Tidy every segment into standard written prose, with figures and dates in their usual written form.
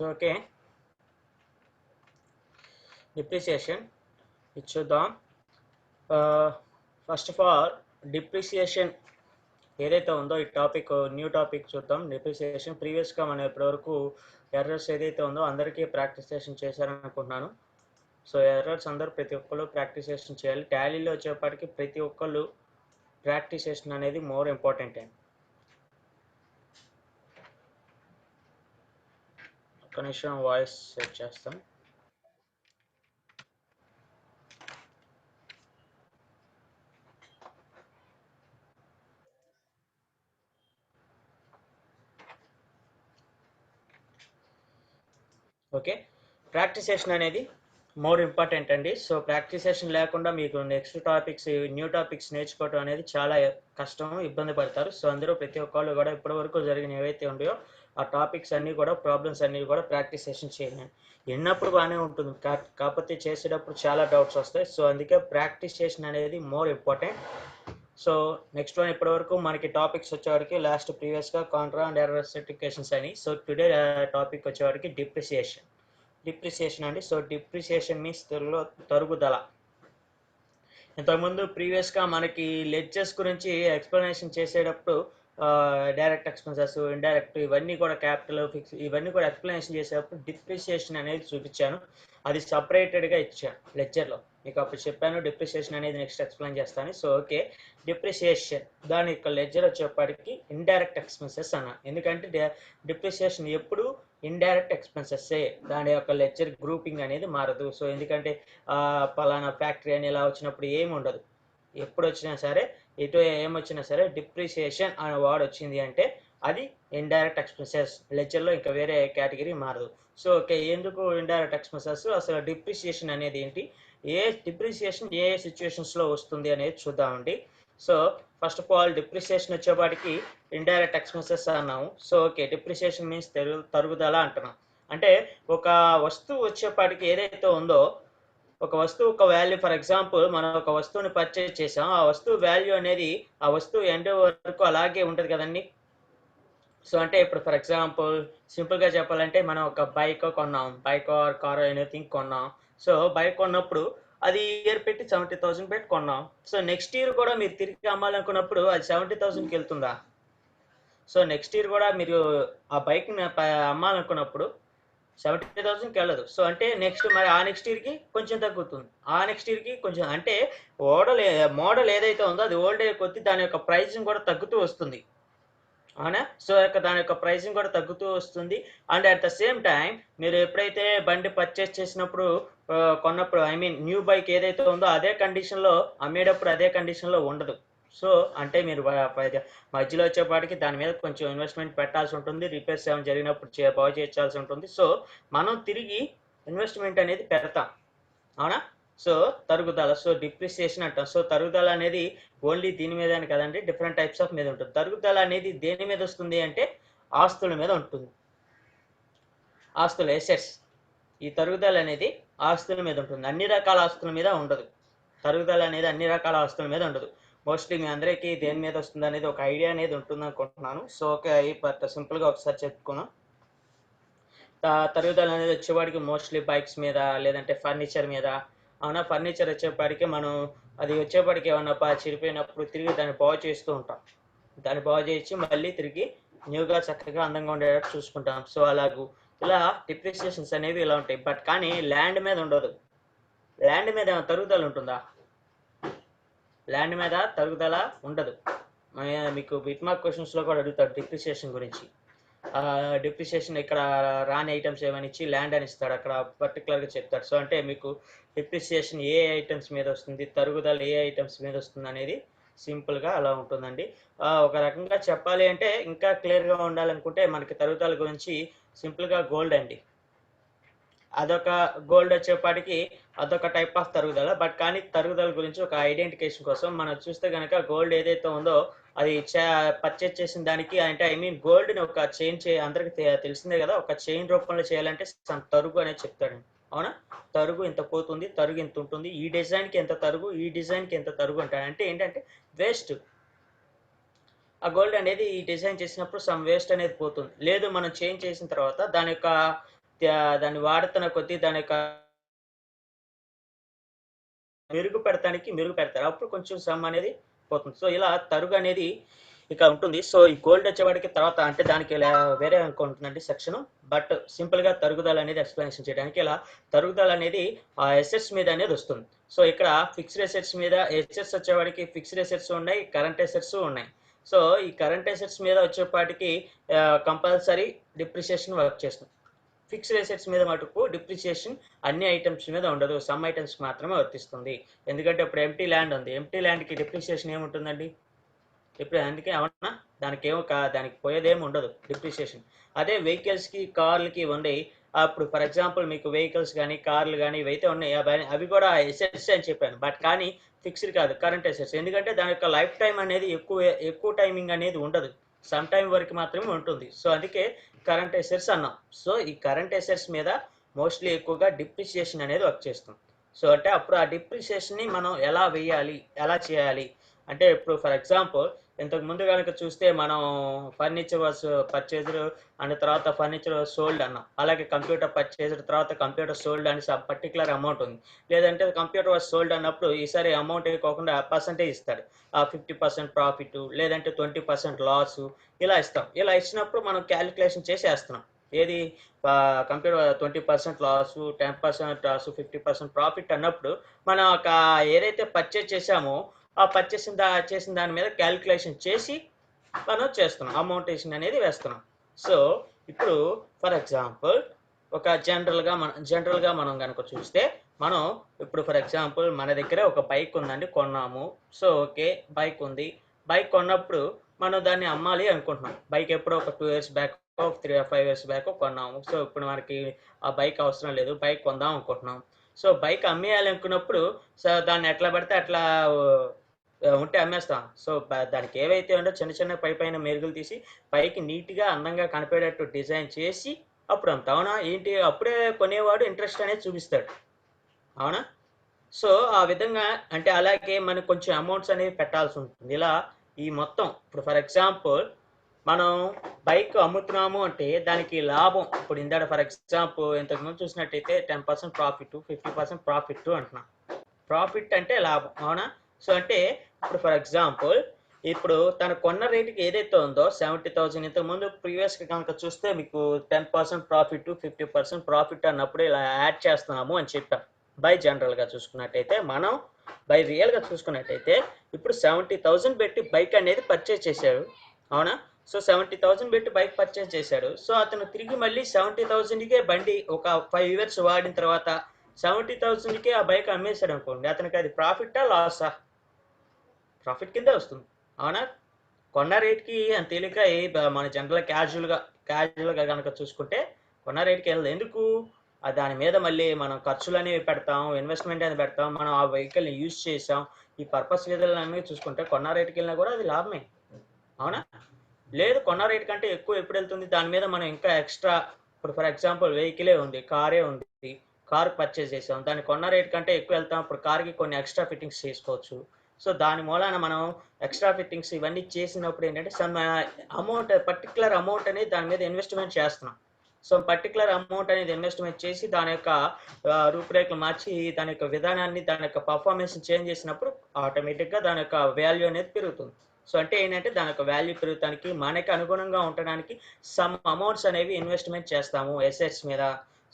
So okay, depreciation ఇది చూద్దాం. First of all depreciation ఏదైతే ఉందో ఈ టాపిక్ న్యూ టాపిక్ చూద్దాం. డిప్రిసియేషన్ ప్రీవియస్గా మనం ఇప్పటివరకు ఎర్రర్స్ ఏదైతే ఉందో అందరికీ ప్రాక్టీసేషన్ చేశారని అనుకుంటున్నాను. సో ఎర్రర్స్ అందరూ ప్రతి ఒక్కళ్ళు ప్రాక్టీసేషన్ చేయాలి. టాలీలో వచ్చేప్పటికి ప్రతి ఒక్కళ్ళు ప్రాక్టీసేషన్ అనేది మోర్ ఇంపార్టెంట్ అండి. ఒక నిమిషం వాయిస్ సెట్ చేస్తాం. ఓకే, ప్రాక్టీసేషన్ అనేది మోర్ ఇంపార్టెంట్ అండి. సో ప్రాక్టీసేషన్ లేకుండా మీకు నెక్స్ట్ టాపిక్స్ న్యూ టాపిక్స్ నేర్చుకోవడం అనేది చాలా కష్టం, ఇబ్బంది పడతారు. సో అందరూ ప్రతి ఒక్కళ్ళు కూడా ఇప్పటివరకు జరిగిన ఏవైతే ఉన్నాయో ఆ టాపిక్స్ అన్నీ కూడా ప్రాబ్లమ్స్ అన్నీ కూడా ప్రాక్టీసేషన్ చేయండి. విన్నప్పుడు బాగానే ఉంటుంది, కాకపోతే చేసేటప్పుడు చాలా డౌట్స్ వస్తాయి. సో అందుకే ప్రాక్టీసేషన్ అనేది more important. So next one ఇప్పటివరకు మనకి టాపిక్స్ వచ్చేవాడికి లాస్ట్ ప్రీవియస్గా కాంట్రా అండ్ ఎర్రర్ సర్టిఫికేషన్స్ అని. సో టుడే టాపిక్ వచ్చేవాడికి డిప్రిసియేషన్ అండి. సో డిప్రిసియేషన్ మీన్స్ తెలుగులో తరుగుదల. ఇంతకుముందు ప్రీవియస్గా మనకి లెడ్జెస్ గురించి ఎక్స్ప్లెనేషన్ చేసేటప్పుడు డైరెక్ట్ ఎక్స్పెన్సెస్, ఇండైరెక్ట్, ఇవన్నీ కూడా క్యాపిటల్, ఫిక్స్, ఇవన్నీ కూడా ఎక్స్ప్లెనేషన్ చేసేటప్పుడు డిప్రిసియేషన్ అనేది చూపించాను. అది సపరేటెడ్గా ఇచ్చాను లెక్చర్లో, మీకు అప్పుడు చెప్పాను. డిప్రిసియేషన్ అనేది నెక్స్ట్ ఎక్స్ప్లెయిన్ చేస్తాను. సో ఓకే, డిప్రిసియేషన్ దాని యొక్క లెడ్జర్ వచ్చేప్పటికి ఇండైరెక్ట్ ఎక్స్పెన్సెస్ అన్న. ఎందుకంటే డిప్రిసియేషన్ ఎప్పుడు ఇండైరెక్ట్ ఎక్స్పెన్సెస్సే, దాని యొక్క లెడ్జర్ గ్రూపింగ్ అనేది మారదు. సో ఎందుకంటే పలానా ఫ్యాక్టరీ అని ఇలా వచ్చినప్పుడు ఏమి ఉండదు. ఎప్పుడు వచ్చినా సరే, ఎటు ఏమొచ్చినా సరే డిప్రిసియేషన్ అనే వర్డ్ వచ్చింది అంటే అది ఇండైరెక్ట్ ఎక్స్పెన్సెస్, లెడ్జర్లో ఇంకా వేరే కేటగిరీ మారదు. సో ఓకే, ఎందుకు ఇండైరెక్ట్ ఎక్స్పెన్సెస్, అసలు డిప్రిసియేషన్ అనేది ఏంటి, డిప్రిసియేషన్ ఏ సిచ్యువేషన్స్లో వస్తుంది అనేది చూద్దామండి. So first of all depreciation వచ్చేపాటికి ఇండైరెక్ట్ ఎక్స్పెన్సెస్ అన్నాము. సో ఓకే, డిప్రిసియేషన్ మీన్స్ తరుగుదల అంటున్నాం. అంటే ఒక వస్తువు వచ్చేపాటికి ఏదైతే ఉందో, ఒక వస్తువు ఒక వాల్యూ, ఫర్ ఎగ్జాంపుల్ మనం ఒక వస్తువుని పర్చేజ్ చేసాం, ఆ వస్తువు వాల్యూ అనేది ఆ వస్తువు ఎండ్ వరకు అలాగే ఉంటుంది కదండి. సో అంటే ఇప్పుడు ఫర్ ఎగ్జాంపుల్ సింపుల్గా చెప్పాలంటే మనం ఒక బైక్ కొన్నాం, బైక్ ఆర్ కార్ ఎనీథింగ్ కొన్నాం. సో బైక్ కొన్నప్పుడు అది ఇయర్ పెట్టి 70,000 పెట్టి కొన్నాం. సో నెక్స్ట్ ఇయర్ కూడా మీరు తిరిగి అమ్మాలనుకున్నప్పుడు అది 70,000కి వెళ్తుందా? సో నెక్స్ట్ ఇయర్ కూడా మీరు ఆ బైక్ని అమ్మాలనుకున్నప్పుడు 70,000కి వెళ్ళదు. సో అంటే నెక్స్ట్ మరి ఆ నెక్స్ట్ ఇయర్కి కొంచెం తగ్గుతుంది, ఆ నెక్స్ట్ ఇయర్కి కొంచెం, అంటే మోడల్ ఏదైతే ఉందో అది ఓల్డ్ అయ్యే కొద్దీ దాని యొక్క ప్రైసింగ్ కూడా తగ్గుతూ వస్తుంది, అవునా? సో దాని యొక్క ప్రైసింగ్ కూడా తగ్గుతూ వస్తుంది. And at the same time మీరు ఎప్పుడైతే బండి పర్చేస్ చేసినప్పుడు కొన్నప్పుడు, ఐ మీన్ న్యూ బైక్ ఏదైతే ఉందో అదే కండిషన్లో అమ్మేటప్పుడు అదే కండిషన్లో ఉండదు. సో అంటే మీరు మధ్యలో వచ్చేపాటికి దాని మీద కొంచెం ఇన్వెస్ట్మెంట్ పెట్టాల్సి ఉంటుంది, రిపేర్స్ ఏమైనా జరిగినప్పుడు బాగు చేయించాల్సి ఉంటుంది. సో మనం తిరిగి ఇన్వెస్ట్మెంట్ అనేది పెడతాం, అవునా? సో తరుగుదల, సో డిప్రిసియేషన్ అంటాం. సో తరుగుదల అనేది ఓన్లీ దీని మీద అని కదండి, డిఫరెంట్ టైప్స్ ఆఫ్ మీద ఉంటుంది. తరుగుదల అనేది దేని మీద వస్తుంది అంటే ఆస్తుల మీద ఉంటుంది, ఆస్తులు, ఎసెట్స్. ఈ తరుగుదల అనేది ఆస్తుల మీద ఉంటుంది, అన్ని రకాల ఆస్తుల మీద ఉండదు. తరుగుదల అనేది అన్ని రకాల ఆస్తుల మీద ఉండదు. మోస్ట్లీ మీ అందరికీ దేని మీద వస్తుంది అనేది ఒక ఐడియా అనేది ఉంటుంది అనుకుంటున్నాను. సో ఓకే, బట్ సింపుల్గా ఒకసారి చెప్పుకున్నాం. తరుగుదల అనేది వచ్చేవాడికి మోస్ట్లీ బైక్స్ మీద, లేదంటే ఫర్నిచర్ మీద, అవునా? ఫర్నిచర్ వచ్చేపాటికి మనం అది వచ్చేపాటికి ఏమన్నా చిరిపోయినప్పుడు తిరిగి దాన్ని బాగు చేస్తూ ఉంటాం, దాన్ని బాగు చేయించి మళ్ళీ తిరిగి న్యూగా చక్కగా అందంగా ఉండేటట్టు చూసుకుంటాం. సో అలాగూ ఇలా డిప్రిసియేషన్స్ అనేవి ఇలా ఉంటాయి. బట్ కానీ ల్యాండ్ మీద ఉండదు. ల్యాండ్ మీద తరుగుదల ఉంటుందా? ల్యాండ్ మీద తరుగుదల ఉండదు. మీకు బిట్మార్క్ క్వశ్చన్స్లో కూడా అడుగుతాడు డిప్రిసియేషన్ గురించి. డిప్రిసియేషన్ ఇక్కడ రాని ఐటమ్స్ ఏమైనా ఇచ్చి ల్యాండ్ అని ఇస్తాడు, అక్కడ పర్టికులర్గా చెప్తాడు. సో అంటే మీకు డిప్రిసియేషన్ ఏ ఐటమ్స్ మీద వస్తుంది, తరుగుదల ఏ ఐటమ్స్ మీద వస్తుంది అనేది సింపుల్గా అలా ఉంటుందండి. ఒక రకంగా చెప్పాలి అంటే ఇంకా క్లియర్గా ఉండాలనుకుంటే మనకి తరుగుదల గురించి సింపుల్గా గోల్డ్ అండి, అదొక గోల్డ్ వచ్చేపాటికి అదొక టైప్ ఆఫ్ తరుగుదల. బట్ కానీ తరుగుదల గురించి ఒక ఐడెంటిఫికేషన్ కోసం మనం చూస్తే కనుక గోల్డ్ ఏదైతే ఉందో అది పర్చేజ్ చేసిన దానికి, అంటే ఐ మీన్ గోల్డ్ని ఒక చైన్ అందరికి తెలిసిందే కదా, ఒక చైన్ రూపంలో చేయాలంటే తరుగు అనేది చెప్తాడు, అవునా? తరుగు ఇంత పోతుంది, తరుగు ఇంత ఉంటుంది, ఈ డిజైన్కి ఎంత తరుగు, ఈ డిజైన్కి ఎంత తరుగు అంటాడు. అంటే ఏంటంటే వేస్ట్, ఆ గోల్డ్ అనేది ఈ డిజైన్ చేసినప్పుడు సమ్ వేస్ట్ అనేది పోతుంది. లేదు మనం చేంజ్ చేసిన తర్వాత దాని యొక్క దాన్ని వాడుతున్న కొద్దీ దాని యొక్క మెరుగు పెడతారు. అప్పుడు కొంచెం సమ్ అనేది పోతుంది. సో, ఇలా తరుగు అనేది ఇక ఉంటుంది. సో, ఈ గోల్డ్ వచ్చేవాడికి తర్వాత అంటే దానికి వేరే ఉంటుందండి సెక్షను. బట్ సింపుల్‌గా తరుగుదల అనేది ఎక్స్‌ప్లనేషన్ చేయడానికి ఇలా తరుగుదల అనేది ఆ అసెట్స్ మీద అనేది వస్తుంది. సో, ఇక్కడ ఫిక్స్డ్ అసెట్స్ మీద అసెట్స్ వచ్చేవాడికి ఫిక్స్డ్ అసెట్స్ ఉన్నాయి. కరెంట్ అసెట్స్ ఉన్నాయి. సో, ఈ కరెంట్ అసెట్స్ మీద వచ్చేపాటికి కంపల్సరీ డిప్రిసియేషన్ వర్క్ చేస్తుంది. ఫిక్స్డ్ అసెట్స్ మీద మటుకు డిప్రిసియేషన్ అన్ని ఐటమ్స్ మీద ఉండదు. సమ్ ఐటమ్స్ మాత్రమే వర్తిస్తుంది. ఎందుకంటే ఇప్పుడు ఎంప్టీ ల్యాండ్ ఉంది. ఎంప్టీ ల్యాండ్‌కి డిప్రిసియేషన్ ఏముంటుందండి? ఇప్పుడు అందుకే అవునా? దానికి పోయేదేమి ఉండదు డిప్రిసియేషన్. అదే వెహికల్స్‌కి, కార్‌లకి ఉండేయి. అప్పుడు ఫర్ ఎగ్జాంపుల్ మీకు వెహికల్స్ గానీ, కార్‌లు గానీ ఇవైతే ఉన్నాయి. అవి కూడా అసెట్సే అని చెప్పాను. బట్ కానీ ఫిక్స్డ్ కాదు. Current assets. ఎందుకంటే దాని యొక్క లైఫ్ టైమ్ అనేది ఎక్కువ టైమింగ్ అనేది ఉండదు. సమ్ టైమ్ వరకు మాత్రమే ఉంటుంది. సో, అందుకే కరెంట్ అసెట్స్ అన్నాం. సో, ఈ కరెంట్ అసెట్స్ మీద మోస్ట్‌లీ ఎక్కువగా డిప్రిసియేషన్ అనేది వర్క్ చేస్తుంది. సో, అంటే అప్పుడు ఆ డిప్రిసియేషన్‌ని మనం ఎలా వేయాలి? ఎలా చేయాలి? అంటే ఇప్పుడు ఫర్ ఎగ్జాంపుల్ ఇంతకు ముందు గనక చూస్తే మనం ఫర్నిచర్ వాస్ పర్చేజ్డ్ అండ్ తర్వాత ఫర్నిచర్ వాస్ సోల్డ్ అన్నాం. అలాగే కంప్యూటర్ పర్చేజ్డ్ తర్వాత కంప్యూటర్ సోల్డ్ అని సమ్ పర్టిక్యులర్ అమౌంట్ ఉంది. లేదంటే కంప్యూటర్ వాస్ సోల్డ్ అన్నప్పుడు ఈసారి అమౌంట్ కాకుండా పర్సెంటేజ్ ఇస్తాడు. 50% ప్రాఫిట్ లేదంటే 20% లాసు ఇలా ఇస్తాం. ఇలా ఇచ్చినప్పుడు మనం క్యాలిక్యులేషన్ చేసేస్తున్నాం. ఏది కంప్యూటర్ 20% లాసు, 10% లాసు, 50% ప్రాఫిట్ అన్నప్పుడు మనం ఏదైతే పర్చేజ్ చేసామో ఆ చేసిన దాని మీద క్యాలిక్యులేషన్ చేసి మనం చేస్తున్నాం. అమౌంటేషన్ అనేది వేస్తున్నాం. సో, ఇప్పుడు ఫర్ ఎగ్జాంపుల్ ఒక జనరల్‌గా మనం గనక చూస్తే, మనం ఇప్పుడు ఫర్ ఎగ్జాంపుల్ మన దగ్గర ఒక బైక్ ఉందండి కొన్నాము. So, okay. బైక్ ఉంది. బైక్ కొన్నప్పుడు మనం దాన్ని అమ్మాలి అనుకుంటున్నాం. బైక్ ఎప్పుడో ఒక 2 ఇయర్స్ బ్యాకో, 5 ఇయర్స్ బ్యాకో కొన్నాము. సో, ఇప్పుడు మనకి ఆ బైక్ అవసరం లేదు. బైక్ కొందాం అనుకుంటున్నాం. సో, బైక్ అమ్మేయాలి అనుకున్నప్పుడు దాన్ని ఎట్లా పడితే అట్లా ఉంటే అమ్మేస్తాం. సో, దానికి ఏవైతే ఉందో చిన్న చిన్న పైన మెరుగులు తీసి పైకి నీట్‌గా అందంగా కనపడేటట్టు డిజైన్ చేసి అప్పుడు అమ్ముతాం. అవునా? ఏంటి అప్పుడే కొనేవాడు ఇంట్రెస్ట్ అనేది చూపిస్తాడు. అవునా? సో, ఆ విధంగా అంటే అలాగే మనకు కొంచెం అమౌంట్స్ అనేవి పెట్టాల్సి ఉంటుంది. ఇలా ఈ మొత్తం ఇప్పుడు ఫర్ ఎగ్జాంపుల్ మనం బైక్ అమ్ముతున్నాము అంటే దానికి లాభం ఇప్పుడు ఇందాక ఫర్ ఎగ్జాంపుల్ ఇంతకుముందు చూసినట్టయితే 10% ప్రాఫిట్, 50% ప్రాఫిట్ అంటున్నాం. ప్రాఫిట్ అంటే లాభం. అవునా? సో, అంటే ఇప్పుడు ఫర్ ఎగ్జాంపుల్ ఇప్పుడు తను కొన్న రేట్‌కి ఏదైతే ఉందో 70,000 ఇంతకుముందు ప్రీవియస్‌గా గనక చూస్తే మీకు 10% ప్రాఫిట్, 50% ప్రాఫిట్ అన్నప్పుడు ఇలా యాడ్ చేస్తున్నాము అని చెప్పాం. జనరల్‌గా చూసుకున్నట్టయితే మనం రియల్‌గా చూసుకున్నట్టయితే ఇప్పుడు 70,000 పెట్టి బైక్ అనేది పర్చేజ్ చేశాడు. అవునా? సో, 70,000 పెట్టి బైక్ పర్చేజ్ చేశాడు. సో, అతను తిరిగి మళ్ళీ 70,000కే బండి ఒక 5 ఇయర్స్ వాడిన తర్వాత 70,000కే ఆ బైక్ అమ్మేసాడు అనుకోండి. అతనికి అది ప్రాఫిట్టా? లాసా? ప్రాఫిట్ కిందే వస్తుంది. అవునా? కొన్న రేట్‌కి అంత తేలిగ్గా మన జనరల్‌గా క్యాజువల్‌గా గనక చూసుకుంటే కొన్న రేట్‌కి ఎళ్ళదు. ఎందుకు? దాని మీద మళ్ళీ మనం ఖర్చులనేవి పెడతాం, ఇన్వెస్ట్‌మెంట్ అనేది పెడతాం. మనం ఆ వెహికల్‌ని యూజ్ చేసాం. ఈ పర్పస్ విధులన్నీ చూసుకుంటే కొన్న రేట్‌కెళ్ళినా కూడా అది లాభమే. అవునా? లేదు కొన్న రేట్ కంటే ఎక్కువ ఎప్పుడెళ్తుంది? దాని మీద మనం ఇంకా ఎక్స్‌ట్రా ఇప్పుడు ఫర్ ఎగ్జాంపుల్ వెహికలే ఉంది. కారే ఉంది. కార్ పర్చేజ్ చేసాం. దాన్ని కొన్న రేట్ కంటే ఎక్కువ వెళ్తాం. ఇప్పుడు కార్‌కి కొన్ని ఎక్స్‌ట్రా ఫిట్టింగ్స్ చేసుకోవచ్చు. సో, దాని మూలాన మనం ఎక్స్‌ట్రా ఫిట్టింగ్స్ ఇవన్నీ చేసినప్పుడు ఏంటంటే పర్టిక్యులర్ అమౌంట్ అనేది దాని మీద ఇన్వెస్ట్‌మెంట్ చేస్తున్నాం. సో, పర్టిక్యులర్ అమౌంట్ అనేది ఇన్వెస్ట్‌మెంట్ చేసి దాని యొక్క రూపురేఖలు మార్చి దాని యొక్క విధానాన్ని, దాని యొక్క పెర్ఫార్మన్స్‌ని చేంజ్ చేసినప్పుడు ఆటోమేటిక్‌గా దాని యొక్క వాల్యూ అనేది పెరుగుతుంది. సో, అంటే ఏంటంటే దాని యొక్క వాల్యూ పెరుగుతానికి, మనకి అనుగుణంగా ఉండడానికి సమ్ అమౌంట్స్ అనేవి ఇన్వెస్ట్‌మెంట్ చేస్తాము అసెట్స్ మీద.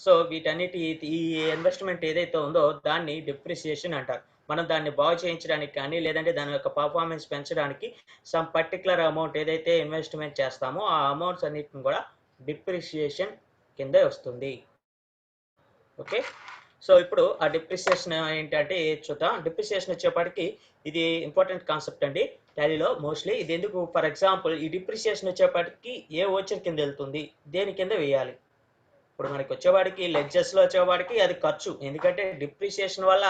సో, ఈ ఇన్వెస్ట్‌మెంట్ ఏదైతే ఉందో దాన్ని డిప్రిసియేషన్ అంటారు. మనం దాన్ని బాగు చేయించడానికి కానీ, లేదంటే దాని యొక్క పెర్ఫార్మన్స్ పెంచడానికి సమ్ పర్టిక్యులర్ అమౌంట్ ఏదైతే ఇన్వెస్ట్‌మెంట్ చేస్తామో ఆ అమౌంట్స్ అన్నిటిని కూడా డిప్రిసియేషన్ కిందే వస్తుంది. ఓకే. సో, ఇప్పుడు ఆ డిప్రిసియేషన్ ఏంటంటే చూద్దాం. డిప్రిసియేషన్ వచ్చేప్పటికి ఇది ఇంపార్టెంట్ కాన్సెప్ట్ అండి. టాలీలో మోస్ట్‌లీ ఇది ఎందుకు ఫర్ ఎగ్జాంపుల్ ఈ డిప్రిసియేషన్ వచ్చేప్పటికి ఏ వోచర్ కింద ఎళ్తుంది? దేని కింద వేయాలి? ఇప్పుడు మనకి వచ్చేవాడికి లెడ్జర్స్‌లో వచ్చేవాడికి అది ఖర్చు. ఎందుకంటే డిప్రిసియేషన్ వల్ల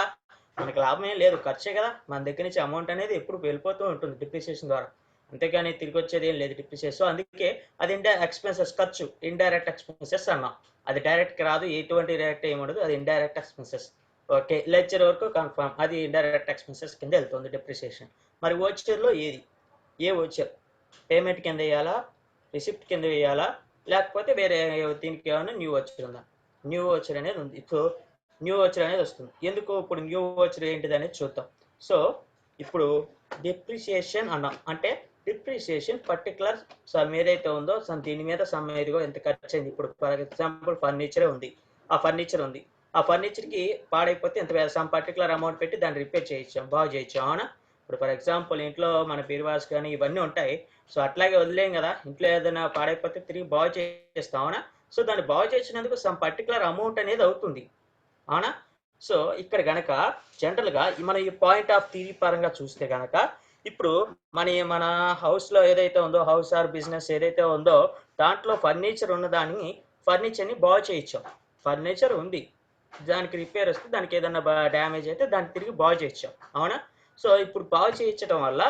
మనకి లాభం ఏం లేదు. ఖర్చే కదా! మన దగ్గర నుంచి అమౌంట్ అనేది ఎప్పుడు వెళ్ళిపోతూ ఉంటుంది డిప్రిసియేషన్ ద్వారా. అంతేగాని తిరిగొచ్చేది ఏం లేదు డిప్రిసియేషన్. సో, అందుకే అది ఎక్స్‌పెన్సెస్ ఖర్చు. ఇండైరెక్ట్ ఎక్స్‌పెన్సెస్ అన్నాం. అది డైరెక్ట్‌గా రాదు. ఎటువంటి డైరెక్ట్ ఏముండదు. అది ఇండైరెక్ట్ ఎక్స్‌పెన్సెస్. ఓకే. లెడ్జర్ వరకు కన్ఫర్మ్. అది ఇండైరెక్ట్ ఎక్స్‌పెన్సెస్ కింద ఎళ్తుంది డిప్రిసియేషన్. మరి వోచర్‌లో ఏది? ఏ వోచర్? పేమెంట్ కింద ఎయ్యాలా? రిసిప్ట్ కింద వేయాలా? లేకపోతే వేరే దీనికి ఏమన్నా న్యూ వోచర్ ఉందా? న్యూ వోచర్ అనేది ఉంది. సో న్యూ వోచర్ అనేది వస్తుంది. ఎందుకు ఇప్పుడు న్యూ వోచర్ ఏంటిది అనేది చూద్దాం. సో ఇప్పుడు డిప్రిసియేషన్ అన్నాం. అంటే డిప్రిసియేషన్ పర్టికులర్ సమ్ ఏదైతే ఉందో దీని మీద సమ్ ఏదిగో ఎంత ఖర్చు అయింది. ఇప్పుడు ఫర్ ఎగ్జాంపుల్ ఫర్నిచరే ఉంది. ఆ ఫర్నిచర్ ఉంది. ఆ ఫర్నిచర్కి పాడైపోతే ఎంత సమ్ పర్టికులర్ అమౌంట్ పెట్టి దాన్ని రిపేర్ చేయించాం, బాగు చేయించాం. అవునా? ఇప్పుడు ఫర్ ఎగ్జాంపుల్ ఇంట్లో మన బీరువాస్ కానీ ఇవన్నీ ఉంటాయి. సో అట్లాగే వదిలేం కదా. ఇంట్లో ఏదైనా పాడైపోతే తిరిగి బాగు చేస్తాం. అవునా? సో దాన్ని బాగు చేసినందుకు సమ్ పర్టికులర్ అమౌంట్ అనేది అవుతుంది. అవునా? సో ఇక్కడ గనక జనరల్గా మన ఈ పాయింట్ ఆఫ్ థియరీ పరంగా చూస్తే గనక ఇప్పుడు మన హౌస్లో ఏదైతే ఉందో, హౌస్ ఆర్ బిజినెస్ ఏదైతే ఉందో దాంట్లో ఫర్నిచర్ ఉన్నదాన్ని ఫర్నిచర్ని బాగు చేయించాం. ఫర్నిచర్ ఉంది, దానికి రిపేర్ వస్తే దానికి ఏదైనా డ్యామేజ్ అయితే దాన్ని తిరిగి బాగు చేయించాం. అవునా? సో ఇప్పుడు బాగు చేయించడం వల్ల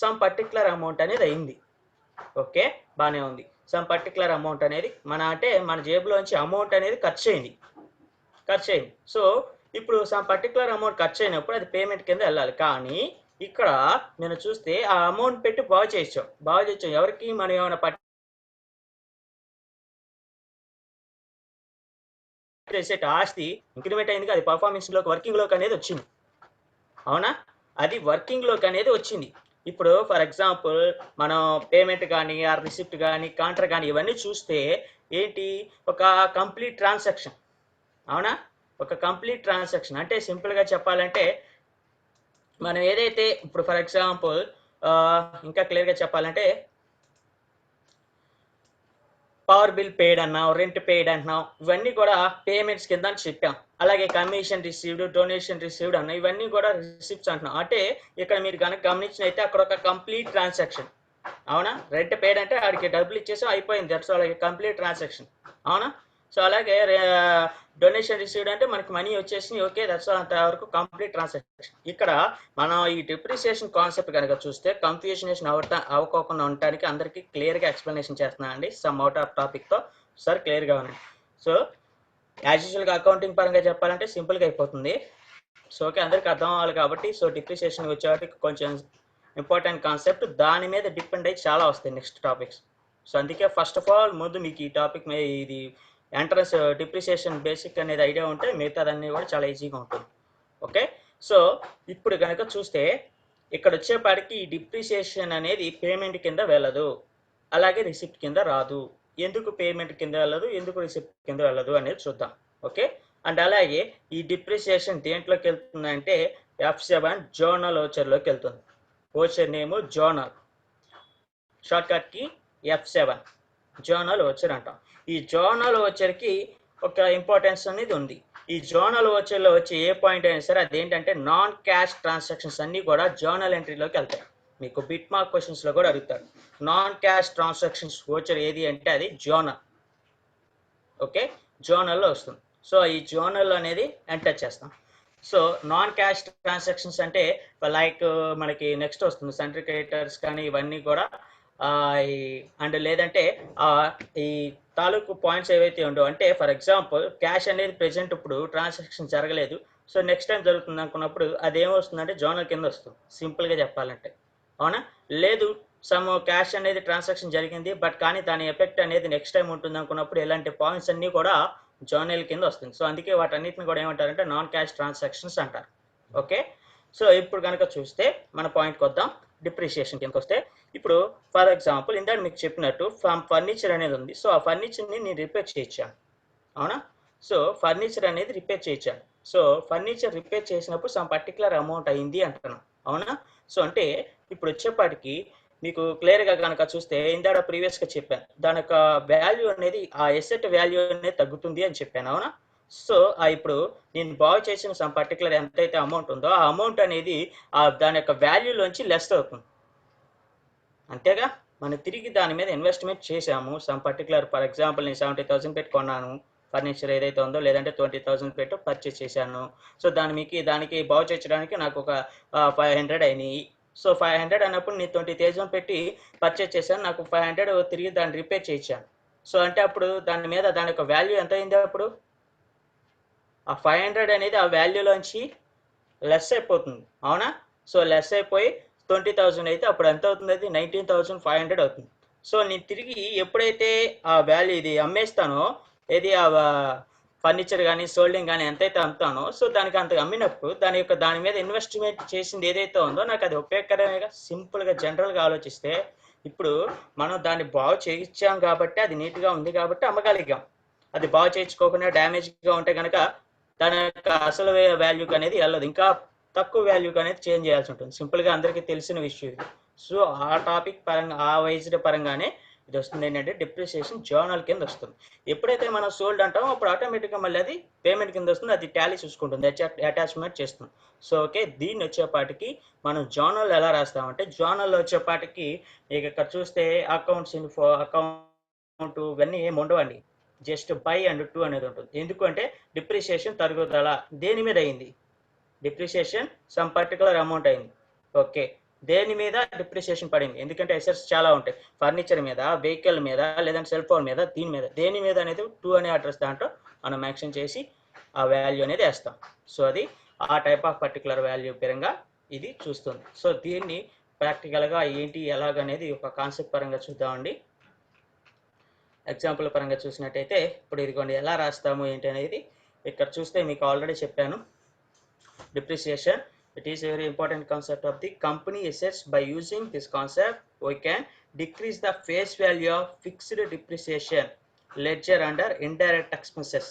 సమ్ పర్టికులర్ అమౌంట్ అనేది అయింది. ఓకే, బాగానే ఉంది. సమ్ పర్టికులర్ అమౌంట్ అనేది మన జేబులోంచి అమౌంట్ అనేది ఖర్చు అయింది. సో ఇప్పుడు సమ్ పర్టికులర్ అమౌంట్ ఖర్చు అయినప్పుడు అది పేమెంట్ కింద వెళ్ళాలి. కానీ ఇక్కడ నేను చూస్తే ఆ అమౌంట్ పెట్టి బాగు చేయించాం. ఎవరికి? మనం ఏమైనా పర్చేసేట ఆస్తి ఇంక్రిమెంట్ అయింది, అది పర్ఫార్మెన్స్లోకి వర్కింగ్లోకి అనేది వచ్చింది. అవునా? అది వర్కింగ్లోకి అనేది వచ్చింది. ఇప్పుడు ఫర్ ఎగ్జాంపుల్ మనం పేమెంట్ కానీ ఆ రిసిప్ట్ కానీ కాంట్రాక్ట్ కానీ ఇవన్నీ చూస్తే ఏంటి? ఒక కంప్లీట్ ట్రాన్సాక్షన్. అవునా? ఒక కంప్లీట్ ట్రాన్సాక్షన్ అంటే సింపుల్గా చెప్పాలంటే మనం ఏదైతే ఇప్పుడు ఫర్ ఎగ్జాంపుల్ ఇంకా క్లియర్గా చెప్పాలంటే పవర్ బిల్ పెయిడ్ అన్నాం, రెంట్ పెయిడ్ అంటున్నాం, ఇవన్నీ కూడా పేమెంట్స్ కింద చెప్పాం. అలాగే కమిషన్ రిసీవ్డ్, డొనేషన్ రిసీవ్డ్ అన్న ఇవన్నీ కూడా రిసిప్ట్స్ అంటున్నాం. అంటే ఇక్కడ మీరు కనుక గమనించినైతే అక్కడ ఒక కంప్లీట్ ట్రాన్సాక్షన్. అవునా? రెంట్ పెయిడ్ అంటే ఆడికి డబ్బులు ఇచ్చేసాం, అయిపోయింది. దట్స్ అలాగే కంప్లీట్ ట్రాన్సాక్షన్. అవునా? సో అలాగే డొనేషన్ రిసీవ్డ్ అంటే మనకి మనీ వచ్చేసి ఓకే, దట్స్ అంతవరకు కంప్లీట్ ట్రాన్సాక్షన్. ఇక్కడ మనం ఈ డిప్రిసియేషన్ కాన్సెప్ట్ కనుక చూస్తే కన్ఫ్యూజనేషన్ అవ్వకోకుండా ఉండటానికి అందరికీ క్లియర్గా ఎక్స్ప్లెనేషన్ చేస్తున్నాను అండి, సమ్ అవుట్ ఆఫ్ టాపిక్తో. సార్ క్లియర్గా ఉండండి. సో యాజ్ యూజువల్గా అకౌంటింగ్ పరంగా చెప్పాలంటే సింపుల్గా అయిపోతుంది. సో ఓకే, అందరికి అర్థం అవ్వాలి కాబట్టి సో డిప్రిసియేషన్ వచ్చేవాటికి కొంచెం ఇంపార్టెంట్ కాన్సెప్ట్, దాని మీద డిపెండ్ అయ్యి చాలా వస్తాయి నెక్స్ట్ టాపిక్స్. సో అందుకే ఫస్ట్ ఆఫ్ ఆల్ ముందు మీకు ఈ టాపిక్ మీద ఇది ఎంట్రన్స్ డిప్రిసియేషన్ బేసిక్ అనేది ఐడియా ఉంటే మిగతాదన్నీ కూడా చాలా ఈజీగా ఉంటుంది. ఓకే, సో ఇప్పుడు కనుక చూస్తే ఇక్కడ వచ్చేపాటికి ఈ డిప్రిసియేషన్ అనేది పేమెంట్ కింద వెళ్ళదు, అలాగే రిసిప్ట్ కింద రాదు. ఎందుకు పేమెంట్ కింద వెళ్ళదు, ఎందుకు రిసిప్ట్ కింద వెళ్ళదు అనేది చూద్దాం. ఓకే, అండ్ అలాగే ఈ డిప్రిసియేషన్ దేంట్లోకి వెళ్తుందంటే F7 జోనల్ ఓచర్లోకి వెళ్తుంది. Voucher name zonal, short cut కి F7 జోనల్ ఓచర్ అంటాం. ఈ జోనల్ ఓచర్కి ఒక ఇంపార్టెన్స్ అనేది ఉంది. ఈ జోనల్ ఓచర్లో వచ్చే ఏ పాయింట్ అయినా సరే అదేంటంటే నాన్ క్యాష్ ట్రాన్సాక్షన్స్ అన్నీ కూడా జోనల్ ఎంట్రీలోకి వెళ్తాయి. మీకు బిట్ మార్క్ క్వశ్చన్స్లో కూడా అడుగుతారు. నాన్ క్యాష్ ట్రాన్సాక్షన్స్ ఓచర్ ఏది అంటే అది జోనల్. ఓకే, జోనల్లో వస్తుంది. సో ఈ జోనల్ అనేది ఎంటర్ చేస్తాం. సో నాన్ క్యాష్ ట్రాన్సాక్షన్స్ అంటే లైక్ మనకి నెక్స్ట్ వస్తుంది సెంట్రీ క్రెడిటర్స్ కానీ ఇవన్నీ కూడా అండ్ లేదంటే ఈ తాలూకు పాయింట్స్ ఏవైతే ఉండవు అంటే ఫర్ ఎగ్జాంపుల్ క్యాష్ అనేది ప్రెజెంట్ ఇప్పుడు ట్రాన్సాక్షన్ జరగలేదు, సో నెక్స్ట్ టైం జరుగుతుంది అనుకున్నప్పుడు అదేమొస్తుందంటే జోనల్ కింద వస్తుంది సింపుల్గా చెప్పాలంటే. అవునా? లేదు సమ్ క్యాష్ అనేది ట్రాన్సాక్షన్ జరిగింది బట్ కానీ దాని ఎఫెక్ట్ అనేది నెక్స్ట్ టైం ఉంటుంది అనుకున్నప్పుడు ఇలాంటి పాయింట్స్ అన్నీ కూడా జోనల్ కింద వస్తుంది. సో అందుకే వాటన్నిటిని కూడా ఏమంటారంటే నాన్ క్యాష్ ట్రాన్సాక్షన్స్ అంటారు. ఓకే, సో ఇప్పుడు కనుక చూస్తే మన పాయింట్కి వద్దాం. డిప్రిసియేషన్ కిందకి వస్తే ఇప్పుడు ఫర్ ఎగ్జాంపుల్ ఇందాక మీకు చెప్పినట్టు ఫర్నిచర్ అనేది ఉంది. సో ఆ ఫర్నిచర్ని నేను రిపేర్ చేయించాను. అవునా? సో ఫర్నిచర్ అనేది రిపేర్ చేయించాను. సో ఫర్నిచర్ రిపేర్ చేసినప్పుడు సమ్ పర్టికులర్ అమౌంట్ అయింది అంటున్నాను. అవునా? సో అంటే ఇప్పుడు వచ్చేపాటికి మీకు క్లియర్గా కనుక చూస్తే ఇందాక ప్రీవియస్గా చెప్పాను దాని యొక్క వాల్యూ అనేది ఆ ఎసెట్ వాల్యూ అనేది తగ్గుతుంది అని చెప్పాను. అవునా? సో ఇప్పుడు నేను బాగు చేసిన సమ్ పర్టికులర్ ఎంతైతే అమౌంట్ ఉందో ఆ అమౌంట్ అనేది దాని యొక్క వాల్యూలోంచి లెస్ అవుతుంది. అంతేగా, మనం తిరిగి దాని మీద ఇన్వెస్ట్మెంట్ చేసాము సమ్ పర్టికులర్ ఫర్ ఎగ్జాంపుల్ నేను 70,000 పెట్టి కొన్నాను ఫర్నిచర్ ఏదైతే ఉందో, లేదంటే 20,000 పెట్టి పర్చేస్ చేశాను. సో దానికి బాగు చేయడానికి నాకు ఒక 500 అయినాయి. సో 500 అన్నప్పుడు నేను 20,000 పెట్టి పర్చేస్ చేశాను, నాకు 500 తిరిగి దాన్ని రిపేర్ చేయించాను. సో అంటే అప్పుడు దాని యొక్క వాల్యూ ఎంత అయింది? అప్పుడు ఆ 500 అనేది ఆ వాల్యూలోంచి లెస్ అయిపోతుంది. అవునా? సో లెస్ అయిపోయి 20,000 అయితే అప్పుడు ఎంత అవుతుంది? అది 19,500 అవుతుంది. సో నేను తిరిగి ఎప్పుడైతే ఆ వాల్యూ ఇది అమ్మేస్తానో ఏది ఫర్నిచర్ కానీ సోల్డింగ్ కానీ ఎంతైతే అమ్ముతానో సో దానికి అంత అమ్మినప్పుడు దాని మీద ఇన్వెస్ట్మెంట్ చేసింది ఏదైతే ఉందో నాకు అది ఉపయోగకరమేగా. సింపుల్గా జనరల్గా ఆలోచిస్తే ఇప్పుడు మనం దాన్ని బాగు చేయించాం కాబట్టి అది నీట్గా ఉంది కాబట్టి అమ్మగలిగాం. అది బాగు చేయించుకోకుండా డ్యామేజ్గా ఉంటే కనుక దాని యొక్క అసలు వాల్యూకి అనేది వెళ్ళదు, ఇంకా తక్కువ వాల్యూకి అనేది చేంజ్ చేయాల్సి ఉంటుంది. సింపుల్గా అందరికీ తెలిసిన విషయం ఇది. సో ఆ టాపిక్ పరంగా ఆ వైజ్డ్ పరంగానే ఇది వస్తుంది. ఏంటంటే డిప్రిసియేషన్ జర్నల్ కింద వస్తుంది. ఎప్పుడైతే మనం సోల్డ్ అంటామో అప్పుడు ఆటోమేటిక్గా మళ్ళీ అది పేమెంట్ కింద వస్తుంది. అది టాలీ చూసుకుంటుంది, అటాచ్మెంట్ చేస్తుంది. సో ఓకే, దీన్ని వచ్చేపాటికి మనం జర్నల్ ఎలా రాస్తామంటే జర్నల్లో వచ్చేపాటికి ఇక్కడ చూస్తే అకౌంట్స్ ఇన్ఫో, అకౌంట్ ఇవన్నీ ఏమి ఉండవండి. జస్ట్ బై అండ్ టు అనేది ఉంటుంది. ఎందుకంటే డిప్రిసియేషన్ తరుగుదల దేని మీద అయింది, డిప్రిసియేషన్ సమ్ పర్టికులర్ అమౌంట్ అయింది. ఓకే, దేని మీద డిప్రిసియేషన్ పడింది, ఎందుకంటే అసెట్స్ చాలా ఉంటాయి. ఫర్నిచర్ మీద, వెహికల్ మీద, లేదంటే సెల్ ఫోన్ మీద, దీని మీద దేని మీద అనేది టూ అనే అడ్రస్ దాంట్లో మనం మెన్షన్ చేసి ఆ వాల్యూ అనేది వేస్తాం. సో అది ఆ టైప్ ఆఫ్ పర్టికులర్ వాల్యూ పరంగా ఇది చూస్తుంది. సో దీన్ని ప్రాక్టికల్గా ఏంటి ఎలాగనేది ఒక కాన్సెప్ట్ పరంగా చూద్దామండి. ఎగ్జాంపుల్ పరంగా చూసినట్టయితే ఇప్పుడు ఇదిగోండి ఎలా రాస్తాము ఏంటి అనేది ఇక్కడ చూస్తే మీకు ఆల్రెడీ చెప్పాను. Depreciation, it is a very important concept of the company assets. By using this concept we can decrease the face value of fixed depreciation ledger under indirect expenses.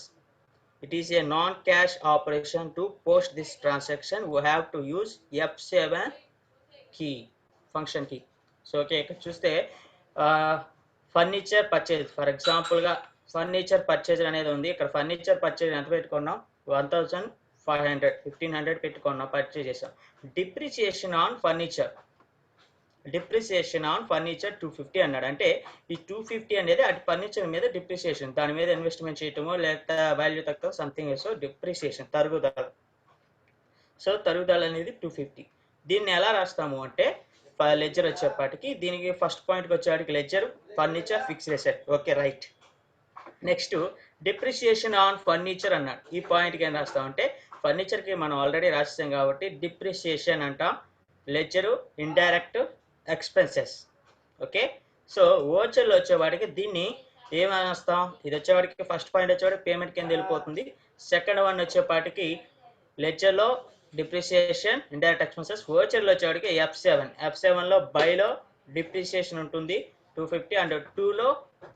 It is a non-cash operation. To post this transaction we have to use F7 key, function key. So okay, ఇక్కడ చూస్తే furniture purchase, for ఎగ్జాంపుల్గా furniture purchase అనేది ఉంది. ఇక్కడ furniture purchase ఎంత పెట్టుకున్నాం, 1500 1500 పెట్టుకున్నాం, purchase చేసాం. Depreciation on furniture, depreciation on furniture 250 అన్నాడు. అంటే ఈ 250 అనేది అటు ఫర్నిచర్ మీద డిప్రిసియేషన్, దాని మీద ఇన్వెస్ట్మెంట్ చేయటమో లేదా వాల్యూ తక్కువ సంథింగ్. సో డిప్రిసియేషన్ తరుగుదల. సో తరుగుదల అనేది 250. దీన్ని ఎలా రాస్తాము అంటే లెడ్జర్ వచ్చేపాటికి దీనికి ఫస్ట్ పాయింట్కి వచ్చేవాడికి ledger, furniture, fixed asset. Okay right. Next depreciation on furniture అన్నాడు. ఈ పాయింట్కి ఏం రాస్తామంటే ఫర్నిచర్కి మనం ఆల్రెడీ రాస్తాం కాబట్టి డిప్రిసియేషన్ అంటాం. Ledger indirect expenses. Okay, so ఓచర్లో వచ్చేవాడికి దీన్ని ఏమని వస్తాం, ఇది వచ్చేవాడికి ఫస్ట్ పాయింట్ వచ్చేవాడికి పేమెంట్ కింద వెళ్ళిపోతుంది. సెకండ్ వన్ వచ్చేపాటికి లెడ్జర్లో డిప్రిసియేషన్ ఇండైరెక్ట్ ఎక్స్పెన్సెస్, ఓచర్లో వచ్చేవాడికి F7. F7లో బైలో డిప్రిసియేషన్ ఉంటుంది 250 అండ్ 2లో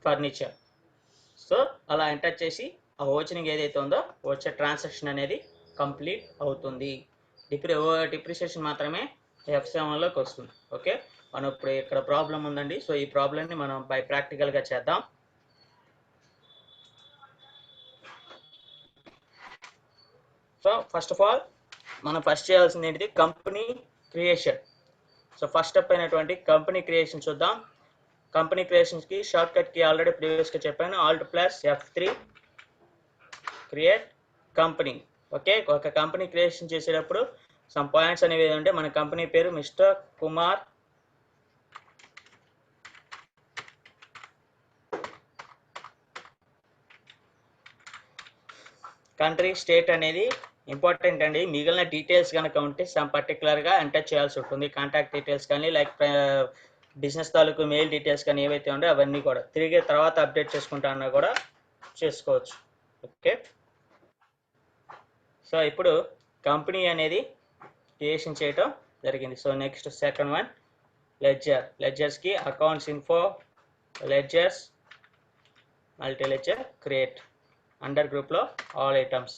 ఫర్నిచర్. సో అలా ఎంటర్ చేసి ఆ ఓచరింగ్ ఏదైతే ఉందో వచ్చే ట్రాన్సాక్షన్ అనేది కంప్లీట్ అవుతుంది. డిప్రిసియేషన్ మాత్రమే F7లోకి వస్తుంది. ఓకే, మనం ఇప్పుడు ఇక్కడ ప్రాబ్లం ఉందండి. సో ఈ ప్రాబ్లమ్ని మనం బై ప్రాక్టికల్గా చేద్దాం. సో ఫస్ట్ ఆఫ్ ఆల్ మనం ఫస్ట్ చేయాల్సింది ఏంటిది, company creation. So first step అయినటువంటి కంపెనీ క్రియేషన్ చూద్దాం. కంపెనీ క్రియేషన్స్కి షార్ట్ కట్కి ఆల్రెడీ ప్రీవియస్గా చెప్పాను, Alt+F3 క్రియేట్ కంపెనీ. ఓకే, ఒక కంపెనీ క్రియేషన్ చేసేటప్పుడు సమ్ పాయింట్స్ అనేవి ఏంటంటే మన కంపెనీ పేరు మిస్టర్ కుమార్ కంట్రీ, స్టేట్ అనేది ఇంపార్టెంట్ అండి. మిగిలిన డీటెయిల్స్ కనుక ఉంటే సమ్ పర్టికులర్గా ఎంటర్ చేయాల్సి ఉంటుంది. కాంటాక్ట్ డీటెయిల్స్ కానీ లైక్ బిజినెస్ తాలూకు మెయిల్ డీటెయిల్స్ కానీ ఏవైతే ఉంటే అవన్నీ కూడా తిరిగి తర్వాత అప్డేట్ చేసుకుంటా అన్నా కూడా చేసుకోవచ్చు. ఓకే, సో ఇప్పుడు కంపెనీ అనేది క్రియేషన్ చేయటం జరిగింది. So next second one ledger. లెడ్జర్స్కి accounts info, ledgers, multi ledger, create, under గ్రూప్లో all items.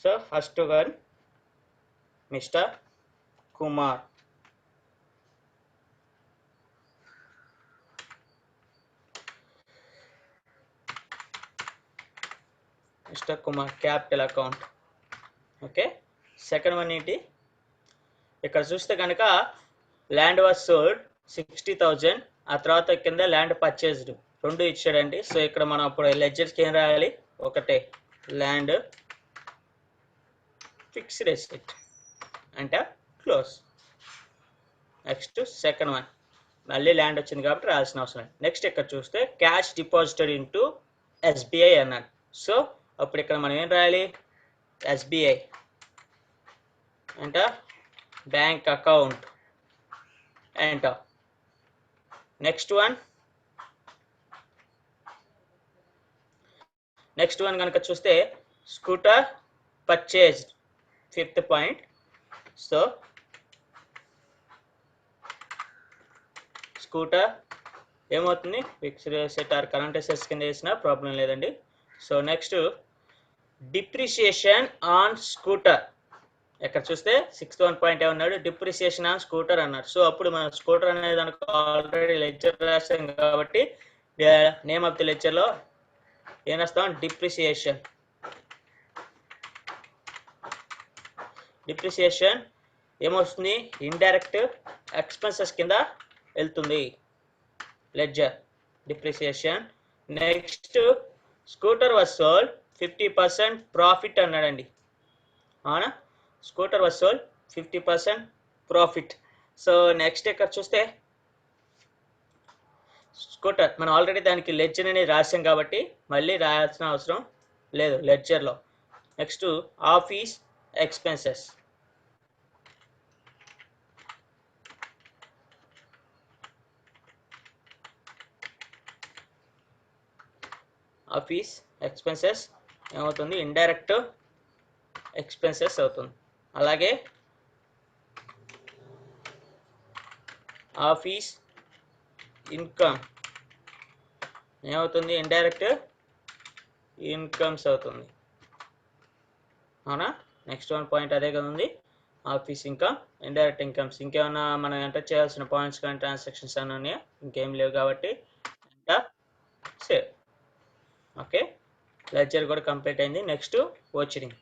So first one mister Kumar. Mister Kumar capital account. Okay, second one ఏంటి, ఇక్కడ చూస్తే కనుక ల్యాండ్ వాజ్ సోల్డ్ 60,000, ఆ తర్వాత కింద ల్యాండ్ పర్చేజ్డ్ 2 ఇచ్చాడండి. సో ఇక్కడ మనం అప్పుడు లెడ్జర్స్కి ఏం రాయాలి, ఒకటే ల్యాండ్ ఫిక్స్డ్ అసెట్ అంటే క్లోజ్. నెక్స్ట్ సెకండ్ వన్ మళ్ళీ ల్యాండ్ వచ్చింది కాబట్టి రాయాల్సిన అవసరం లేదు. నెక్స్ట్ ఇక్కడ చూస్తే క్యాష్ డిపాజిటెడ్ ఇంటూ SBI అన్నాడు. సో అప్పుడు ఇక్కడ మనం ఏం రాయాలి, SBI అంటే bank account enter. Next one కనుక చూస్తే scooter purchased, fifth point. So scooter ఏమవుతుంది, fixed asset or current assets కింద వేసినా ప్రాబ్లం లేదండి. So next depreciation on scooter. ఇక్కడ చూస్తే 6th పాయింట్ ఏమన్నాడు, డిప్రిసియేషన్ ఆన్ స్కూటర్ అన్నాడు. సో అప్పుడు మనం స్కూటర్ అనేది దానికి ఆల్రెడీ లెక్చర్ రాసాం కాబట్టి నేమ్ ఆఫ్ ది లెక్చర్లో ఏం రాస్తాం, డిప్రిసియేషన్. డిప్రిసియేషన్ ఏమొస్తుంది, ఇండైరెక్ట్ ఎక్స్పెన్సెస్ కింద వెళ్తుంది ledger depreciation. Next scooter was sold 50% profit అన్నాడండి, అవునా. Scooter was sold 50% profit. So next ఇక్కడ చూస్తే స్కూటర్ మనం ఆల్రెడీ దానికి లెడ్జర్ అనేది రాసాం కాబట్టి మళ్ళీ రాయాల్సిన అవసరం లేదు లెడ్జర్లో. Next office expenses. Office expenses ఏమవుతుంది, ఇండైరెక్ట్ ఎక్స్పెన్సెస్ అవుతుంది. అలాగే ఆఫీస్ ఇన్కమ్ ఏమవుతుంది, ఇండైరెక్ట్ ఇన్కమ్స్ అవుతుంది, అవునా. నెక్స్ట్ పాయింట్ అదే కదా ఉంది, ఆఫీస్ ఇన్కమ్, ఇండైరెక్ట్ ఇన్కమ్స్. ఇంకేమన్నా మనం ఎంటర్ చేయాల్సిన పాయింట్స్ కానీ ట్రాన్సాక్షన్స్ అని ఉన్నాయా, ఇంకేం లేవు కాబట్టి ఎంటర్ సేవ్. ఓకే, లెక్చర్ కూడా కంప్లీట్ అయింది. నెక్స్ట్ వచ్చింది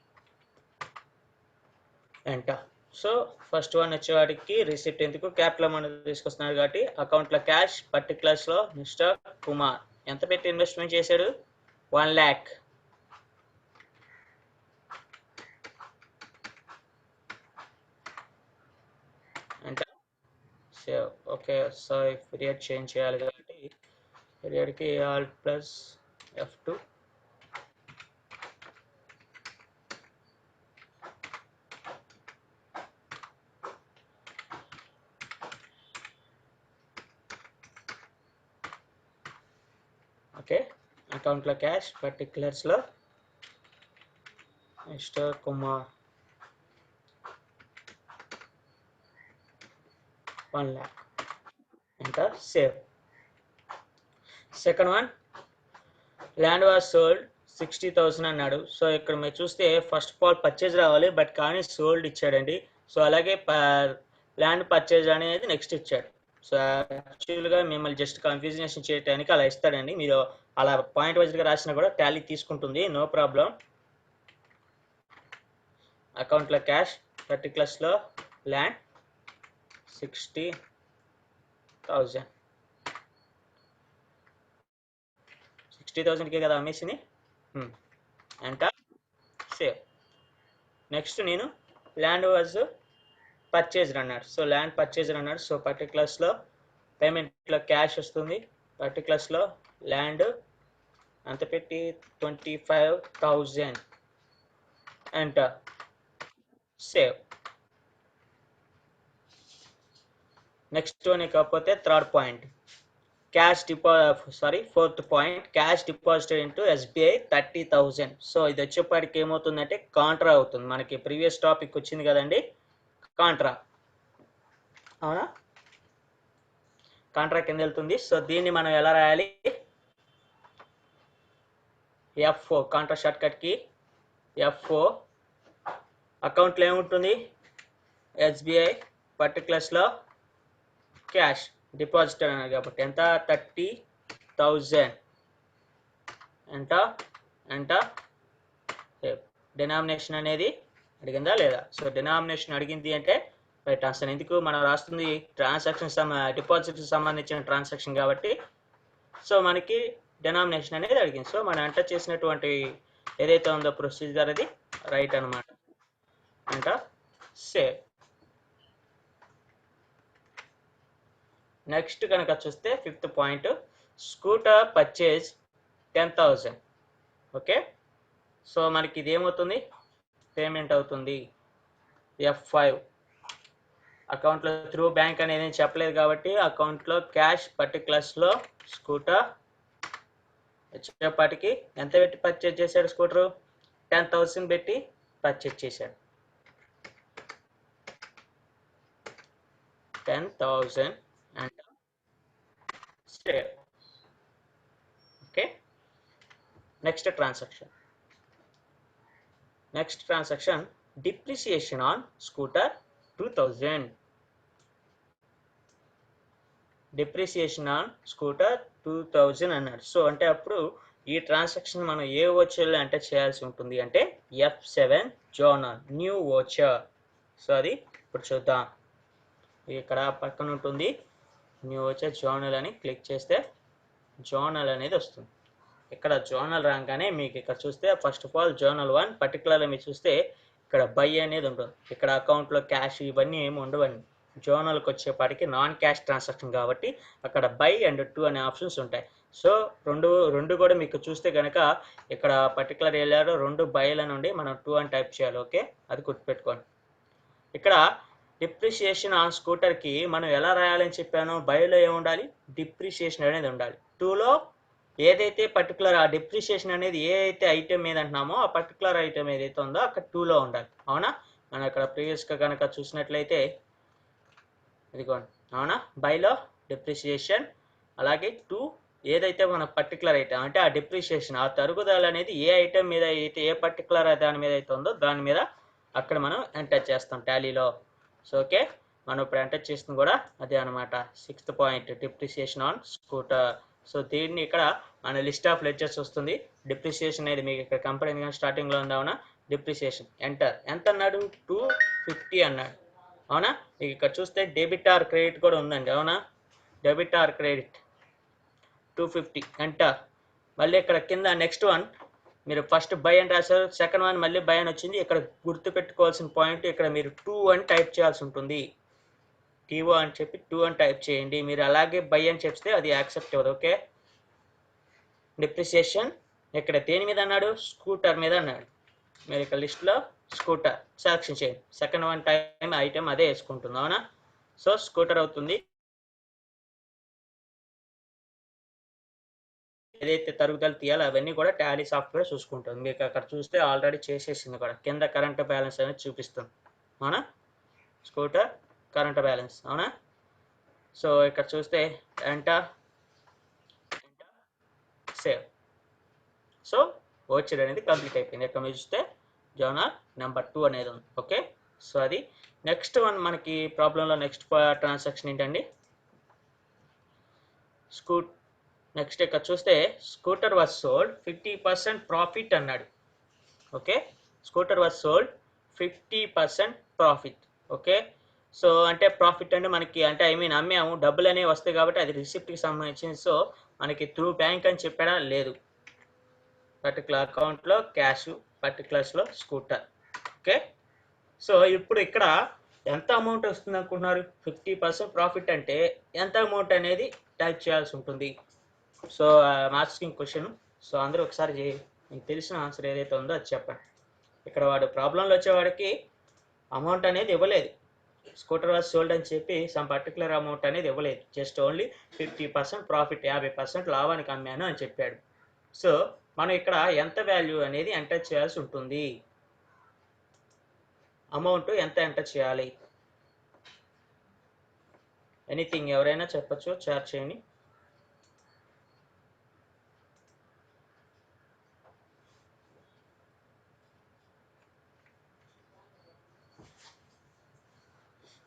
ఎంటర్. సో ఫస్ట్ వన్ వచ్చేవాడికి రిసిప్ట్ ఎందుకు, క్యాపిటల్ అమౌంట్ తీసుకొస్తున్నారు కాబట్టి అకౌంట్లో క్యాష్, పర్టికులర్స్లో మిస్టర్ కుమార్ ఎంత పెట్టి ఇన్వెస్ట్మెంట్ చేశాడు, 1 lakh. Enter save. Okay, so period change చేయాలి కాబట్టి పీరియడ్కి ఆల్ ప్లస్ F2. ఓకే, అకౌంట్లో క్యాష్, పర్టికులర్స్లో mister Kumar 1 lakh. Enter save. Second one land was sold 60,000 అన్నాడు. సో ఇక్కడ మీరు చూస్తే ఫస్ట్ ఆఫ్ ఆల్ పర్చేజ్ రావాలి, బట్ కానీ సోల్డ్ ఇచ్చాడండి. సో అలాగే ల్యాండ్ పర్చేజ్ అనేది నెక్స్ట్ ఇచ్చాడు. సో యాక్చువల్గా మిమ్మల్ని జస్ట్ కన్ఫ్యూజనేషన్ చేయడానికి అలా ఇస్తాడండి, మీరు అలా పాయింట్ వైజ్గా రాసినా కూడా టాలీ తీసుకుంటుంది, నో ప్రాబ్లం. అకౌంట్లో క్యాష్, పర్టికులర్స్లో ల్యాండ్ 60,000. 60,000కే కదా అమ్మేసింది. Enter save. నెక్స్ట్ నేను ల్యాండ్ వాజ్ పర్చేజ్డ్ అన్నాడు. సో ల్యాండ్ పర్చేజ్డ్ అన్నాడు. సో పర్టికులర్స్లో పేమెంట్లో క్యాష్ వస్తుంది, పర్టికులర్స్లో ల్యాండ్ అంత పెట్టి 25,000. Enter save. నెక్స్ట్ వన్ కాకపోతే third point cash fourth point cash deposited into SBI 30,000. So ఇది వచ్చేప్పటికి ఏమవుతుందంటే కాంట్రా అవుతుంది. మనకి ప్రీవియస్ టాపిక్ వచ్చింది కదండి, కాంట్రా, అవునా. కాంట్రా కింద వెళ్తుంది. సో దీన్ని మనం ఎలా రాయాలి, F4 కాంట్రా షార్ట్ కట్కి F4. అకౌంట్లో ఏముంటుంది, SBI, పర్టికులర్స్లో క్యాష్ డిపాజిటెడ్ అన్నారు కాబట్టి ఎంత 30,000. ఎంటర్ డినామినేషన్ అనేది అడిగిందా లేదా. సో డినామినేషన్ అడిగింది అంటే రైట్ ఆన్సర్. ఎందుకు మనం రాస్తుంది ట్రాన్సాక్షన్ డిపాజిట్కి సంబంధించిన ట్రాన్సాక్షన్ కాబట్టి సో మనకి డినామినేషన్ అనేది అడిగింది. సో మనం ఎంటర్ చేసినటువంటి ఏదైతే ఉందో ప్రొసీజర్ అది రైట్ అనమాట. Enter save. నెక్స్ట్ కనుక చూస్తే fifth point scooter purchase 10,000. Okay, so మనకి ఇది ఏమవుతుంది, పేమెంట్ అవుతుంది F5. అకౌంట్లో త్రూ బ్యాంక్ అనేది చెప్పలేదు కాబట్టి అకౌంట్లో క్యాష్, పర్టికులర్స్లో స్కూటర్ వచ్చేపాటికి ఎంత పెట్టి పర్చేజ్ చేశాడు స్కూటరు, 10,000 పెట్టి పర్చేజ్ చేశాడు. 10,000 and save. Okay. Next transaction, depreciation on scooter 2000. Depreciation on scooter 2000 అన్నాడు. సో అంటే అప్పుడు ఈ ట్రాన్సాక్షన్ మనం ఏ ఓచర్లో ఎంటర్ చేయాల్సి ఉంటుంది అంటే F7 zonal new voucher. So అది ఇప్పుడు చూద్దాం. ఇక్కడ పక్కన ఉంటుంది న్యూ ఓచర్ జోనల్ అని క్లిక్ చేస్తే జోనల్ అనేది వస్తుంది. ఇక్కడ జోనల్ రాగానే మీకు ఇక్కడ చూస్తే ఫస్ట్ ఆఫ్ ఆల్ జోనల్ 1 పర్టికులర్గా మీరు చూస్తే ఇక్కడ బై అనేది ఉంటుంది. ఇక్కడ అకౌంట్లో క్యాష్ ఇవన్నీ ఏమి ఉండవండి. జోనల్కి వచ్చేపాటికి నాన్ క్యాష్ ట్రాన్సాక్షన్ కాబట్టి అక్కడ బై అండ్ 2 అనే ఆప్షన్స్ ఉంటాయి. సో రెండు కూడా మీకు చూస్తే కనుక ఇక్కడ పర్టికులర్ ఏరియాలో 2 బైల నుండి మనం 2 అని టైప్ చేయాలి. ఓకే, అది గుర్తుపెట్టుకోండి. ఇక్కడ డిప్రిసియేషన్ ఆన్ స్కూటర్కి మనం ఎలా రాయాలని చెప్పాను, బైలో ఏముండాలి, డిప్రిసియేషన్ అనేది ఉండాలి. 2లో ఏదైతే పర్టికులర్ ఆ డిప్రిసియేషన్ అనేది ఏ అయితే ఐటెం మీద అంటున్నామో ఆ పర్టికులర్ ఐటెం ఏదైతే ఉందో అక్కడ 2లో ఉండాలి. అవునా, మనం ఇక్కడ ప్రీవియస్గా కనుక చూసినట్లయితే ఇదిగోండి, అవునా, బైలో డిప్రిసియేషన్, అలాగే 2 ఏదైతే మన పర్టికులర్ ఐటెం అంటే ఆ డిప్రిసియేషన్ ఆ తరుగుదల అనేది ఏ ఐటెం మీద అయితే ఏ పర్టికులర్ దాని మీద అయితే ఉందో దాని మీద అక్కడ మనం ఎంటర్ చేస్తాం టాలీలో. సో ఓకే, మనం ఇప్పుడు ఎంటర్ చేస్తుంది కూడా అదే అనమాట. 6th point depreciation on scooter. So దీన్ని ఇక్కడ మన లిస్ట్ ఆఫ్ లెడ్జర్స్ వస్తుంది. డిప్రిసియేషన్ అనేది మీకు ఇక్కడ కంపెనీ స్టార్టింగ్లో ఉందా, డిప్రిసియేషన్ ఎంటర్ ఎంత అన్నాడు, 250 అన్నాడు. అవునా, మీకు ఇక్కడ చూస్తే డెబిట్ ఆర్ క్రెడిట్ కూడా ఉందండి. అవునా, డెబిట్ ఆర్ క్రెడిట్ 250 ఎంటర్. మళ్ళీ ఇక్కడ కింద నెక్స్ట్ వన్ మీరు ఫస్ట్ బై అని రాశారు, సెకండ్ వన్ మళ్ళీ బై అని వచ్చింది. ఇక్కడ గుర్తు పెట్టుకోవాల్సిన పాయింట్ ఇక్కడ మీరు 2 అని టైప్ చేయాల్సి ఉంటుంది. టీఓ అని చెప్పి 2 అని టైప్ చేయండి. మీరు అలాగే బై అని చెప్తే అది యాక్సెప్ట్ అవ్వదు. ఓకే, డిప్రిసియేషన్ ఇక్కడ దేని మీద అన్నాడు, స్కూటర్ మీద అన్నాడు. మీరు ఇక్కడ లిస్ట్లో స్కూటర్ సెలెక్షన్ చేయండి. సెకండ్ వన్ టైం ఐటెం అదే వేసుకుంటుంది. అవునా, సో స్కూటర్ అవుతుంది. ఏదైతే తరుగుదల తీయాలో అవన్నీ కూడా టాలీ సాఫ్ట్వేర్ చూసుకుంటుంది. మీకు అక్కడ చూస్తే ఆల్రెడీ చేసేసింది కూడా, కింద కరెంట్ బ్యాలెన్స్ అనేది చూపిస్తుంది. అవునా, స్కూటర్ కరెంట్ బ్యాలెన్స్. అవునా, సో ఇక్కడ చూస్తే ఎంటర్ సేవ్. సో ఓచర్ అనేది కంప్లీట్ అయిపోయింది. ఇక్కడ మీరు చూస్తే జోనల్ నెంబర్ 2 అనేది ఉంది. ఓకే, సో అది నెక్స్ట్ వన్ మనకి ప్రాబ్లంలో నెక్స్ట్ ట్రాన్సాక్షన్ ఏంటండి, నెక్స్ట్ ఇక్కడ చూస్తే స్కూటర్ వాజ్ సోల్డ్ 50% ప్రాఫిట్ అన్నాడు. Okay, scooter was sold 50% profit. Okay, so అంటే ప్రాఫిట్ అంటే మనకి అంటే అమ్మాము, డబ్బులు అనేవి వస్తాయి కాబట్టి అది రిసిప్ట్కి సంబంధించింది. సో మనకి త్రూ బ్యాంక్ అని చెప్పాడా, లేదు, పర్టికులర్ అకౌంట్లో క్యాష్, పర్టికులర్స్లో స్కూటర్. ఓకే, సో ఇప్పుడు ఇక్కడ ఎంత అమౌంట్ వస్తుంది అనుకుంటున్నారు, 50% ప్రాఫిట్ అంటే ఎంత అమౌంట్ అనేది టైప్ చేయాల్సి ఉంటుంది. So మార్క్సింగ్ question. సో అందరూ ఒకసారి మీకు తెలిసిన ఆన్సర్ ఏదైతే ఉందో అది చెప్పండి. ఇక్కడ వాడు ప్రాబ్లంలో వచ్చేవాడికి అమౌంట్ అనేది ఇవ్వలేదు, స్కూటర్ వాజ్ సోల్డ్ అని చెప్పి సమ్ పర్టికులర్ అమౌంట్ అనేది ఇవ్వలేదు, జస్ట్ ఓన్లీ 50% ప్రాఫిట్, 50% లాభానికి అమ్మాను అని చెప్పాడు. సో మనం ఇక్కడ ఎంత వాల్యూ అనేది ఎంటర్ చేయాల్సి ఉంటుంది, అమౌంట్ ఎంత ఎంటర్ చేయాలి, ఎనీథింగ్ ఎవరైనా చెప్పచ్చు, చాట్ చేయండి.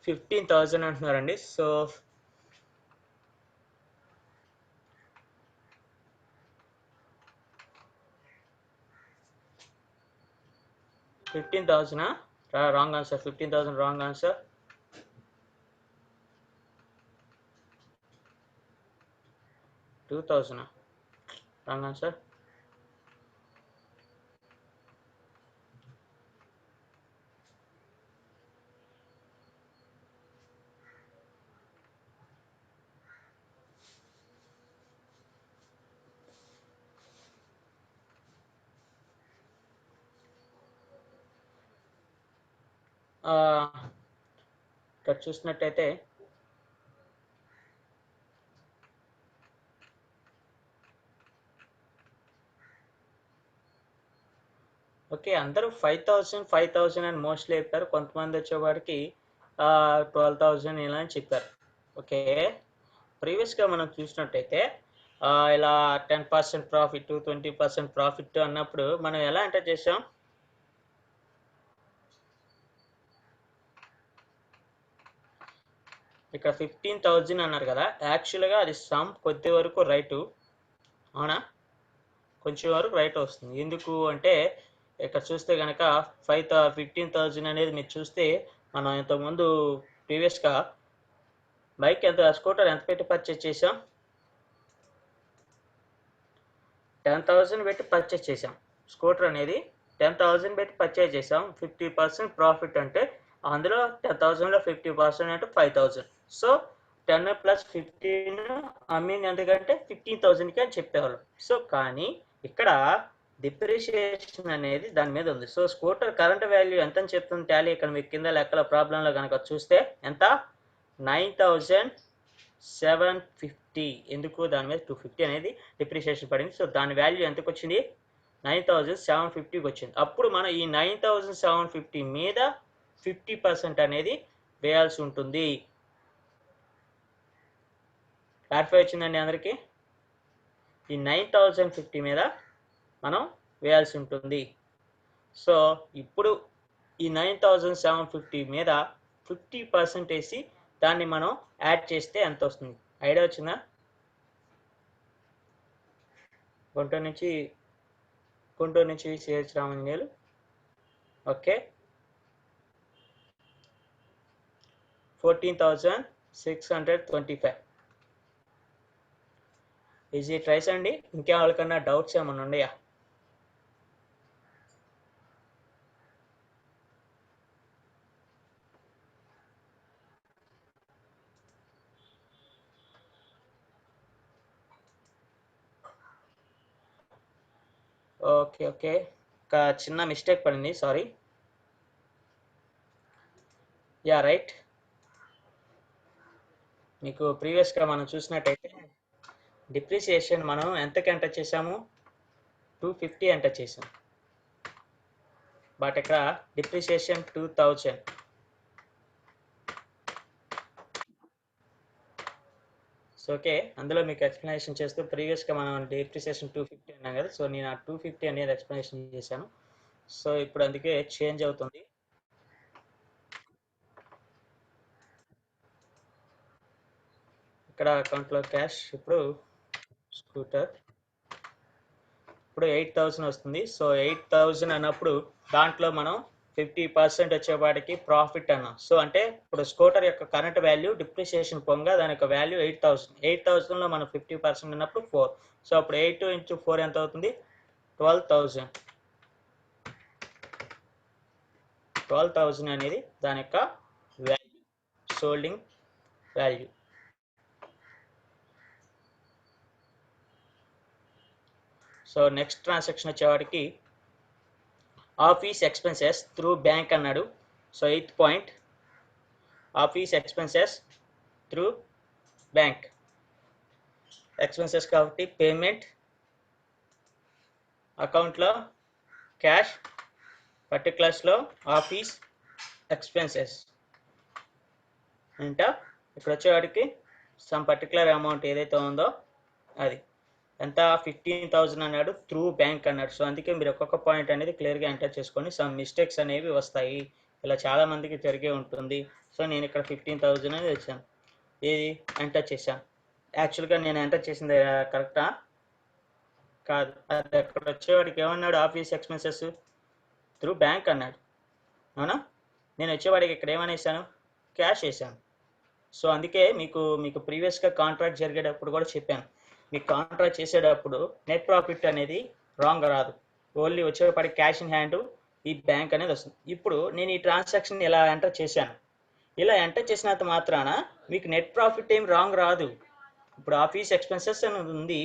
$15,000 అంటున్నారండి. So $15,000 wrong answer, 15,000 wrong answer. $2,000 wrong answer. ఇక్కడ చూసినట్టయితే ఓకే. అందరూ 5000 అని మోస్ట్‌లీ చెప్పారు. కొంతమంది వచ్చేవాడికి 12,000 ఇలా అని చెప్పారు. ఓకే. ప్రీవియస్‌గా మనం చూసినట్టయితే ఇలా 10% ప్రాఫిట్, 20% ప్రాఫిట్ అన్నప్పుడు మనం ఎలా ఎంటర్ చేసాం? ఇక్కడ 15,000 అన్నారు కదా! యాక్చువల్‌గా అది సమ్ కొద్ది వరకు రైటు. అవునా? కొంచెం వరకు రైట్ వస్తుంది. ఎందుకు అంటే ఇక్కడ చూస్తే గనక 15,000 అనేది మీరు చూస్తే మనం ఇంతకుముందు ప్రీవియస్‌గా స్కూటర్ ఎంత పెట్టి పర్చేజ్ చేసాం? 10,000 పెట్టి పర్చేజ్ చేసాం. స్కూటర్ అనేది 10,000 పెట్టి పర్చేజ్ చేసాం. 50% ప్రాఫిట్ అంటే అందులో 10,000లో 50% అంటే 5,000. సో 10 ప్లస్ 15 ఎందుకంటే 15,000కి అని చెప్పేవాళ్ళం. సో కానీ ఇక్కడ డిప్రిషియేషన్ అనేది దాని మీద ఉంది. సో స్కూటర్ కరెంట్ వాల్యూ ఎంత అని చెప్తుంది టాలీ ఇక్కడ మీకు కింద లెక్కల ప్రాబ్లంలో కనుక చూస్తే ఎంత? 9,750. ఎందుకు దాని మీద 250 అనేది డిప్రిషియేషన్ పడింది. సో దాని వాల్యూ ఎంతకు వచ్చింది? 9,750కి వచ్చింది. అప్పుడు మనం ఈ 9,750 మీద 50% అనేది వేయాల్సి ఉంటుంది. క్లారిఫై వచ్చిందండి అందరికీ? ఈ 9,050 మీద మనం వేయాల్సి ఉంటుంది. సో ఇప్పుడు ఈ 9,750 మీద 50% వేసి దాన్ని మనం యాడ్ చేస్తే ఎంత వస్తుంది? ఐడియా వచ్చిందా? గుంటూరు నుంచి CH Ramanjaneyulu. Okay. 14,625. Easy tries అండి. ఇంకెవరికన్నా డౌట్స్ ఏమన్నా ఉన్నాయా? ఓకే. ఓకే. ఒక చిన్న మిస్టేక్ పడింది, సారీ. Yeah right. మీకు ప్రీవియస్గా మనం చూసినట్టయితే డిప్రిసియేషన్ మనం ఎంతకి ఎంటర్ చేసాము? 250 ఎంటర్ చేసాం. బట్ ఇక్కడ డిప్రిసియేషన్ 2,000. సో ఓకే, అందులో మీకు ఎక్స్ప్లెనేషన్ చేస్తూ ప్రీవియస్గా మనం డిప్రిసియేషన్ 250 అన్నాం కదా, సో నేను ఆ 250 అనేది ఎక్స్ప్లెనేషన్ చేశాను. సో ఇప్పుడు అందుకే చేంజ్ అవుతుంది. ఇక్కడ అకౌంట్లో క్యాష్ ఇప్పుడు స్కూటర్ ఇప్పుడు 8,000 వస్తుంది. సో 8,000 అన్నప్పుడు దాంట్లో మనం 50% వచ్చేవాడికి ప్రాఫిట్ అన్నాం. సో అంటే ఇప్పుడు స్కూటర్ యొక్క కరెంట్ వాల్యూ డిప్రిసియేషన్ పొంగా దాని యొక్క వాల్యూ 8,000. 8,000లో మనం 50% అన్నప్పుడు 4. సో అప్పుడు 8 into 4 ఎంత అవుతుంది? 12,000. 12,000 అనేది దాని యొక్క value, solding value. So next transaction వచ్చేవాడికి ఆఫీస్ ఎక్స్పెన్సెస్ త్రూ బ్యాంక్ అన్నాడు. So 8th point, office expenses through bank. Expenses కాబట్టి పేమెంట్, అకౌంట్లో క్యాష్, పర్టికులర్స్లో ఆఫీస్ ఎక్స్పెన్సెస్. అంటే ఇక్కడ వచ్చేవాడికి సమ్ పర్టికులర్ అమౌంట్ ఏదైతే ఉందో అది ఎంత? 15,000 అన్నాడు, త్రూ బ్యాంక్ అన్నాడు. సో అందుకే మీరు ఒక్కొక్క పాయింట్ అనేది క్లియర్గా ఎంటర్ చేసుకొని సమ్ మిస్టేక్స్ అనేవి వస్తాయి. ఇలా చాలా మందికి జరిగే ఉంటుంది. సో నేను ఇక్కడ 15,000 అనేది వచ్చాను, ఏది ఎంటర్ చేశాను. యాక్చువల్గా నేను ఎంటర్ చేసింది కరెక్టా? కాదు. అది అక్కడ వచ్చేవాడికి ఏమన్నాడు? ఆఫీస్ ఎక్స్పెన్సెస్ త్రూ బ్యాంక్ అన్నాడు, అవునా? నేను వచ్చేవాడికి ఇక్కడ ఏమనేసాను? క్యాష్ వేసాను. సో అందుకే మీకు ప్రీవియస్గా కాంట్రాక్ట్ జరిగేటప్పుడు కూడా చెప్పాను, మీకు కాంట్రాక్ట్ చేసేటప్పుడు నెట్ ప్రాఫిట్ అనేది రాంగ్ రాదు, ఓన్లీ వచ్చేటప్పటికి క్యాష్ ఇన్ హ్యాండ్ ఈ బ్యాంక్ అనేది వస్తుంది. ఇప్పుడు నేను ఈ ట్రాన్సాక్షన్ ఇలా ఎంటర్ చేశాను, ఇలా ఎంటర్ చేసినంత మాత్రాన మీకు నెట్ ప్రాఫిట్ ఏం రాంగ్ రాదు. ఇప్పుడు ఆఫీస్ ఎక్స్పెన్సెస్ అని ఉంది,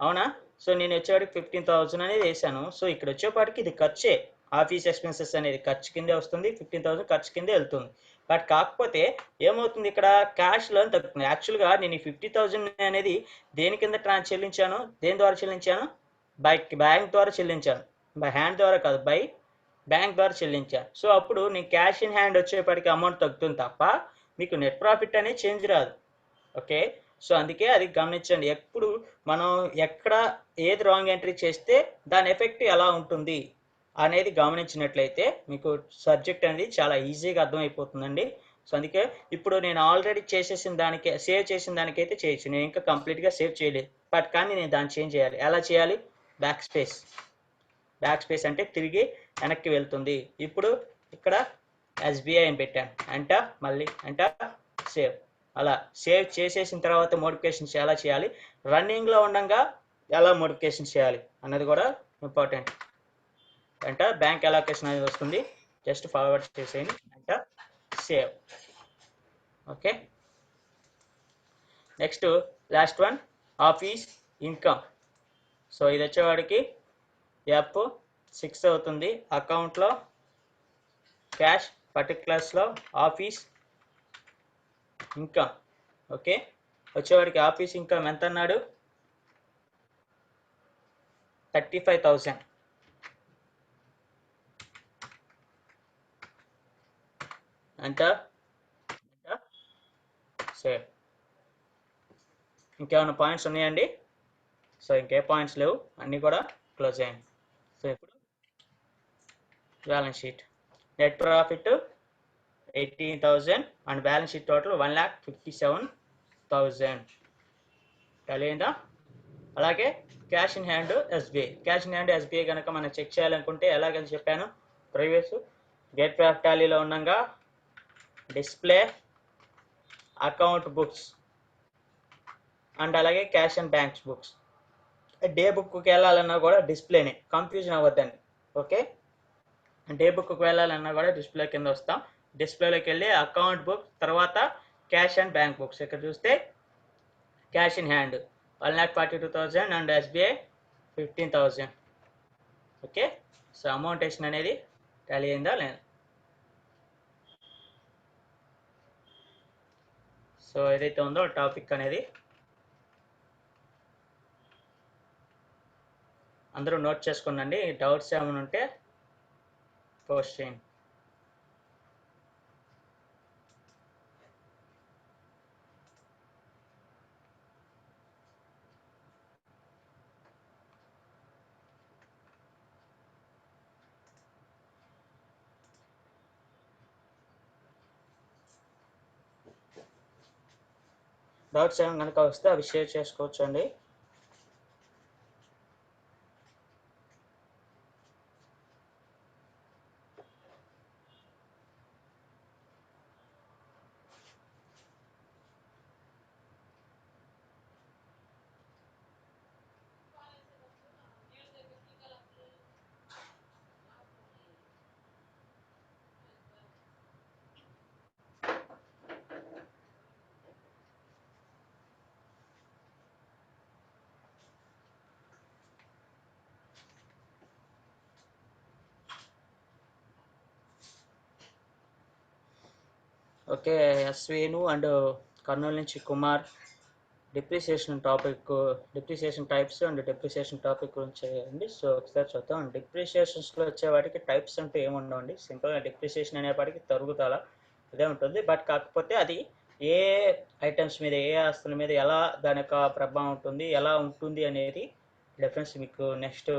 అవునా? సో నేను వచ్చేవాడికి 15,000 అనేది వేసాను. సో ఇక్కడ వచ్చేపాటికి ఇది ఖర్చే, ఆఫీస్ ఎక్స్పెన్సెస్ అనేది ఖర్చు కిందే వస్తుంది, 15,000 ఖర్చు కిందే వెళ్తుంది. బట్ కాకపోతే ఏమవుతుంది, ఇక్కడ క్యాష్లో తగ్గుతుంది. యాక్చువల్గా నేను ఈ 50,000 అనేది దేని కింద చెల్లించాను? దేని ద్వారా చెల్లించాను? బ్యాంక్ ద్వారా చెల్లించాను, బై హ్యాండ్ ద్వారా కాదు, బై బ్యాంక్ ద్వారా చెల్లించారు. సో అప్పుడు నేను క్యాష్ ఇన్ హ్యాండ్ వచ్చేప్పటికి అమౌంట్ తగ్గుతుంది తప్ప మీకు నెట్ ప్రాఫిట్ అనేది చేంజ్ రాదు. ఓకే, సో అందుకే అది గమనించండి. ఎప్పుడు మనం ఎక్కడ ఏది రాంగ్ ఎంట్రీ చేస్తే దాని ఎఫెక్ట్ ఎలా ఉంటుంది అనేది గమనించినట్లయితే మీకు సబ్జెక్ట్ అనేది చాలా ఈజీగా అర్థమైపోతుందండి. సో అందుకే ఇప్పుడు నేను ఆల్రెడీ చేసేసిన దానికి సేవ్ చేసిన దానికైతే చేయొచ్చు, నేను ఇంకా కంప్లీట్గా సేవ్ చేయలేదు. బట్ కానీ నేను దాన్ని చేంజ్ చేయాలి. ఎలా చేయాలి? Back space. బ్యాక్ స్పేస్ అంటే తిరిగి వెనక్కి వెళ్తుంది. ఇప్పుడు ఇక్కడ ఎస్బీఐ అని పెట్టాను, ఎంటర్, మళ్ళీ ఎంటర్, సేవ్. అలా సేవ్ చేసేసిన తర్వాత మోడిఫికేషన్స్ ఎలా చేయాలి, రన్నింగ్లో ఉండగా ఎలా మోడిఫికేషన్ చేయాలి అన్నది కూడా ఇంపార్టెంట్. ఎంటర్, బ్యాంక్ అలొకేషన్ అనేది వస్తుంది, జస్ట్ ఫార్వర్డ్ చేసేయండి, enter, save. Okay, next last one, office income. So ఇది వచ్చేవాడికి F6 అవుతుంది. అకౌంట్లో క్యాష్, పర్టికులర్స్లో ఆఫీస్ ఇన్కమ్. ఓకే, వచ్చేవాడికి ఆఫీస్ ఇన్కమ్ ఎంత అన్నాడు? 35,000. Enter, save. ఇంకేమైనా పాయింట్స్ ఉన్నాయండి? సో ఇంకే పాయింట్స్ లేవు, అన్నీ కూడా క్లోజ్ అయ్యాయి. సో ఇప్పుడు balance sheet. Net profit 18,000 and balance sheet total 1,57,000. తెలియదా? అలాగే cash in hand SBI. Cash in hand SBI కనుక మనం చెక్ చేయాలనుకుంటే ఎలాగని చెప్పాను ప్రీవియస్, గెట్ ప్రాఫిట్ టాలీలో ఉండగా డిస్ప్లే, అకౌంట్ బుక్స్ అండ్ అలాగే cash and banks books. Day బుక్కి వెళ్ళాలన్నా కూడా డిస్ప్లేనే, కన్ఫ్యూజన్ అవ్వద్దండి. ఓకే, డే బుక్కి వెళ్ళాలన్నా కూడా డిస్ప్లే కింద వస్తాం. డిస్ప్లేలోకి వెళ్ళి అకౌంట్ బుక్, తర్వాత క్యాష్ అండ్ బ్యాంక్ బుక్స్. ఇక్కడ చూస్తే cash in hand 1,42,000 and SBI 15,000. ఓకే, సో అమౌంటేషన్ అనేది టాలీ అయిందా లేదా? సో ఏదైతే ఉందో టాపిక్ అనేది అందరూ నోట్ చేసుకోండి. డౌట్స్ ఏమైనా ఉంటే పోస్ట్ చేయండి. డౌట్స్ ఏమైనా కనుక వస్తే అవి షేర్ చేసుకోవచ్చు అండి. ఓకే, ఎస్వేను అండ్ కర్నూలు నుంచి Kumar depreciation topic, depreciation types and depreciation topic గురించి అండి. సో ఒకసారి చూద్దాం. డిప్రిసియేషన్స్లో వచ్చేవాటికి టైప్స్ అంటూ ఏముండవండి. సింపుల్గా డిప్రిసియేషన్ అనేవాటికి తరుగుదల ఇదే ఉంటుంది. బట్ కాకపోతే అది ఏ ఐటమ్స్ మీద, ఏ ఆస్తుల మీద ఎలా దాని యొక్క ప్రభావం ఉంటుంది, ఎలా ఉంటుంది అనేది డిఫరెన్స్ మీకు నెక్స్ట్,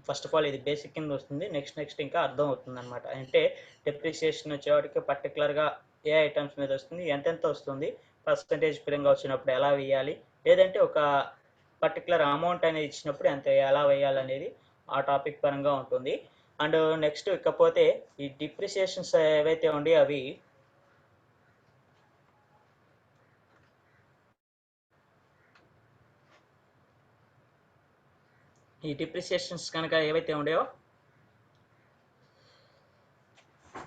ఫస్ట్ ఆఫ్ ఆల్ ఇది బేసిక్ కింద వస్తుంది. నెక్స్ట్ ఇంకా అర్థం అవుతుంది అనమాట. అంటే డిప్రిసియేషన్ వచ్చేవాటికి పర్టికులర్గా ఏ ఐటమ్స్ మీద వస్తుంది, ఎంతెంత వస్తుంది, పర్సంటేజ్ పరంగా వచ్చినప్పుడు ఎలా వేయాలి, లేదంటే ఒక పర్టికులర్ అమౌంట్ అనేది ఇచ్చినప్పుడు ఎంత ఎలా వేయాలి అనేది ఆ టాపిక్ పరంగా ఉంటుంది. అండ్ నెక్స్ట్ ఇకపోతే ఈ డిప్రిసియేషన్స్ ఏవైతే ఉండి అవి ఈ డిప్రిసియేషన్స్ కనుక ఏవైతే ఉండేవో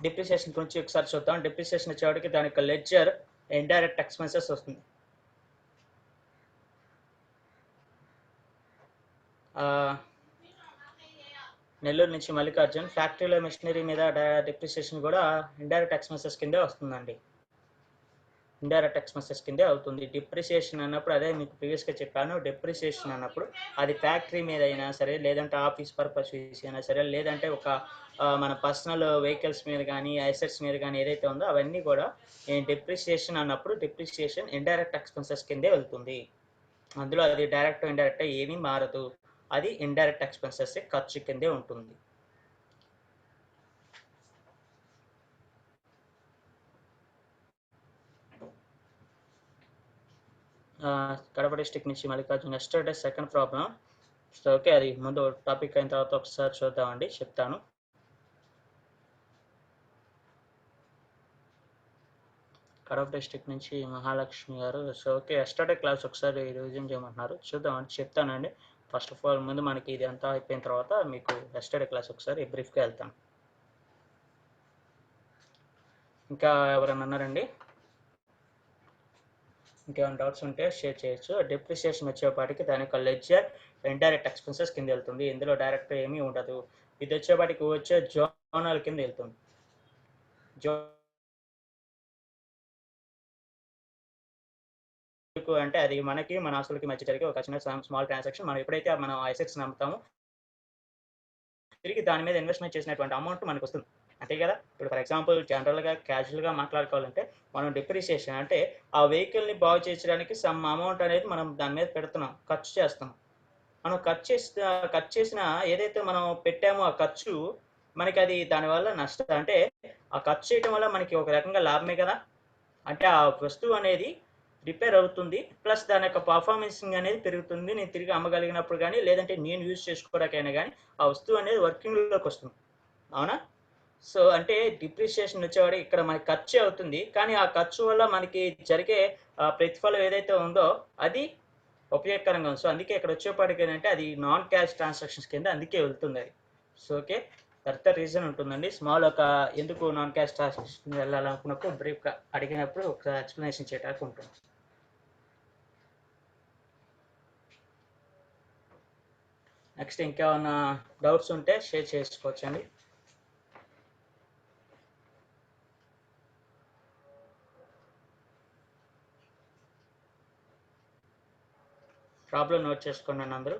డిప్రిసియేషన్ గురించి ఒకసారి చూద్దాం. డిప్రిసియేషన్ వచ్చేవాడికి దాని యొక్క లెడ్జర్ ఇండైరెక్ట్ ఎక్స్పెన్సెస్ వస్తుంది. నెల్లూరు నుంచి మల్లికార్జున్, ఫ్యాక్టరీలో మిషనరీ మీద డిప్రిసియేషన్ కూడా ఇండైరెక్ట్ ఎక్స్పెన్సెస్ కిందే వస్తుందండి. ఇండైరెక్ట్ ఎక్స్పెన్సెస్ కిందే అవుతుంది. డిప్రిసియేషన్ అన్నప్పుడు అదే మీకు ప్రీవియస్గా చెప్పాను. డిప్రిసియేషన్ అన్నప్పుడు అది ఫ్యాక్టరీ మీద అయినా సరే, లేదంటే ఆఫీస్ పర్పస్ యూస్ అయినా సరే, లేదంటే ఒక మన పర్సనల్ వెహికల్స్ మీద కానీ, అసెట్స్ మీద కానీ ఏదైతే ఉందో అవన్నీ కూడా డిప్రిసియేషన్ అన్నప్పుడు డిప్రిసియేషన్ ఇండైరెక్ట్ ఎక్స్పెన్సెస్ కిందే వెళ్తుంది. అందులో అది డైరెక్ట్ ఇండైరెక్ట్ ఏమీ మారదు. అది ఇండైరెక్ట్ ఎక్స్పెన్సెస్ ఖర్చు కిందే ఉంటుంది. కడప డిస్టిక్ నుంచి Mallikarjuna. Yesterday second problem. So okay, అది ముందు టాపిక్ అయిన తర్వాత ఒకసారి చూద్దామండి, చెప్తాను. కడప డిస్టిక్ నుంచి మహాలక్ష్మి గారు. సో ఓకే, ఎస్టర్డే క్లాస్ ఒకసారి రివిజన్ చేయమంటున్నారు, చూద్దామండి, చెప్తానండి. ఫస్ట్ ఆఫ్ ఆల్ ముందు మనకి ఇది అంతా అయిపోయిన తర్వాత మీకు ఎస్టర్డే క్లాస్ ఒకసారి బ్రీఫ్గా వెళ్తాను. ఇంకా ఎవరైనా అన్నారండి? ఇంకేమైనా డౌట్స్ ఉంటే షేర్ చేయొచ్చు. డిప్రిసియేషన్ వచ్చేపాటికి దాని యొక్క లెడ్జర్ ఇండైరెక్ట్ ఎక్స్పెన్సెస్ కింద వెళ్తుంది. ఇందులో డైరెక్ట్ ఏమీ ఉండదు. ఇది వచ్చేపాటికి వచ్చే జోనల్ కింద వెళ్తుంది. అంటే అది మనకి మన ఆస్తులకి మధ్య జరిగే ఒక చిన్న స్మాల్ ట్రాన్సాక్షన్. మనం ఎప్పుడైతే మనం అసెట్స్ నమ్ముతామో తిరిగి దాని మీద ఇన్వెస్ట్మెంట్ చేసినటువంటి అమౌంట్ మనకు వస్తుంది, అంతే కదా. ఇప్పుడు ఫర్ ఎగ్జాంపుల్ జనరల్గా క్యాజువల్గా మాట్లాడుకోవాలంటే మనం డిప్రిసియేషన్ అంటే ఆ వెహికల్ని బాగు చేయించడానికి సమ్ అమౌంట్ అనేది మనం దాని మీద పెడుతున్నాం, ఖర్చు చేస్తున్నాం. మనం ఖర్చు చేసిన ఏదైతే మనం పెట్టామో ఆ ఖర్చు మనకి అది దానివల్ల నష్టం, అంటే ఆ ఖర్చు చేయడం వల్ల మనకి ఒక రకంగా లాభమే కదా. అంటే ఆ వస్తువు అనేది రిపేర్ అవుతుంది, ప్లస్ దాని యొక్క పర్ఫార్మెన్సింగ్ అనేది పెరుగుతుంది. నేను తిరిగి అమ్మగలిగినప్పుడు కానీ, లేదంటే నేను యూజ్ చేసుకోవడానికైనా కానీ ఆ వస్తువు అనేది వర్కింగ్లోకి వస్తుంది, అవునా. సో అంటే డిప్రిసియేషన్ వచ్చేవాడు ఇక్కడ మనకి ఖర్చు అవుతుంది, కానీ ఆ ఖర్చు వల్ల మనకి జరిగే ప్రతిఫలం ఏదైతే ఉందో అది ఉపయోగకరంగా ఉంది. సో అందుకే ఇక్కడ వచ్చేపాటికి ఏంటంటే అది నాన్ క్యాష్ ట్రాన్సాక్షన్స్ కింద అందుకే వెళ్తుంది అది. సో ఓకే, దట్ రీజన్ ఉంటుందండి. స్మాల్ ఒక ఎందుకు నాన్ క్యాష్ ట్రాన్సాక్షన్ వెళ్ళాలనుకున్నప్పుడు బ్రీఫ్గా అడిగినప్పుడు ఒక ఎక్స్ప్లెనేషన్ చేయడానికి ఉంటుంది. నెక్స్ట్ ఇంకేమైనా డౌట్స్ ఉంటే షేర్ చేసుకోవచ్చండి. ప్రాబ్లం నోట్ చేసుకున్నాను అందరూ.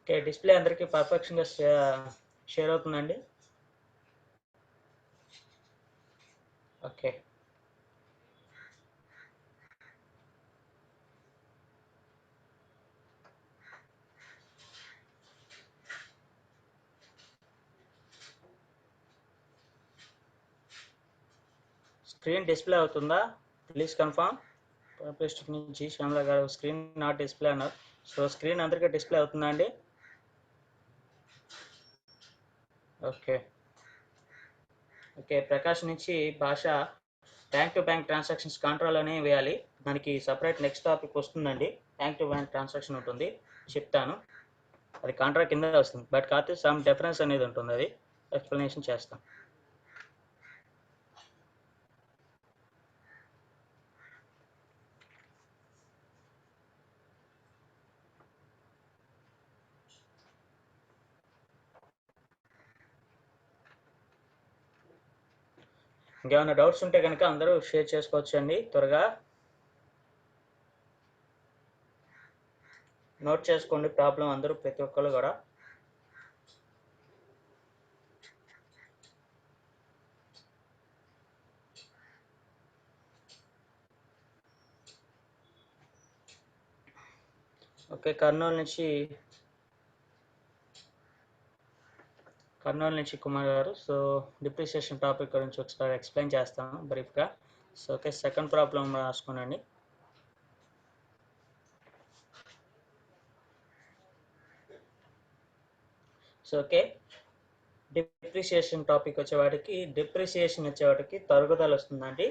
ఓకే, డిస్ప్లే అందరికీ పర్ఫెక్షన్గా షేర్ అవుతుందండి? ఓకే, స్క్రీన్ డిస్ప్లే అవుతుందా? Please confirm. డిస్ట్రిక్ట్ నుంచి శ్యామల గారు స్క్రీన్ నాట్ డిస్ప్లే అన్నారు. సో స్క్రీన్ అందరికీ డిస్ప్లే అవుతుందా అండి? ఓకే ఓకే, ప్రకాష్ నుంచి భాష bank to bank transactions control అనే వేయాలి. దానికి సపరేట్ నెక్స్ట్ టాపిక్ వస్తుందండి. బ్యాంక్ టు బ్యాంక్ ట్రాన్సాక్షన్ ఉంటుంది, చెప్తాను. అది కాంట్రాక్ట్ కింద వస్తుంది, బట్ కాకపోతే సమ్ డిఫరెన్స్ అనేది ఉంటుంది, అది ఎక్స్ప్లెనేషన్ చేస్తాం. ఇంకేమైనా డౌట్స్ ఉంటే కనుక అందరూ షేర్ చేసుకోవచ్చు అండి. త్వరగా నోట్ చేసుకోండి ప్రాబ్లం అందరూ, ప్రతి ఒక్కళ్ళు కూడా. ఓకే, కర్నూలు నుంచి కుమార్ గారు. సో డిప్రిసియేషన్ టాపిక్ గురించి ఒకసారి ఎక్స్ప్లెయిన్ చేస్తాను బ్రీఫ్గా. సో ఓకే, సెకండ్ ప్రాబ్లం రాసుకోనండి. సో ఓకే, డిప్రిసియేషన్ టాపిక్ వచ్చేవాడికి తరుగుదల వస్తుందండి.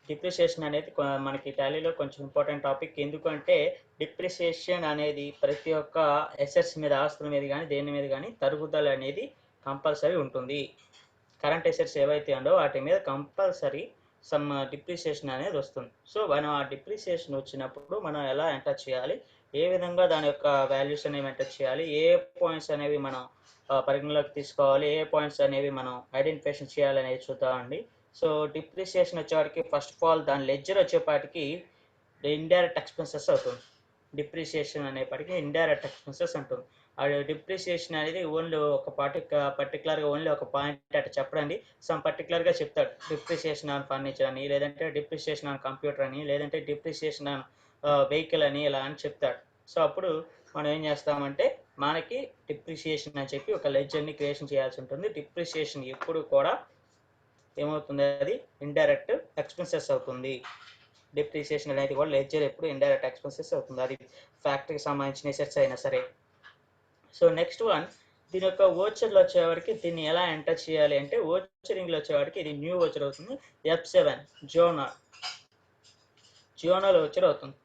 డిప్రిసియేషన్ అనేది మనకి టాలీలో కొంచెం ఇంపార్టెంట్ టాపిక్. ఎందుకంటే డిప్రిసియేషన్ అనేది ప్రతి ఒక్క ఎసెట్స్ మీద, ఆస్తుల మీద కానీ దేని మీద కానీ తరుగుదల అనేది కంపల్సరీ ఉంటుంది. కరెంట్ ఎసెట్స్ ఏవైతే ఉండో వాటి మీద కంపల్సరీ సమ్ డిప్రిసియేషన్ అనేది వస్తుంది. సో మనం ఆ డిప్రిసియేషన్ వచ్చినప్పుడు మనం ఎలా ఎంటర్ చేయాలి, ఏ విధంగా దాని యొక్క వాల్యూస్ అనేవి ఎంటర్ చేయాలి, ఏ పాయింట్స్ అనేవి మనం పరిగణలోకి తీసుకోవాలి, ఏ పాయింట్స్ అనేవి మనం ఐడెంటిఫికేషన్ చేయాలి అనేది చూద్దామండి. సో డిప్రిసియేషన్ వచ్చేవాడికి ఫస్ట్ ఆఫ్ ఆల్ దాని లెడ్జర్ వచ్చేపాటికి ఇండైరెక్ట్ ఎక్స్పెన్సెస్ అవుతుంది. డిప్రిసియేషన్ అనేప్పటికీ ఇండైరెక్ట్ ఎక్స్పెన్సెస్ ఉంటుంది. అది డిప్రిసియేషన్ అనేది ఓన్లీ ఒక పర్టికులర్గా ఓన్లీ ఒక పాయింట్ అట్లా చెప్పడండి. సమ్ పర్టికులర్గా చెప్తాడు డిప్రిసియేషన్ ఆన్ ఫర్నిచర్ అని, లేదంటే డిప్రిసియేషన్ ఆన్ కంప్యూటర్ అని, లేదంటే డిప్రిసియేషన్ ఆన్ వెహికల్ అని, ఇలా అని చెప్తాడు. సో అప్పుడు మనం ఏం చేస్తామంటే మనకి డిప్రిసియేషన్ అని చెప్పి ఒక లెడ్జర్ని క్రియేషన్ చేయాల్సి ఉంటుంది. డిప్రిసియేషన్ ఎప్పుడు కూడా ఏమవుతుంది, అది ఇండైరెక్ట్ ఎక్స్పెన్సెస్ అవుతుంది. డిప్రిసియేషన్ అనేది కూడా లెడ్జర్ ఎప్పుడు ఇండైరెక్ట్ ఎక్స్పెన్సెస్ అవుతుంది, అది ఫ్యాక్టరీకి సంబంధించిన ఎసెట్స్ అయినా సరే. సో నెక్స్ట్ వన్, దీని యొక్క ఓచర్లు వచ్చేవాడికి దీన్ని ఎలా ఎంటర్ చేయాలి అంటే, ఓచరింగ్లో వచ్చేవాడికి ఇది న్యూ ఓచర్ అవుతుంది. F7 జోనల్ ఓచర్ అవుతుంది.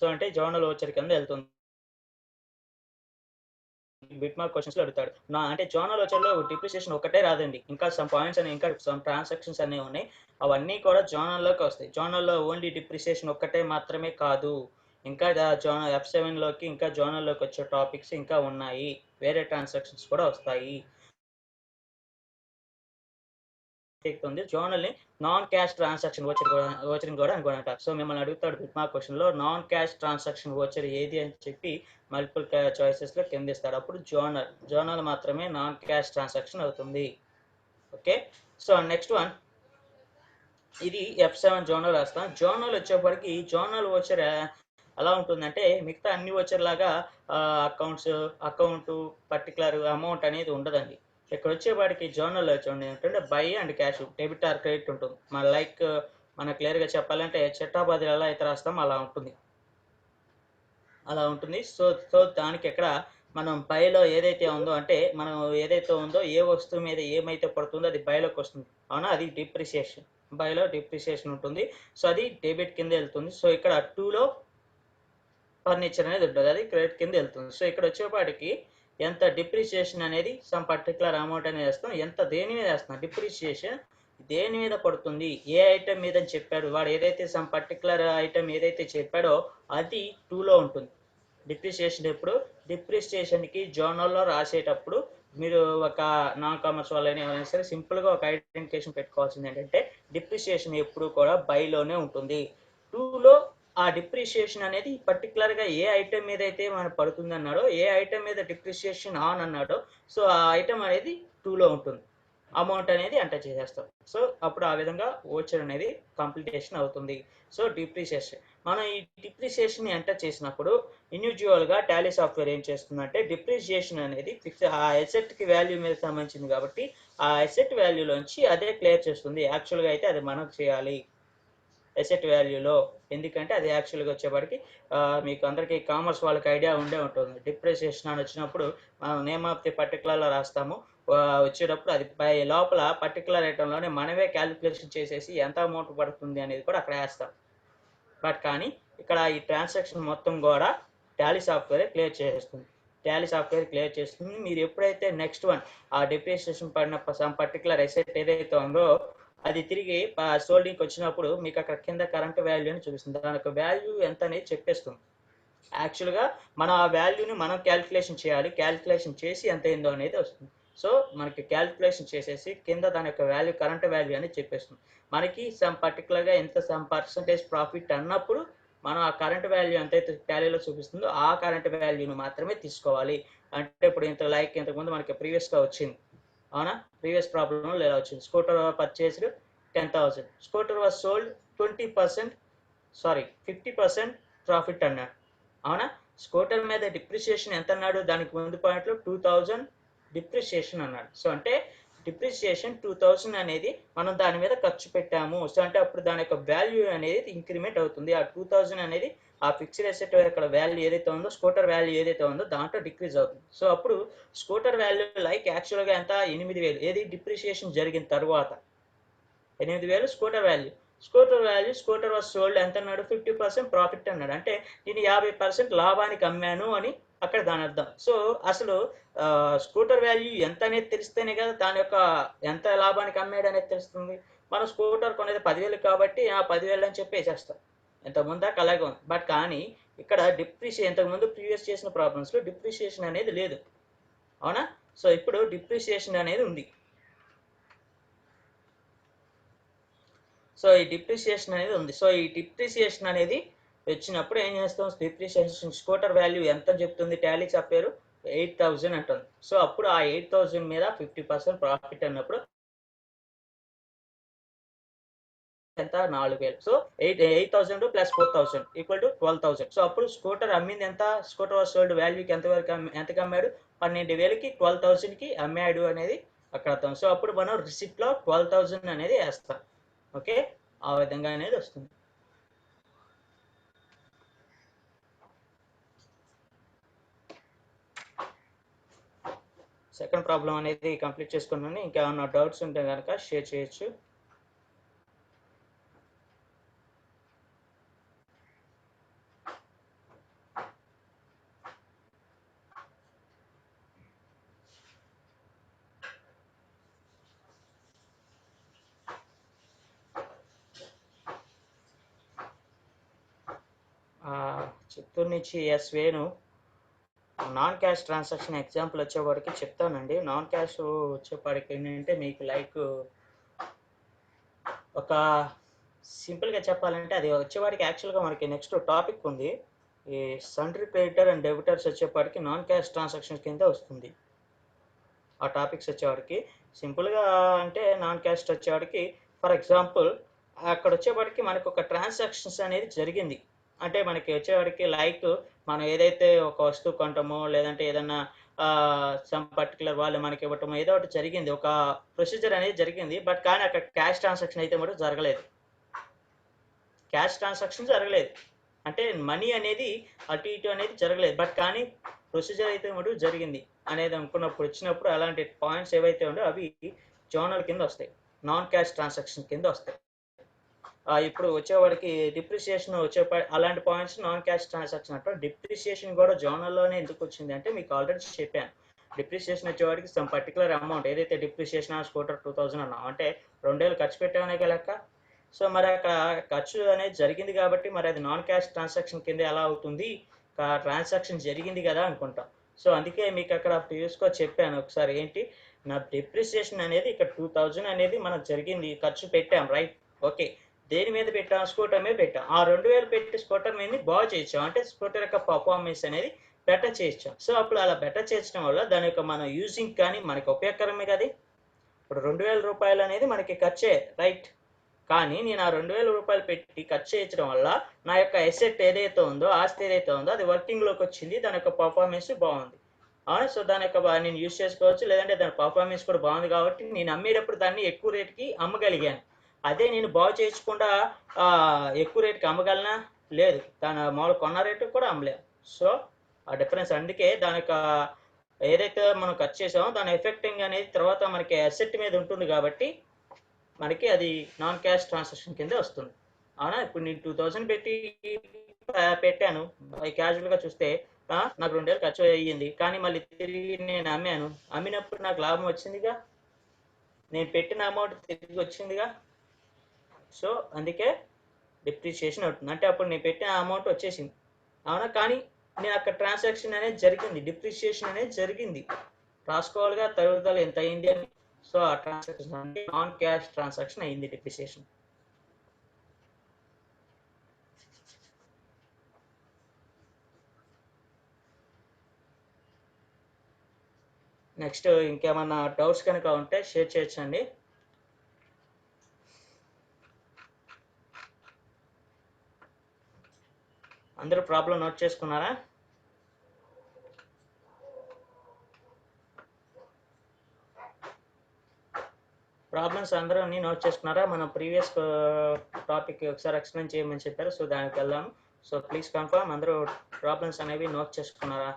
సో అంటే జోనల్ ఓచర్ కింద వెళ్తుంది. బిట్ మార్క్ క్వశ్చన్స్ లో అడుగుతాడు. అంటే జోనల్ ఓచర్లో డిప్రిసియేషన్ ఒకటే రాదండి, ఇంకా సమ్ పాయింట్స్ అని, ఇంకా సమ్ ట్రాన్సాక్షన్స్ అనేవి ఉన్నాయి. అవన్నీ కూడా జోనల్లోకి వస్తాయి. జోనల్లో ఓన్లీ డిప్రిసియేషన్ ఒక్కటే మాత్రమే కాదు, ఇంకా F7లోకి ఇంకా జోనల్లోకి వచ్చే టాపిక్స్ ఇంకా ఉన్నాయి, వేరే ట్రాన్సాక్షన్స్ కూడా వస్తాయి. జోనల్ని నాన్ క్యాష్ ట్రాన్సాక్షన్ ఓచరింగ్ కూడా అనుకుంటారు. సో మిమ్మల్ని అడుగుతాడు బిట్ మార్క్ క్వశ్చన్లో, నాన్ క్యాష్ ట్రాన్సాక్షన్ ఓచర్ ఏది అని చెప్పి మల్టిపుల్ చాయిసెస్లో కింద ఇస్తాడు. అప్పుడు జోనల్ మాత్రమే నాన్ క్యాష్ ట్రాన్సాక్షన్ అవుతుంది. ఓకే, సో నెక్స్ట్ వన్, ఇది F7 జోనల్ రాస్తాం. జోనల్ వచ్చేప్పటికి జోనల్ ఓచర్ ఎలా ఉంటుందంటే మిగతా అన్ని ఓచర్ లాగా అకౌంట్ పర్టికులర్ అమౌంట్ అనేది ఉండదండి. ఇక్కడ వచ్చేవాడికి జోనల్లో చూడండి ఏంటంటే by and cash, debit or credit ఉంటుంది. మన క్లియర్గా చెప్పాలంటే చిట్టాబదిలు ఎలా అయితే రాస్తాం అలా ఉంటుంది. సో దానికి ఎక్కడ మనం బైలో ఏదైతే ఉందో, అంటే మనం ఏదైతే ఉందో ఏ వస్తువు మీద ఏమైతే పడుతుందో అది బైలోకి వస్తుంది, అవునా, అది డిప్రిసియేషన్. బైలో డిప్రిసియేషన్ ఉంటుంది. సో అది డెబిట్ కింద వెళ్తుంది. సో ఇక్కడ 2లో ఫర్నిచర్ అనేది ఉంటుంది, అది క్రెడిట్ కింద వెళ్తుంది. సో ఇక్కడ వచ్చేపాటికి ఎంత డిప్రిసియేషన్ అనేది సమ్ పర్టికులర్ అమౌంట్ అనేది వేస్తాం. దేని మీద వేస్తాం, డిప్రిసియేషన్ దేని మీద పడుతుంది, ఏ ఐటమ్ మీద అని చెప్పాడు వాడు, ఏదైతే సమ్ పర్టికులర్ ఐటమ్ ఏదైతే చెప్పాడో అది 2లో ఉంటుంది. డిప్రిసియేషన్కి జోనల్లో రాసేటప్పుడు మీరు ఒక నాన్ కామర్స్ వాళ్ళని ఎవరైనా సరే సింపుల్గా ఒక ఐడెంటిఫికేషన్ పెట్టుకోవాల్సింది ఏంటంటే, డిప్రిసియేషన్ ఎప్పుడు కూడా బైలోనే ఉంటుంది. 2లో ఆ డిప్రిసియేషన్ అనేది పర్టికులర్గా ఏ ఐటమ్ మీద అయితే మనకు పడుతుంది అన్నాడో, ఏ ఐటమ్ మీద డిప్రిసియేషన్ ఆన్ అన్నాడో, సో ఆ ఐటమ్ అనేది 2లో ఉంటుంది. అమౌంట్ అనేది ఎంటర్ చేసేస్తాం. సో అప్పుడు ఆ విధంగా ఓచర్ అనేది కంప్లీటేషన్ అవుతుంది. సో డిప్రిసియేషన్, మనం ఈ డిప్రిసియేషన్ ఎంటర్ చేసినప్పుడు ఇండివిజువల్గా టాలీ సాఫ్ట్వేర్ ఏం చేస్తుందంటే, డిప్రిసియేషన్ అనేది ఆ ఎసెట్కి వాల్యూ మీద సంబంధించింది కాబట్టి ఆ ఎసెట్ వాల్యూలోంచి అదే క్లియర్ చేస్తుంది. యాక్చువల్గా అయితే అది మనం చేయాలి ఎసెట్ వాల్యూలో, ఎందుకంటే అది యాక్చువల్గా వచ్చేప్పటికి మీకు అందరికీ కామర్స్ వాళ్ళకి ఐడియా ఉండే ఉంటుంది. డిప్రిసియేషన్ అని వచ్చినప్పుడు మనం నేమ్ ఆఫ్ ది పర్టికులర్లో రాస్తాము, వచ్చేటప్పుడు అది లోపల పర్టికులర్ ఐటంలోనే మనమే క్యాలిక్యులేషన్ చేసేసి ఎంత అమౌంట్ పడుతుంది అనేది కూడా అక్కడ వేస్తాం. బట్ కానీ ఇక్కడ ఈ ట్రాన్సాక్షన్ మొత్తం కూడా టాలీ సాఫ్ట్వేర్ క్లియర్ చేస్తుంది. మీరు ఎప్పుడైతే నెక్స్ట్ వన్ ఆ డిప్రిసియేషన్ పడిన సమ్ పర్టికులర్ ఎసెట్ ఏదైతే ఉందో అది తిరిగి సోల్డింగ్కి వచ్చినప్పుడు మీకు అక్కడ కింద కరెంట్ వాల్యూ అని చూపిస్తుంది. దాని యొక్క వాల్యూ ఎంత అనేది చెప్పేస్తుంది. యాక్చువల్గా మనం ఆ వాల్యూని మనం క్యాలిక్యులేషన్ చేయాలి, క్యాలిక్యులేషన్ చేసి ఎంత అయిందో అనేది వస్తుంది. సో మనకి క్యాలిక్యులేషన్ చేసేసి కింద దాని యొక్క వాల్యూ కరెంట్ వాల్యూ అని చెప్పేస్తుంది. మనకి సమ్ పర్టికులర్గా ఎంత సమ్ పర్సంటేజ్ ప్రాఫిట్ అన్నప్పుడు మనం ఆ కరెంట్ వాల్యూ ఎంతైతే టాలీలో చూపిస్తుందో ఆ కరెంట్ వాల్యూను మాత్రమే తీసుకోవాలి. అంటే ఇప్పుడు ఇంతకుముందు మనకి ప్రీవియస్గా వచ్చింది, అవునా? ప్రీవియస్ ప్రాబ్లంలో ఇలా వచ్చింది, scooter purchased 10,000, scooter was sold 20%, sorry 50% profit అన్నాడు, అవునా? స్కూటర్ మీద డిప్రిసియేషన్ ఎంత అన్నాడు, దానికి ముందు పాయింట్లో 2000 డిప్రిసియేషన్ అన్నాడు. సో అంటే డిప్రిసియేషన్ 2000 అనేది మనం దాని మీద ఖర్చు పెట్టాము. సో అంటే అప్పుడు దాని యొక్క వాల్యూ అనేది ఇంక్రిమెంట్ అవుతుంది. ఆ 2000 అనేది ఆ ఫిక్స్డ్ అసెట్ యొక్క వాల్యూ ఏదైతే ఉందో, స్కూటర్ వాల్యూ ఏదైతే ఉందో దాంట్లో డిక్రీజ్ అవుతుంది. సో అప్పుడు స్కూటర్ వాల్యూ యాక్చువల్గా ఎంత, 8000, ఏది డిప్రిసియేషన్ జరిగిన తర్వాత 8000 scooter value. Scooter was sold ఎంత అన్నాడు, 50% ప్రాఫిట్ అన్నాడు. అంటే నేను 50% లాభానికి అమ్మాను అని అక్కడ దాని అర్థం. సో అసలు స్కూటర్ వాల్యూ ఎంత అనేది తెలిస్తేనే కదా దాని యొక్క ఎంత లాభానికి అమ్మాడు అనేది తెలుస్తుంది. మనం స్కూటర్ కొనేది 10,000 కాబట్టి 10,000 అని చెప్పి వేసేస్తాం. ఇంతకుముందు దాకా అలాగే ఉంది. బట్ కానీ ఇక్కడ ఇంతకుముందు ప్రీవియస్ చేసిన ప్రాబ్లమ్స్లో డిప్రిసియేషన్ అనేది లేదు, అవునా? సో ఇప్పుడు డిప్రిసియేషన్ అనేది ఉంది. సో ఈ డిప్రిసియేషన్ అనేది ఉంది. సో ఈ డిప్రిసియేషన్ అనేది వచ్చినప్పుడు ఏం చేస్తాం, డిప్రిసియేషన్ స్కూటర్ వాల్యూ ఎంత చెప్తుంది, టాలీ చెప్పారు 8,000 అంటుంది. సో అప్పుడు ఆ 8,000 మీద 50% ప్రాఫిట్ అన్నప్పుడు ఎంత, 4,000. So 8,000 plus 4,000 equal to 12,000. So అప్పుడు స్కూటర్ అమ్మింది ఎంత, స్కూటర్ వాజ్ సోల్డ్ వాల్యూకి ఎంతకి అమ్మాడు, 12,000కి 12,000కి అమ్మాడు అనేది అక్కడ అర్థం. సో అప్పుడు మనం రిసిప్ట్లో 12,000 అనేది వేస్తాం. ఓకే, ఆ విధంగా అనేది వస్తుంది. సెకండ్ ప్రాబ్లం అనేది కంప్లీట్ చేసుకున్నాను. ఇంకేమన్నా డౌట్స్ ఉంటే కనుక షేర్ చేయొచ్చు. చిత్తూరు నుంచి S Venu. Non cash transaction example వచ్చేవాడికి చెప్తానండి. నాన్ క్యాష్ వచ్చేవాడికి ఏంటంటే మీకు ఒక సింపుల్గా చెప్పాలంటే అది వచ్చేవాడికి యాక్చువల్గా మనకి నెక్స్ట్ టాపిక్ ఉంది. ఈ సండ్రీ క్రెడిటర్ అండ్ డెబిటర్స్ వచ్చేవాడికి నాన్ క్యాష్ ట్రాన్సాక్షన్స్ కింద వస్తుంది. ఆ టాపిక్స్ వచ్చేవాడికి సింపుల్గా అంటే నాన్ క్యాష్ వచ్చేవాడికి ఫర్ ఎగ్జాంపుల్ అక్కడ వచ్చేవాడికి మనకు ఒక ట్రాన్సాక్షన్స్ అనేది జరిగింది. అంటే మనకి వచ్చేవాడికి మనం ఏదైతే ఒక వస్తువు కొంటామో లేదంటే ఏదన్నా సమ్ పర్టికులర్ వాళ్ళు మనకి ఇవ్వటం ఏదో ఒకటి జరిగింది, ఒక ప్రొసీజర్ అనేది జరిగింది. బట్ కానీ అక్కడ క్యాష్ ట్రాన్సాక్షన్ అయితే మటు జరగలేదు. క్యాష్ ట్రాన్సాక్షన్ జరగలేదు అంటే మనీ అనేది అటు ఇటు అనేది జరగలేదు. బట్ కానీ ప్రొసీజర్ అయితే మటు జరిగింది అనేది అనుకున్నప్పుడు వచ్చినప్పుడు అలాంటి పాయింట్స్ ఏవైతే ఉండో అవి జోనల్ కింద వస్తాయి, నాన్ క్యాష్ ట్రాన్సాక్షన్ కింద వస్తాయి. ఇప్పుడు వచ్చేవాడికి డిప్రిసియేషన్ అలాంటి పాయింట్స్ నాన్ క్యాష్ ట్రాన్సాక్షన్ అంటారు. డిప్రిసియేషన్ కూడా జోనల్లోనే ఎందుకు వచ్చింది అంటే మీకు ఆల్రెడీ చెప్పాను. డిప్రిసియేషన్ వచ్చేవాడికి సమ్ పర్టికులర్ అమౌంట్ ఏదైతే డిప్రిసియేషన్ స్కూటర్ 2,000 అన్నాం అంటే 2,000 ఖర్చు పెట్టామనే లెక్క. సో మరి అక్కడ ఖర్చు అనేది జరిగింది కాబట్టి మరి అది నాన్ క్యాష్ ట్రాన్సాక్షన్ కింద ఎలా అవుతుంది, ట్రాన్సాక్షన్ జరిగింది కదా అనుకుంటాం. సో అందుకే మీకు అక్కడ ప్రీవియస్గా చెప్పాను ఒకసారి ఏంటి, నా డిప్రిసియేషన్ అనేది ఇక్కడ 2,000 అనేది మనకు జరిగింది, ఖర్చు పెట్టాం, రైట్? ఓకే, దేని మీద పెట్టాం, స్కూటర్ మీద పెట్టాం. ఆ 2,000 పెట్టి స్కూటర్ మీద బాగు చేయించాం అంటే స్కూటర్ యొక్క పర్ఫార్మెన్స్ అనేది బెటర్ చేయించాం. సో అప్పుడు అలా బెటర్ చేయించడం వల్ల దాని యొక్క మన యూజింగ్ కానీ మనకి ఉపయోగకరమే కదా. ఇప్పుడు 2,000 రూపాయలు అనేది మనకి ఖర్చే, రైట్? కానీ నేను ఆ 2,000 రూపాయలు పెట్టి ఖర్చు చేయించడం వల్ల నా యొక్క ఎసెట్ ఏదైతే ఉందో, ఆస్తి ఏదైతే ఉందో అది వర్కింగ్లోకి వచ్చింది, దాని యొక్క పర్ఫార్మెన్స్ బాగుంది. సో దాని యొక్క నేను యూజ్ చేసుకోవచ్చు, లేదంటే దాని పర్ఫార్మెన్స్ కూడా బాగుంది కాబట్టి నేను అమ్మేటప్పుడు దాన్ని ఎక్కువ రేటుకి అమ్మగలిగాను. అదే నేను బాగు చేయించకుండా ఎక్కువ రేటుకి అమ్మగలనా, లేదు, దాని మామూలు కొన్న రేటు కూడా అమ్మలేము. సో ఆ డిఫరెన్స్. అందుకే దాని యొక్క ఏదైతే మనం ఖర్చు చేసామో దాని ఎఫెక్టింగ్ అనేది తర్వాత మనకి అసెట్ మీద ఉంటుంది కాబట్టి మనకి అది నాన్ క్యాష్ ట్రాన్సాక్షన్ కింద వస్తుంది, అవునా? ఇప్పుడు నేను 2,000 పెట్టి పెట్టాను, క్యాజువల్గా చూస్తే నాకు 2,000 ఖర్చు అయ్యింది, కానీ మళ్ళీ తిరిగి నేను అమ్మాను, అమ్మినప్పుడు నాకు లాభం వచ్చిందిగా, నేను పెట్టిన అమౌంట్ తిరిగి వచ్చిందిగా. సో అందుకే డిప్రిసియేషన్ అవుతుంది. అంటే అప్పుడు నేను పెట్టిన అమౌంట్ వచ్చేసింది, అవునా? కానీ నేను అక్కడ ట్రాన్సాక్షన్ అనేది జరిగింది, డిప్రిసియేషన్ అనేది జరిగింది. రాసుకోవాలిగా తరుగుదల ఎంత అయింది అని. సో ఆ ట్రాన్సాక్షన్ అంటే నాన్ క్యాష్ ట్రాన్సాక్షన్ అయింది డిప్రిసియేషన్. నెక్స్ట్ ఇంకేమన్నా డౌట్స్ కనుక ఉంటే షేర్ చేయొచ్చండి. అందరూ ప్రాబ్లం నోట్ చేసుకున్నారా? ప్రాబ్లమ్స్ అందరూ అన్ని నోట్ చేసుకున్నారా? మనం ప్రీవియస్ టాపిక్ ఒకసారి ఎక్స్ప్లెయిన్ చేయమని చెప్పారు, సో దానికి వెళ్దాం. సో ప్లీజ్ కన్ఫర్మ్ అందరూ ప్రాబ్లమ్స్ అనేవి నోట్ చేసుకున్నారా?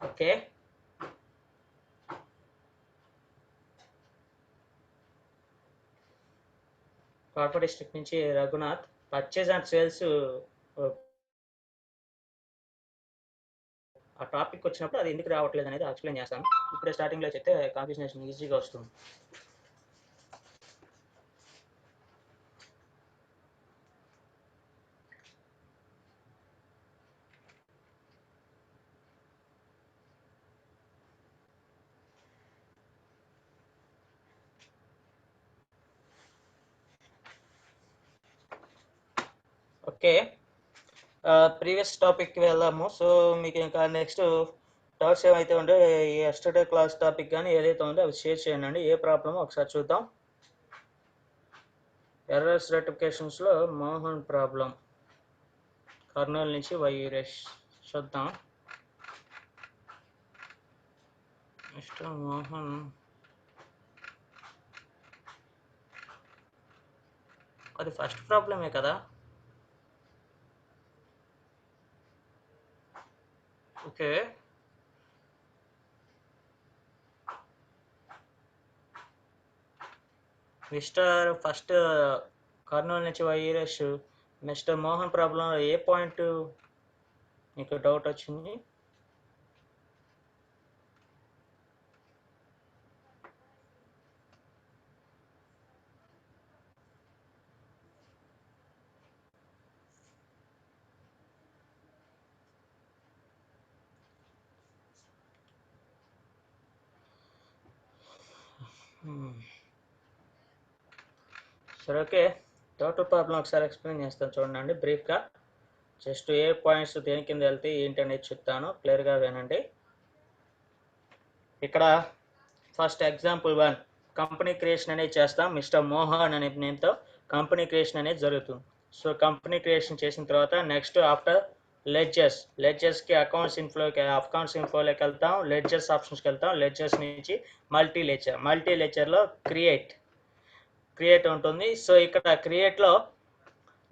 ఓకే, కడప డిస్ట్రిక్ట్ నుంచి రఘునాథ్. పర్చేజ్ అండ్ సేల్స్ ఆ టాపిక్ వచ్చినప్పుడు అది ఎందుకు రావట్లేదు అనేది ఎక్స్ప్లెయిన్ చేస్తాను. ఇప్పుడే స్టార్టింగ్లో చెప్తే కాంపిటీషన్ ఈజీగా వస్తుంది. ఓకే, ప్రీవియస్ టాపిక్కి వెళ్దాము. సో మీకు ఇంకా నెక్స్ట్ డౌట్స్ ఏమైతే ఉంటే ఎస్టర్డే క్లాస్ టాపిక్ కానీ ఏదైతే ఉందో అవి షేర్ చేయండి. ఏ ప్రాబ్లమో ఒకసారి చూద్దాం. ఎర్రర్స్ రెటిఫికేషన్స్లో మోహన్ ప్రాబ్లం, కర్నూలు నుంచి వైరేష్ చూద్దాం. మిస్టర్ మోహన్ అది ఫస్ట్ ప్రాబ్లమే కదా? ఓకే, మిస్టర్ ఫస్ట్ కర్నూలు నుంచి వైరేష్, మిస్టర్ మోహన్ ప్రాబ్లంలో ఏ పాయింట్ మీకు డౌట్ వచ్చింది? సరే, ఓకే, టోటల్ ప్రాబ్లం ఒకసారి ఎక్స్ప్లెయిన్ చేస్తాను చూడండి బ్రీఫ్గా. జస్ట్ ఏ పాయింట్స్ దేని కింద వెళ్తే ఏంటి అనేది చెప్తాను, క్లియర్గా వినండి. ఇక్కడ ఫస్ట్ ఎగ్జాంపుల్ 1 కంపెనీ క్రియేషన్ అనేది చేస్తాం. మిస్టర్ మోహన్ అనే నేమ్తో కంపెనీ క్రియేషన్ అనేది జరుగుతుంది. సో కంపెనీ క్రియేషన్ చేసిన తర్వాత నెక్స్ట్ ఆఫ్టర్ లెడ్జర్స్కి అకౌంట్స్ ఇన్ఫోలోకి వెళ్తాం, లెడ్జర్స్ ఆప్షన్స్కి వెళ్తాం. లెడ్జర్స్ నుంచి మల్టీ లెడ్జర్లో క్రియేట్ ఉంటుంది. సో ఇక్కడ క్రియేట్లో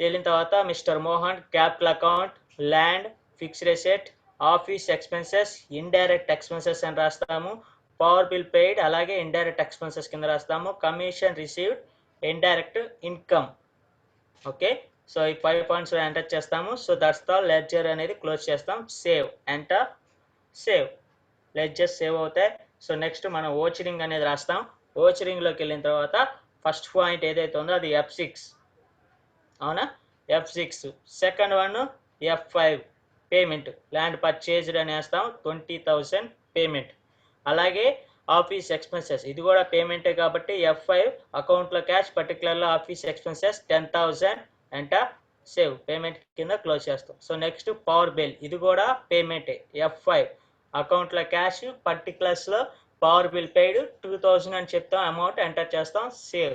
వెళ్ళిన తర్వాత mister Mohan capital account, land, fixed asset, office expenses, indirect expenses అని రాస్తాము. పవర్ బిల్ పెయిడ్ అలాగే ఇండైరెక్ట్ ఎక్స్పెన్సెస్ కింద రాస్తాము. Commission received, indirect income. Okay, so ఈ 5 పాయింట్స్ ఎంటర్ చేస్తాము. సో దట్స్ ద లెడ్జర్ అనేది క్లోజ్ చేస్తాం. సేవ్ లెడ్జర్ సేవ్ అవుతాయి. సో నెక్స్ట్ మనం ఓచరింగ్ అనేది రాస్తాం. ఓచరింగ్లోకి వెళ్ళిన తర్వాత ఫస్ట్ పాయింట్ ఏదైతే ఉందో అది F6, అవునా? F6. Second one F5 payment, land purchased అని వేస్తాం, 20,000 పేమెంట్. అలాగే ఆఫీస్ ఎక్స్పెన్సెస్ ఇది కూడా పేమెంటే కాబట్టి F5 అకౌంట్లో క్యాష్, పర్టికులర్లో ఆఫీస్ ఎక్స్పెన్సెస్ 10,000 అంట సేవ్ పేమెంట్ కింద క్లోజ్ చేస్తాం. సో నెక్స్ట్ పవర్ బిల్ ఇది కూడా పేమెంటే. F5 అకౌంట్లో క్యాష్, పర్టికులర్స్లో పవర్ బిల్ పెయిడ్ 2,000 అని చెప్తాం, అమౌంట్ ఎంటర్ చేస్తాం, సేవ్.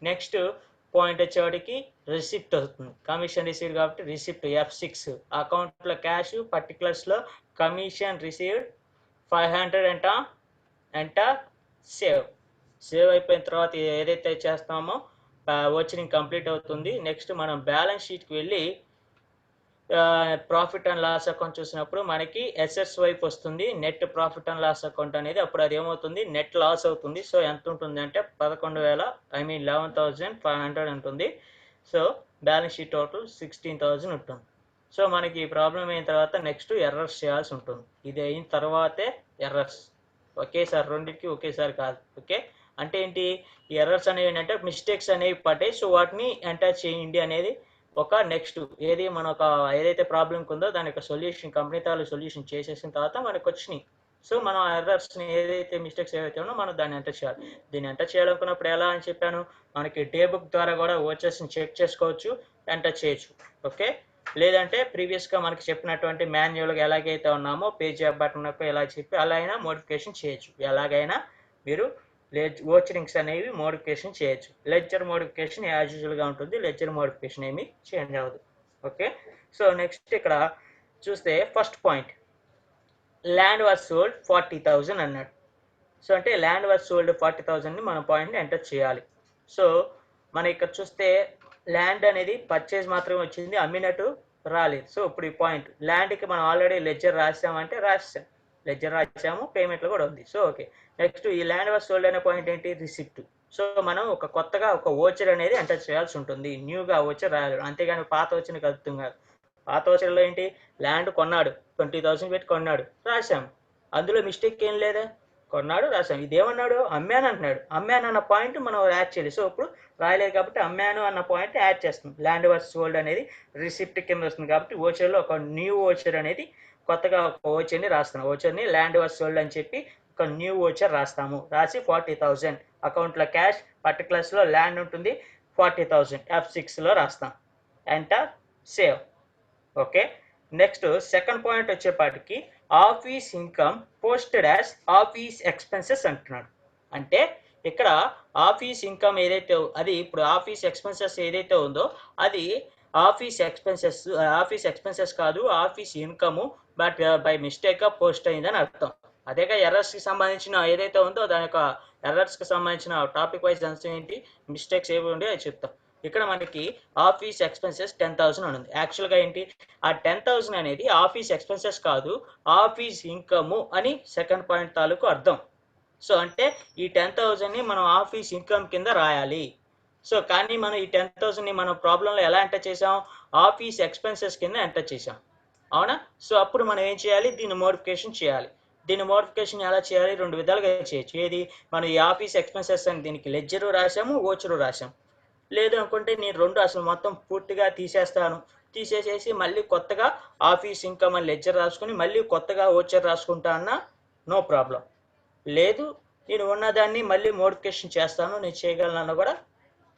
నెక్స్ట్ పాయింట్ వచ్చేవాడికి రిసిప్ట్ అవుతుంది, కమిషన్ రిసీవ్డ్ కాబట్టి రిసిప్ట్ F6 అకౌంట్లో క్యాష్, పర్టికులర్స్లో కమిషన్ రిసీవ్డ్ 500 అంట సేవ్ అయిపోయిన తర్వాత ఏదైతే చేస్తామో ఓచరింగ్ కంప్లీట్ అవుతుంది. నెక్స్ట్ మనం బ్యాలెన్స్ షీట్కి వెళ్ళి ప్రాఫిట్ అండ్ లాస్ అకౌంట్ చూసినప్పుడు మనకి ఎస్ఎస్ వైపు వస్తుంది net profit and loss account అనేది. అప్పుడు అది ఏమవుతుంది, నెట్ లాస్ అవుతుంది. సో ఎంత ఉంటుంది అంటే 11,500 ఉంటుంది. సో బ్యాలెన్స్ షీట్ టోటల్ 16,000 ఉంటుంది. సో మనకి ఈ ప్రాబ్లం అయిన తర్వాత నెక్స్ట్ ఎర్రర్స్ చేయాల్సి ఉంటుంది. ఇది అయిన తర్వాతే ఎర్రర్స్, ఒకేసారి రెండింటికి ఒకేసారి కాదు. ఓకే, అంటే ఏంటి, ఈ ఎర్రర్స్ అనేవి ఏంటంటే మిస్టేక్స్ అనేవి పడ్డాయి. సో వాటిని ఎంటర్ చేయండి అనేది ఒక నెక్స్ట్ ఏది మన ఒక ఏదైతే ప్రాబ్లం ఉందో దాని యొక్క సొల్యూషన్ కంపెనీ తాలూకు సొల్యూషన్ చేసేసిన తర్వాత మనకు వచ్చినాయి. సో మనం ఎర్రర్స్ని ఏదైతే మిస్టేక్స్ ఏవైతే ఉన్నో మనం దాన్ని ఎంటర్ చేయాలి. దీన్ని ఎంటర్ చేయాలనుకున్నప్పుడు ఎలా అని చెప్పాను, మనకి డే బుక్ ద్వారా కూడా ఓచర్స్ని చెక్ చేసుకోవచ్చు, ఎంటర్ చేయొచ్చు. ఓకే, లేదంటే ప్రీవియస్గా మనకి చెప్పినటువంటి మాన్యువల్గా ఎలాగైతే ఉన్నామో పేజ్ బటన్ ఎలా చెప్పి అలా అయినా మోడిఫికేషన్ చేయొచ్చు. ఎలాగైనా మీరు ఓచరింగ్స్ అనేవి మోడిఫికేషన్ చేయొచ్చు. లెడ్జర్ మోడిఫికేషన్ యాజ్ యూజువల్గా ఉంటుంది, లెడ్జర్ మోడిఫికేషన్ ఏమి చేంజ్ అవ్వదు. ఓకే, సో నెక్స్ట్ ఇక్కడ చూస్తే first point, land was sold 40,000 అన్నాడు. సో అంటే ల్యాండ్ వాజ్ సోల్డ్ 40,000ని మన పాయింట్ని ఎంటర్ చేయాలి. సో మనం ఇక్కడ చూస్తే ల్యాండ్ అనేది పర్చేజ్ మాత్రమే వచ్చింది, అమ్మినట్టు రాలేదు. సో ఇప్పుడు ఈ పాయింట్ ల్యాండ్కి మనం ఆల్రెడీ లెడ్జర్ రాసామంటే రాసాం, లెడ్జర్ రాసాము, పేమెంట్లో కూడా ఉంది. సో ఓకే, నెక్స్ట్ ఈ ల్యాండ్ వాజ్ సోల్డ్ అనే పాయింట్ ఏంటి, రిసిప్ట్. సో మనం ఒక కొత్తగా ఒక ఓచర్ అనేది ఎంటర్ చేయాల్సి ఉంటుంది, న్యూగా ఓచర్ రాయాలి. అంతేగాని పాత ఓచర్ని కలుపుతాం కాదు. పాత ఓచర్లో ఏంటి, ల్యాండ్ కొన్నాడు, 20,000 పెట్టి కొన్నాడు, రాసాము, అందులో మిస్టేక్ ఏం లేదా, కొన్నాడు రాసాం. ఇదేమన్నాడు, అమ్మాను అంటున్నాడు, అమ్మాను అన్న పాయింట్ మనం యాడ్ చేయాలి. సో ఇప్పుడు రాయలేదు కాబట్టి అమ్మాను అన్న పాయింట్ యాడ్ చేస్తాం. ల్యాండ్ వాజ్ సోల్డ్ అనేది రిసిప్ట్ కింద వస్తుంది కాబట్టి ఓచర్లో ఒక న్యూ ఓచర్ అనేది కొత్తగా ఒక ఓచర్ని రాస్తాం. ఓచర్ని ల్యాండ్ వాజ్ సోల్డ్ అని చెప్పి ఒక న్యూ ఓచర్ రాస్తాము, రాసి 40,000 అకౌంట్లో క్యాష్ పర్టికులర్స్లో ల్యాండ్ ఉంటుంది 40,000 F6లో రాస్తాం, enter, save. Okay, next second point వచ్చేపాటికి office income posted as office expenses అంటున్నాడు. అంటే ఇక్కడ ఆఫీస్ ఇన్కమ్ ఏదైతే అది ఇప్పుడు ఆఫీస్ ఎక్స్పెన్సెస్ ఏదైతే ఉందో అది ఆఫీస్ ఎక్స్పెన్సెస్ కాదు, ఆఫీస్ ఇన్కమ్, బట్ బై మిస్టేక్గా పోస్ట్ అయిందని అర్థం. అదేగా ఎర్రర్స్కి సంబంధించిన ఏదైతే ఉందో దాని యొక్క ఎర్రర్స్కి సంబంధించిన టాపిక్ వైజ్ అంశం ఏంటి, మిస్టేక్స్ ఏవి ఉండే అది చెప్తాం. ఇక్కడ మనకి ఆఫీస్ ఎక్స్పెన్సెస్ 10,000 అని ఉంది. యాక్చువల్గా ఏంటి, ఆ 10,000 అనేది ఆఫీస్ ఎక్స్పెన్సెస్ కాదు, ఆఫీస్ ఇన్కమ్ అని సెకండ్ పాయింట్ తాలూకు అర్థం. సో అంటే ఈ 10,000ని మనం ఆఫీస్ ఇన్కమ్ కింద రాయాలి. సో కానీ మనం ఈ 10,000ని మనం ప్రాబ్లంలో ఎలా ఎంటర్ చేసాం, ఆఫీస్ ఎక్స్పెన్సెస్ కింద ఎంటర్ చేసాం, అవునా. సో అప్పుడు మనం ఏం చేయాలి, దీన్ని మోడిఫికేషన్ చేయాలి. దీన్ని మోడిఫికేషన్ ఎలా చేయాలి, రెండు విధాలుగా చేయొచ్చు. ఏది, మనం ఈ ఆఫీస్ ఎక్స్పెన్సెస్ అని దీనికి లెడ్జరు రాసాము, ఓచరు రాసాం. లేదు అనుకుంటే నేను రెండు అసలు మొత్తం పూర్తిగా తీసేసేసి మళ్ళీ కొత్తగా ఆఫీస్ ఇన్కమ్ అని లెడ్జర్ రాసుకుని మళ్ళీ కొత్తగా ఓచర్ రాసుకుంటా అన్న నో ప్రాబ్లం. లేదు నేను ఉన్నదాన్ని మళ్ళీ మోడిఫికేషన్ చేస్తాను, నేను చేయగలను కూడా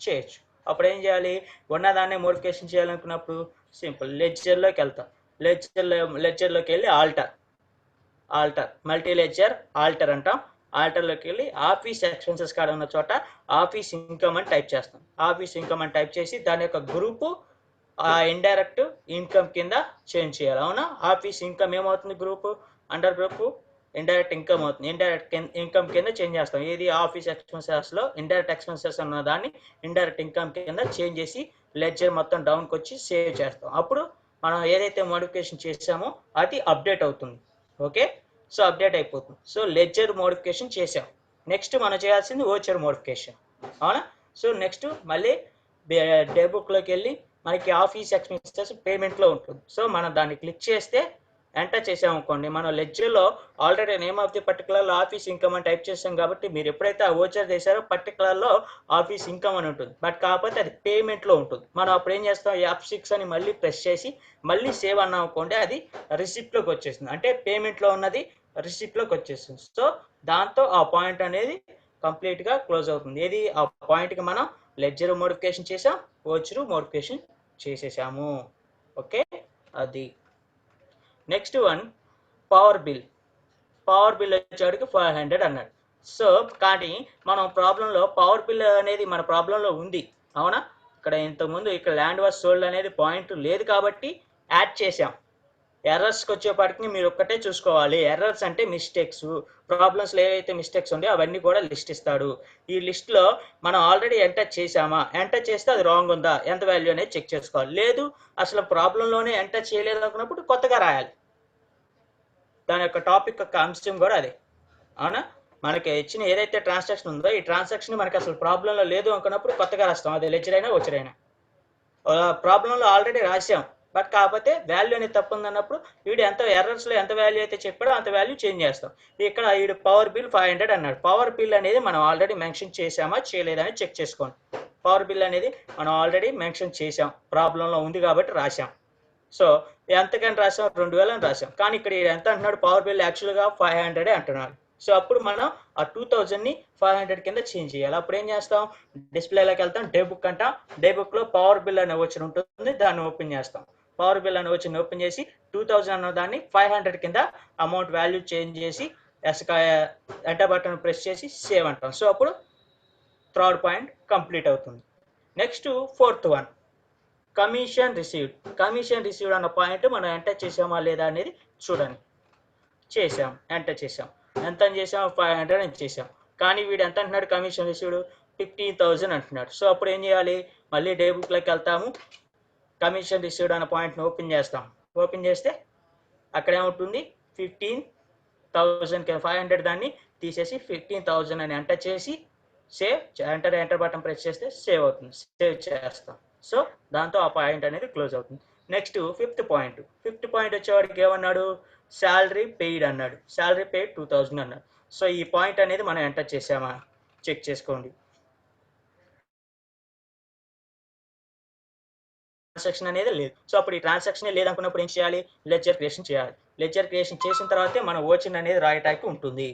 చేయొచ్చు. అప్పుడు ఏం చేయాలి, ఉన్నదాన్ని మోడిఫికేషన్ చేయాలనుకున్నప్పుడు సింపుల్ లెడ్జర్లోకి వెళ్తాం. లెడ్జర్లోకి వెళ్ళి ఆల్టర్ మల్టీ లెడ్జర్ ఆల్టర్ అంటాం. ఆల్టర్లోకి వెళ్ళి ఆఫీస్ ఎక్స్పెన్సెస్ కాడ ఉన్న చోట ఆఫీస్ ఇన్కమ్ అని టైప్ చేస్తాం. ఆఫీస్ ఇన్కమ్ అని టైప్ చేసి దాని యొక్క గ్రూపు ఇండైరెక్ట్ ఇన్కమ్ కింద చేంజ్ చేయాలి, అవునా. ఆఫీస్ ఇన్కమ్ ఏమవుతుంది, group under group indirect income అవుతుంది. ఇండైరెక్ట్ ఇన్కమ్ కింద చేంజ్ చేస్తాం. ఏది, ఆఫీస్ ఎక్స్పెన్సెస్లో ఇండైరెక్ట్ ఎక్స్పెన్సెస్ అన్న దాన్ని ఇండైరెక్ట్ ఇన్కమ్ కింద చేంజ్ చేసి లెడ్జర్ మొత్తం డౌన్కి వచ్చి సేవ్ చేస్తాం. అప్పుడు మనం ఏదైతే మోడిఫికేషన్ చేసామో అది అప్డేట్ అవుతుంది. ఓకే, సో అప్డేట్ అయిపోతుంది. సో లెడ్జర్ మోడిఫికేషన్ చేసాం. నెక్స్ట్ మనం చేయాల్సింది ఓచర్ మోడిఫికేషన్, అవునా. సో నెక్స్ట్ మళ్ళీ డే బుక్లోకి వెళ్ళి మనకి ఆఫీస్ ఎక్స్పెన్సెస్ పేమెంట్లో ఉంటుంది. సో మనం దాన్ని క్లిక్ చేస్తే ఎంటర్ చేసామనుకోండి, మనం లెడ్జర్లో ఆల్రెడీ నేమ్ ఆఫ్ ది పర్టికులర్లో ఆఫీస్ ఇన్కమ్ అని టైప్ చేసాం కాబట్టి మీరు ఎప్పుడైతే ఆ ఓచర్ చేశారో పర్టికులర్లో ఆఫీస్ ఇన్కమ్ అని ఉంటుంది, బట్ కాకపోతే అది పేమెంట్లో ఉంటుంది. మనం అప్పుడు ఏం చేస్తాం, F6 అని మళ్ళీ ప్రెస్ చేసి మళ్ళీ సేవ్ అన్నాం అనుకోండి, అది రిసిప్ట్లోకి వచ్చేస్తుంది. అంటే పేమెంట్లో ఉన్నది రిసిప్ట్లోకి వచ్చేస్తుంది. సో దాంతో ఆ పాయింట్ అనేది కంప్లీట్గా క్లోజ్ అవుతుంది. ఏది, ఆ పాయింట్కి మనం లెడ్జర్ మోడిఫికేషన్ చేసాం, ఓచర్ మోడిఫికేషన్ చేసేసాము. ఓకే, అది. నెక్స్ట్ వన్, పవర్ బిల్ వచ్చేటికి 500 అన్నాడు. సో కానీ మనం ప్రాబ్లంలో పవర్ బిల్ అనేది మన ప్రాబ్లంలో ఉంది, అవునా. ఇక్కడ ఇంతకుముందు ఇక్కడ ల్యాండ్ వాజ్ సోల్డ్ అనేది పాయింట్ లేదు కాబట్టి యాడ్ చేసాం. ఎర్రర్స్కి వచ్చేపాటికి మీరు ఒక్కటే చూసుకోవాలి. ఎర్రర్స్ అంటే మిస్టేక్స్, ప్రాబ్లమ్స్లో ఏవైతే మిస్టేక్స్ ఉన్నాయో అవన్నీ కూడా లిస్ట్ ఇస్తాడు. ఈ లిస్ట్లో మనం ఆల్రెడీ ఎంటర్ చేసామా, ఎంటర్ చేస్తే అది రాంగ్ ఉందా, ఎంత వాల్యూ అనేది చెక్ చేసుకోవాలి. లేదు అసలు ప్రాబ్లంలోనే ఎంటర్ చేయలేదు అనుకున్నప్పుడు కొత్తగా రాయాలి. దాని యొక్క టాపిక్ యొక్క అంశం కూడా అదే. అవునా, మనకి ఇచ్చిన ఏదైతే ట్రాన్సాక్షన్ ఉందో ఈ ట్రాన్సాక్షన్ మనకి అసలు ప్రాబ్లంలో లేదు అనుకున్నప్పుడు కొత్తగా రాస్తాం. అది లెడ్జర్ అయినా వచ్చర్ అయినా. ప్రాబ్లంలో ఆల్రెడీ రాసాం, బట్ కాకపోతే వాల్యూ అనేది తప్పు ఉందన్నప్పుడు వీడు ఎంత ఎర్రర్స్లో ఎంత వాల్యూ అయితే చెప్పాడో అంత వాల్యూ చేంజ్ చేస్తాం. ఇక్కడ వీడు పవర్ బిల్ 500 అన్నాడు. పవర్ బిల్ అనేది మనం ఆల్రెడీ మెన్షన్ చేసామా చేయలేదా అని చెక్ చేసుకోండి. పవర్ బిల్ అనేది మనం ఆల్రెడీ మెన్షన్ చేసాం, ప్రాబ్లంలో ఉంది కాబట్టి రాసాం. సో ఎంతకని రాసాం, 2000 అని రాసాం. కానీ ఇక్కడ ఎంత అంటున్నాడు, పవర్ బిల్ యాక్చువల్గా 500 అంటున్నాడు. సో అప్పుడు మనం ఆ 2000ని 500 కింద చేంజ్ చేయాలి. అప్పుడు ఏం చేస్తాం, డిస్ప్లేలోకి వెళ్తాం, డే బుక్ అంటాం. డే బుక్లో పవర్ బిల్ అనే వచ్చిన ఉంటుంది, దాన్ని ఓపెన్ చేస్తాం. పవర్ బిల్ అనే వచ్చిన ఓపెన్ చేసి 2000 అన్న దాన్ని 500 కింద అమౌంట్ వాల్యూ చేంజ్ చేసి ఎంటర్ బటన్ ప్రెస్ చేసి సేవ్ అంటాం. సో అప్పుడు థర్డ్ పాయింట్ కంప్లీట్ అవుతుంది. Next fourth one, commission received. Commission received అన్న పాయింట్ మనం ఎంటర్ చేసామా లేదా అనేది చూడండి. చేసాం, ఎంటర్ చేసాం. ఎంత చేసాం, 500 అని చేసాం. కానీ వీడు ఎంత అంటున్నాడు, కమిషన్ రిసీవ్డ్ 15,000 అంటున్నాడు. సో అప్పుడు ఏం చేయాలి, మళ్ళీ డే బుక్లోకి వెళ్తాము, కమిషన్ రిసీవ్డ్ అన్న పాయింట్ని ఓపెన్ చేస్తాం. ఓపెన్ చేస్తే అక్కడ ఏమవుతుంది, 15,000 500 దాన్ని తీసేసి 15,000 అని ఎంటర్ చేసి సేవ్, ఎంటర్ బటన్ ప్రెస్ చేస్తే సేవ్ అవుతుంది. సేవ్ చేస్తాం. సో దాంతో ఆ పాయింట్ అనేది క్లోజ్ అవుతుంది. Next fifth point. Fifth point వచ్చేవాడికి ఏమన్నాడు, శాలరీ పెయిడ్ అన్నాడు. శాలరీ పెయిడ్ 2000 అన్నాడు. సో ఈ పాయింట్ అనేది మనం ఎంటర్ చేసామా చెక్ చేసుకోండి. ట్రాన్సాక్షన్ అనేది లేదు. సో అప్పుడు ఈ ట్రాన్సాక్షన్ లేదనుకున్నప్పుడు ఏం చేయాలి, లెడ్జర్ క్రియేషన్ చేయాలి. లెడ్జర్ క్రియేషన్ చేసిన తర్వాతే మనం ఓచిన్ అనేది రాయటానికి ఉంటుంది.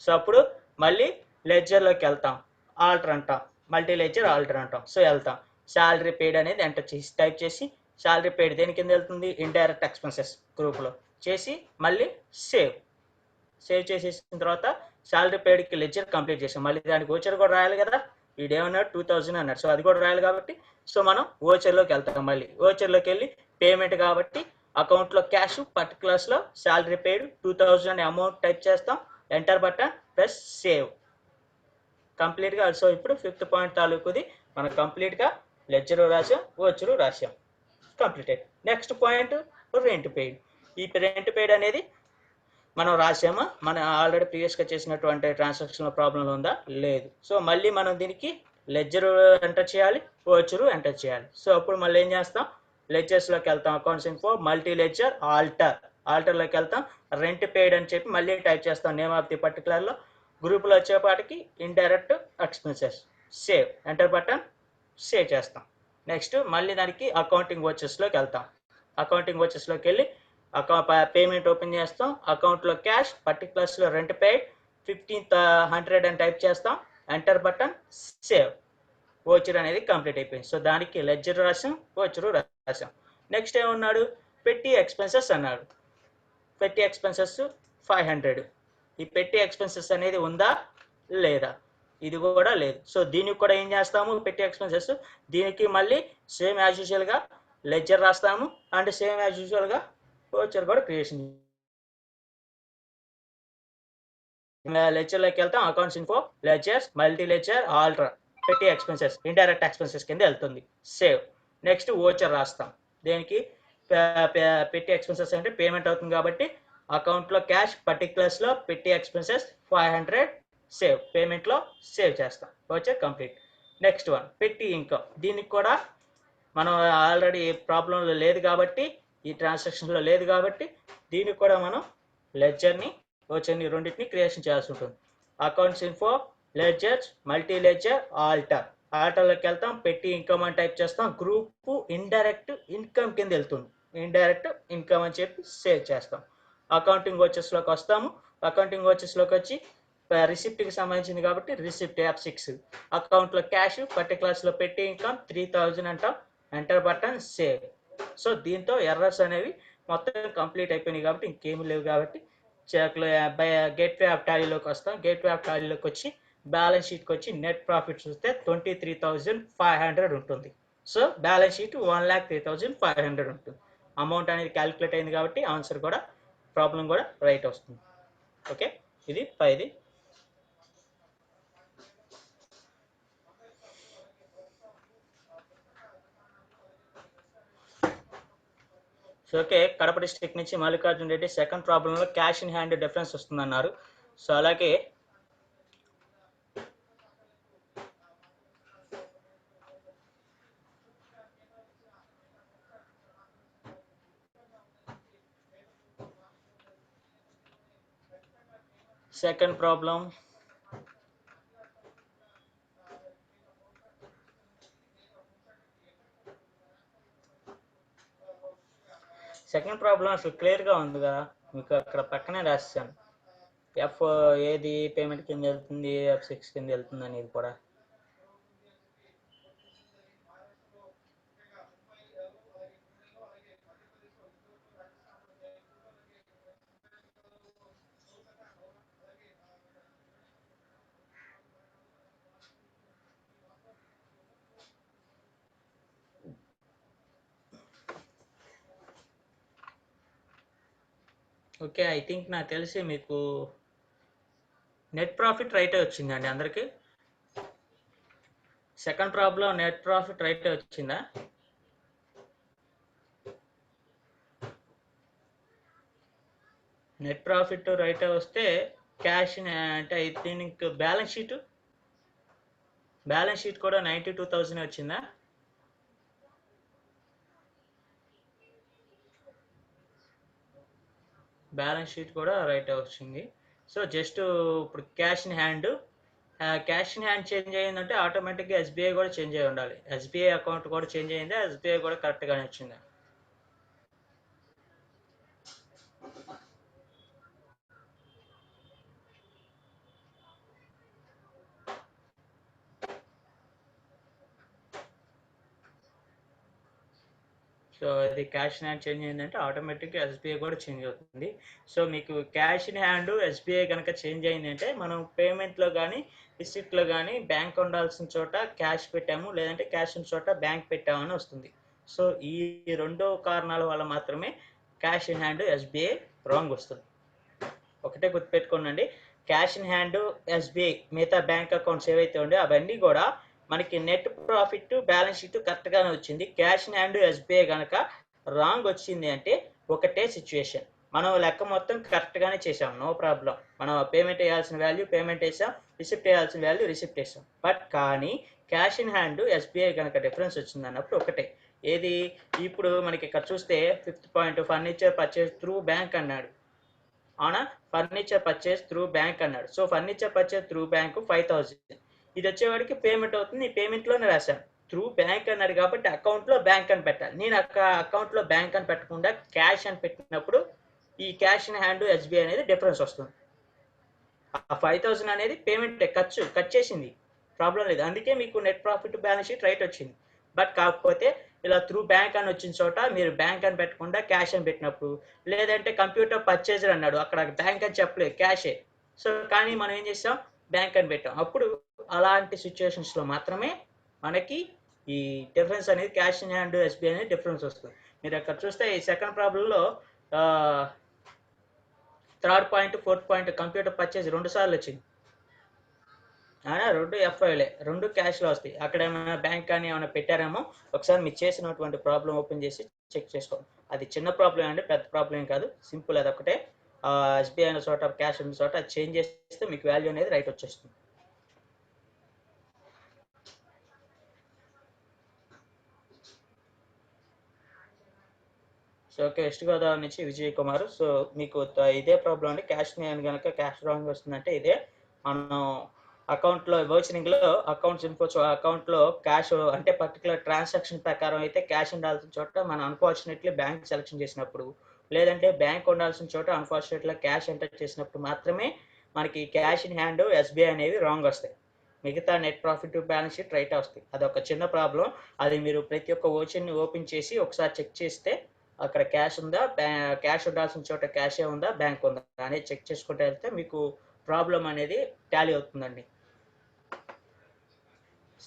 సో అప్పుడు మళ్ళీ లెడ్జర్లోకి వెళ్తాం, ఆల్టర్ అంటాం, మల్టీ లెడ్జర్ ఆల్టర్ అంటాం. సో వెళ్తాం, శాలరీ పెయిడ్ అనేది ఎంటర్ చేసి టైప్ చేసి, శాలరీ పెయిడ్ దేని కింద వెళ్తుంది, ఇండైరెక్ట్ ఎక్స్పెన్సెస్ గ్రూప్లో చేసి మళ్ళీ సేవ్. సేవ్ చేసేసిన తర్వాత శాలరీ పెయిడ్కి లెడ్జర్ కంప్లీట్ చేసాం. మళ్ళీ దానికి ఓచర్ కూడా రాయాలి కదా, వీడేమన్నాడు 2000 అన్నాడు. సో అది కూడా రాయాలి కాబట్టి సో మనం ఓచర్లోకి వెళ్తాం. మళ్ళీ ఓచర్లోకి వెళ్ళి పేమెంట్ కాబట్టి అకౌంట్లో క్యాష్ పర్టికులర్స్లో శాలరీ పెయిడ్ 2000 అనే అమౌంట్ టైప్ చేస్తాం, ఎంటర్ బటన్ ప్లస్ సేవ్. కంప్లీట్గా. సో ఇప్పుడు ఫిఫ్త్ పాయింట్ తాలూకుది మనం కంప్లీట్గా లెడ్జర్ రాసాం, ఓచరు రాసాం, completed. Next point rent paid. ఈ రెంట్ పెయిడ్ అనేది మనం రాసామా, మనం ఆల్రెడీ ప్రీవియస్గా చేసినటువంటి ట్రాన్సాక్షన్లో ప్రాబ్లం ఉందా, లేదు. సో మళ్ళీ మనం దీనికి లెడ్జర్ ఎంటర్ చేయాలి, ఓచరు ఎంటర్ చేయాలి. సో అప్పుడు మళ్ళీ ఏం చేస్తాం, లెడ్జర్స్లోకి వెళ్తాం, అకౌంట్స్ ఇన్ఫో, మల్టీ లెడ్జర్, ఆల్టర్లోకి వెళ్తాం, రెంట్ పెయిడ్ అని చెప్పి మళ్ళీ టైప్ చేస్తాం, నేమ్ ఆఫ్ ది పర్టికులర్లో. గ్రూప్లో వచ్చేపాటికి indirect expenses, save, enter button, save చేస్తాం. నెక్స్ట్ మళ్ళీ దానికి అకౌంటింగ్ వచ్చెస్లోకి వెళ్తాం. అకౌంటింగ్ వచ్చెస్లోకి వెళ్ళి పేమెంట్ ఓపెన్ చేస్తాం, అకౌంట్లో క్యాష్ పర్టికులర్స్లో రెంట్ పెయిడ్ 1500 అని టైప్ చేస్తాం, ఎంటర్ బటన్, సేవ్. ఓచర్ అనేది కంప్లీట్ అయిపోయింది. సో దానికి లెడ్జర్ రాసాం, ఓచరు రాసాం. నెక్స్ట్ ఏమన్నాడు, పెట్టి ఎక్స్పెన్సెస్ అన్నాడు. పెట్టి ఎక్స్పెన్సెస్ 500. ఈ పెట్టి ఎక్స్పెన్సెస్ అనేది ఉందా లేదా, ఇది కూడా లేదు. సో దీనికి కూడా ఏం చేస్తాము, పెట్టి ఎక్స్పెన్సెస్, దీనికి మళ్ళీ సేమ్ యాజ్ యూజువల్గా లెడ్జర్ రాస్తాము అండ్ సేమ్ యాజ్ యూజువల్గా ఓచర్ కూడా క్రియేషన్. లెక్చర్లోకి వెళ్తాం, accounts info, ledgers, multi ledger, alter, petty expenses, indirect expenses కింద వెళ్తుంది, సేవ్. నెక్స్ట్ ఓచర్ రాస్తాం. దేనికి, పెట్టి ఎక్స్పెన్సెస్ అంటే పేమెంట్ అవుతుంది కాబట్టి అకౌంట్లో క్యాష్ పర్టికులర్స్లో పెట్టి ఎక్స్పెన్సెస్ 500, సేవ్. పేమెంట్లో సేవ్ చేస్తాం, ఓచర్ కంప్లీట్. నెక్స్ట్ వన్ పెట్టి ఇన్కమ్. దీనికి కూడా మనం ఆల్రెడీ ప్రాబ్లంలో లేదు కాబట్టి, ఈ ట్రాన్సాక్షన్లో లేదు కాబట్టి దీనికి కూడా మనం లెడ్జర్ని ఓచర్ని రెండింటిని క్రియేషన్ చేయాల్సి ఉంటుంది. Accounts info, ledgers, multi ledger, ఆల్టర్లోకి వెళ్తాం, పెట్టి ఇన్కమ్ అని టైప్ చేస్తాం, గ్రూప్ ఇండైరెక్ట్ ఇన్కమ్ కింద వెళ్తుంది, ఇండైరెక్ట్ ఇన్కమ్ అని చెప్పి సేవ్ చేస్తాం. అకౌంటింగ్ వచ్చెస్లోకి వస్తాము, అకౌంటింగ్ వచ్చెస్లోకి వచ్చి రిసిప్ట్కి సంబంధించింది కాబట్టి రిసిప్ట్ F6, అకౌంట్లో క్యాష్ పర్టికులర్స్లో పెట్టి ఇన్కమ్ 3000 అంటాం, ఎంటర్ బటన్, సేవ్. సో దీంతో ఎర్రర్స్ అనేవి మొత్తం కంప్లీట్ అయిపోయినాయి కాబట్టి ఇంకేమీ లేవు కాబట్టి గేట్వే ఆఫ్ టాలీలోకి వస్తాం. గేట్వే ఆఫ్ టాలీలోకి వచ్చి బ్యాలెన్స్ షీట్కి వచ్చి నెట్ ప్రాఫిట్ చూస్తే 23,500 ఉంటుంది. సో బ్యాలెన్స్ షీట్ 1,03,500 ఉంటుంది. అమౌంట్ అనేది క్యాలిక్యులేట్ అయింది కాబట్టి ఆన్సర్ కూడా ప్రాబ్లం కూడా రైట్ వస్తుంది. ఓకే, ఇది 5ది. సో ఓకే, కడప డిస్ట్రిక్ట్ నుంచి మల్లికార్జున రెడ్డి సెకండ్ ప్రాబ్లంలో క్యాష్ ఇన్ హ్యాండ్ డిఫరెన్స్ వస్తుందన్నారు. సో అలాగే సెకండ్ ప్రాబ్లం అసలు క్లియర్గా ఉంది కదా, మీకు అక్కడ పక్కనే రాశాను. ఎఫ్ ఏది పేమెంట్ కింద వెళ్తుంది, F6 కింద వెళ్తుంది అనేది కూడా. ఓకే, ఐ థింక్ నాకు తెలిసి మీకు నెట్ ప్రాఫిట్ రైటే వచ్చిందండి అందరికి. సెకండ్ ప్రాబ్లం నెట్ ప్రాఫిట్ రైటే వచ్చిందా? నెట్ ప్రాఫిట్ రైటే వస్తే క్యాష్ అంటే ఐ థింక్ బ్యాలెన్స్ షీట్ కూడా 92,000 వచ్చిందా? బ్యాలెన్స్ షీట్ కూడా రైట్ వచ్చింది. సో జస్ట్ ఇప్పుడు క్యాష్ ఇన్ హ్యాండ్ చేంజ్ అయ్యిందంటే ఆటోమేటిక్గా SBI కూడా చేంజ్ అయ్యి ఉండాలి. SBI అకౌంట్ కూడా చేంజ్ అయ్యిందా, SBI కూడా కరెక్ట్గానే వచ్చిందా? సో అది క్యాష్ ఇన్ హ్యాండ్ చేంజ్ అయిందంటే ఆటోమేటిక్గా SBI కూడా చేంజ్ అవుతుంది. సో మీకు క్యాష్ ఇన్ హ్యాండ్ SBI కనుక చేంజ్ అయిందంటే మనం పేమెంట్లో కానీ రిసిప్ట్లో కానీ బ్యాంక్ ఉండాల్సిన చోట క్యాష్ పెట్టాము, లేదంటే క్యాష్ ఉన్న చోట బ్యాంక్ పెట్టామని వస్తుంది. సో ఈ రెండో కారణాల వల్ల మాత్రమే cash in hand SBI wrong వస్తుంది. ఒకటే గుర్తుపెట్టుకోండి, క్యాష్ ఇన్ హ్యాండ్ SBI మిగతా బ్యాంక్ అకౌంట్స్ ఏవైతే ఉండే అవన్నీ కూడా మనకి నెట్ ప్రాఫిట్ బ్యాలెన్స్ షీట్ కరెక్ట్గానే వచ్చింది. క్యాష్ ఇన్ హ్యాండ్ SBI కనుక రాంగ్ వచ్చింది అంటే ఒకటే సిచ్యువేషన్, మనం లెక్క మొత్తం కరెక్ట్గానే చేసాం, నో ప్రాబ్లం. మనం పేమెంట్ వేయాల్సిన వాల్యూ పేమెంట్ వేసాం, రిసిప్ట్ వేయాల్సిన వాల్యూ రిసిప్ట్ వేసాం. బట్ కానీ క్యాష్ ఇన్ హ్యాండ్ SBI కనుక డిఫరెన్స్ వచ్చింది అన్నప్పుడు ఒకటే. ఏది ఇప్పుడు మనకి ఇక్కడ చూస్తే 5th point furniture purchase through bank అన్నాడు, అవునా? ఫర్నిచర్ పర్చేస్ త్రూ బ్యాంక్ అన్నాడు. So furniture purchase through bank 5,000, ఇది వచ్చేవాడికి పేమెంట్ అవుతుంది. ఈ పేమెంట్లోనే రాశాను త్రూ బ్యాంక్ అన్నాడు కాబట్టి అకౌంట్లో బ్యాంక్ అని పెట్టాలి. నేను అకౌంట్లో బ్యాంక్ అని పెట్టకుండా క్యాష్ అని పెట్టినప్పుడు ఈ క్యాష్ ఇన్ హ్యాండ్ SBI అనేది డిఫరెన్స్ వస్తుంది. ఆ 5,000 అనేది పేమెంట్ కట్ చేసింది, ప్రాబ్లం లేదు. అందుకే మీకు net profit balance sheet right వచ్చింది. బట్ కాకపోతే ఇలా త్రూ బ్యాంక్ అని వచ్చిన చోట మీరు బ్యాంక్ అని పెట్టకుండా క్యాష్ అని పెట్టినప్పుడు, లేదంటే కంప్యూటర్ పర్చేజర్ అన్నాడు, అక్కడ బ్యాంక్ అని చెప్పలేదు, క్యాషే. సో కానీ మనం ఏం చేసాం, బ్యాంక్ అని పెట్టాం. అప్పుడు అలాంటి సిచ్యువేషన్స్లో మాత్రమే మనకి ఈ డిఫరెన్స్ అనేది క్యాష్ ఇన్ హ్యాండ్ SBI అనేది డిఫరెన్స్ వస్తుంది. మీరు అక్కడ చూస్తే ఈ సెకండ్ ప్రాబ్లంలో 3rd point 4th point computer purchase 2 సార్లు వచ్చింది, రెండు FIలే, 2 క్యాష్లో వస్తాయి. అక్కడ ఏమైనా బ్యాంక్ కానీ ఏమైనా పెట్టారేమో ఒకసారి మీరు చేసినటువంటి ప్రాబ్లం ఓపెన్ చేసి చెక్ చేసుకోండి. అది చిన్న ప్రాబ్లం అండి, పెద్ద ప్రాబ్లం ఏం కాదు, సింపుల్. అది ఒకటే SBI అనే చోట క్యాష్ ఉన్న చోట అది చేంజ్ చేస్తే మీకు వాల్యూ అనేది రైట్ వచ్చేస్తుంది. సో ఓకే, వెస్ట్ గోదావరి నుంచి విజయ్ కుమార్. సో మీకు ఇదే ప్రాబ్లం అండి, క్యాష్ కనుక క్యాష్ రాంగ్ వస్తుందంటే ఇదే. మనం అకౌంట్లో వోచరింగ్లో అకౌంట్స్ ఇన్ఫో అకౌంట్లో క్యాష్ అంటే పర్టికులర్ ట్రాన్సాక్షన్ ప్రకారం అయితే క్యాష్ ఉండాల్సిన చోట మనం అన్ఫార్చునేట్లీ బ్యాంక్ సెలెక్షన్ చేసినప్పుడు, లేదంటే బ్యాంక్ ఉండాల్సిన చోట అన్ఫార్చునేట్లీ క్యాష్ ఎంటర్ చేసినప్పుడు మాత్రమే మనకి క్యాష్ ఇన్ హ్యాండ్ SBI అనేవి రాంగ్ వస్తాయి. మిగతా net profit balance sheet right వస్తాయి. అదొక చిన్న ప్రాబ్లం. అది మీరు ప్రతి ఒక్క వోచర్ని ఓపెన్ చేసి ఒకసారి చెక్ చేస్తే అక్కడ క్యాష్ ఉందా, క్యాష్ ఉండాల్సిన చోట క్యాషే ఉందా, బ్యాంక్ ఉందా అనేది చెక్ చేసుకుంటూ వెళ్తే మీకు ప్రాబ్లం అనేది టాలీ అవుతుందండి.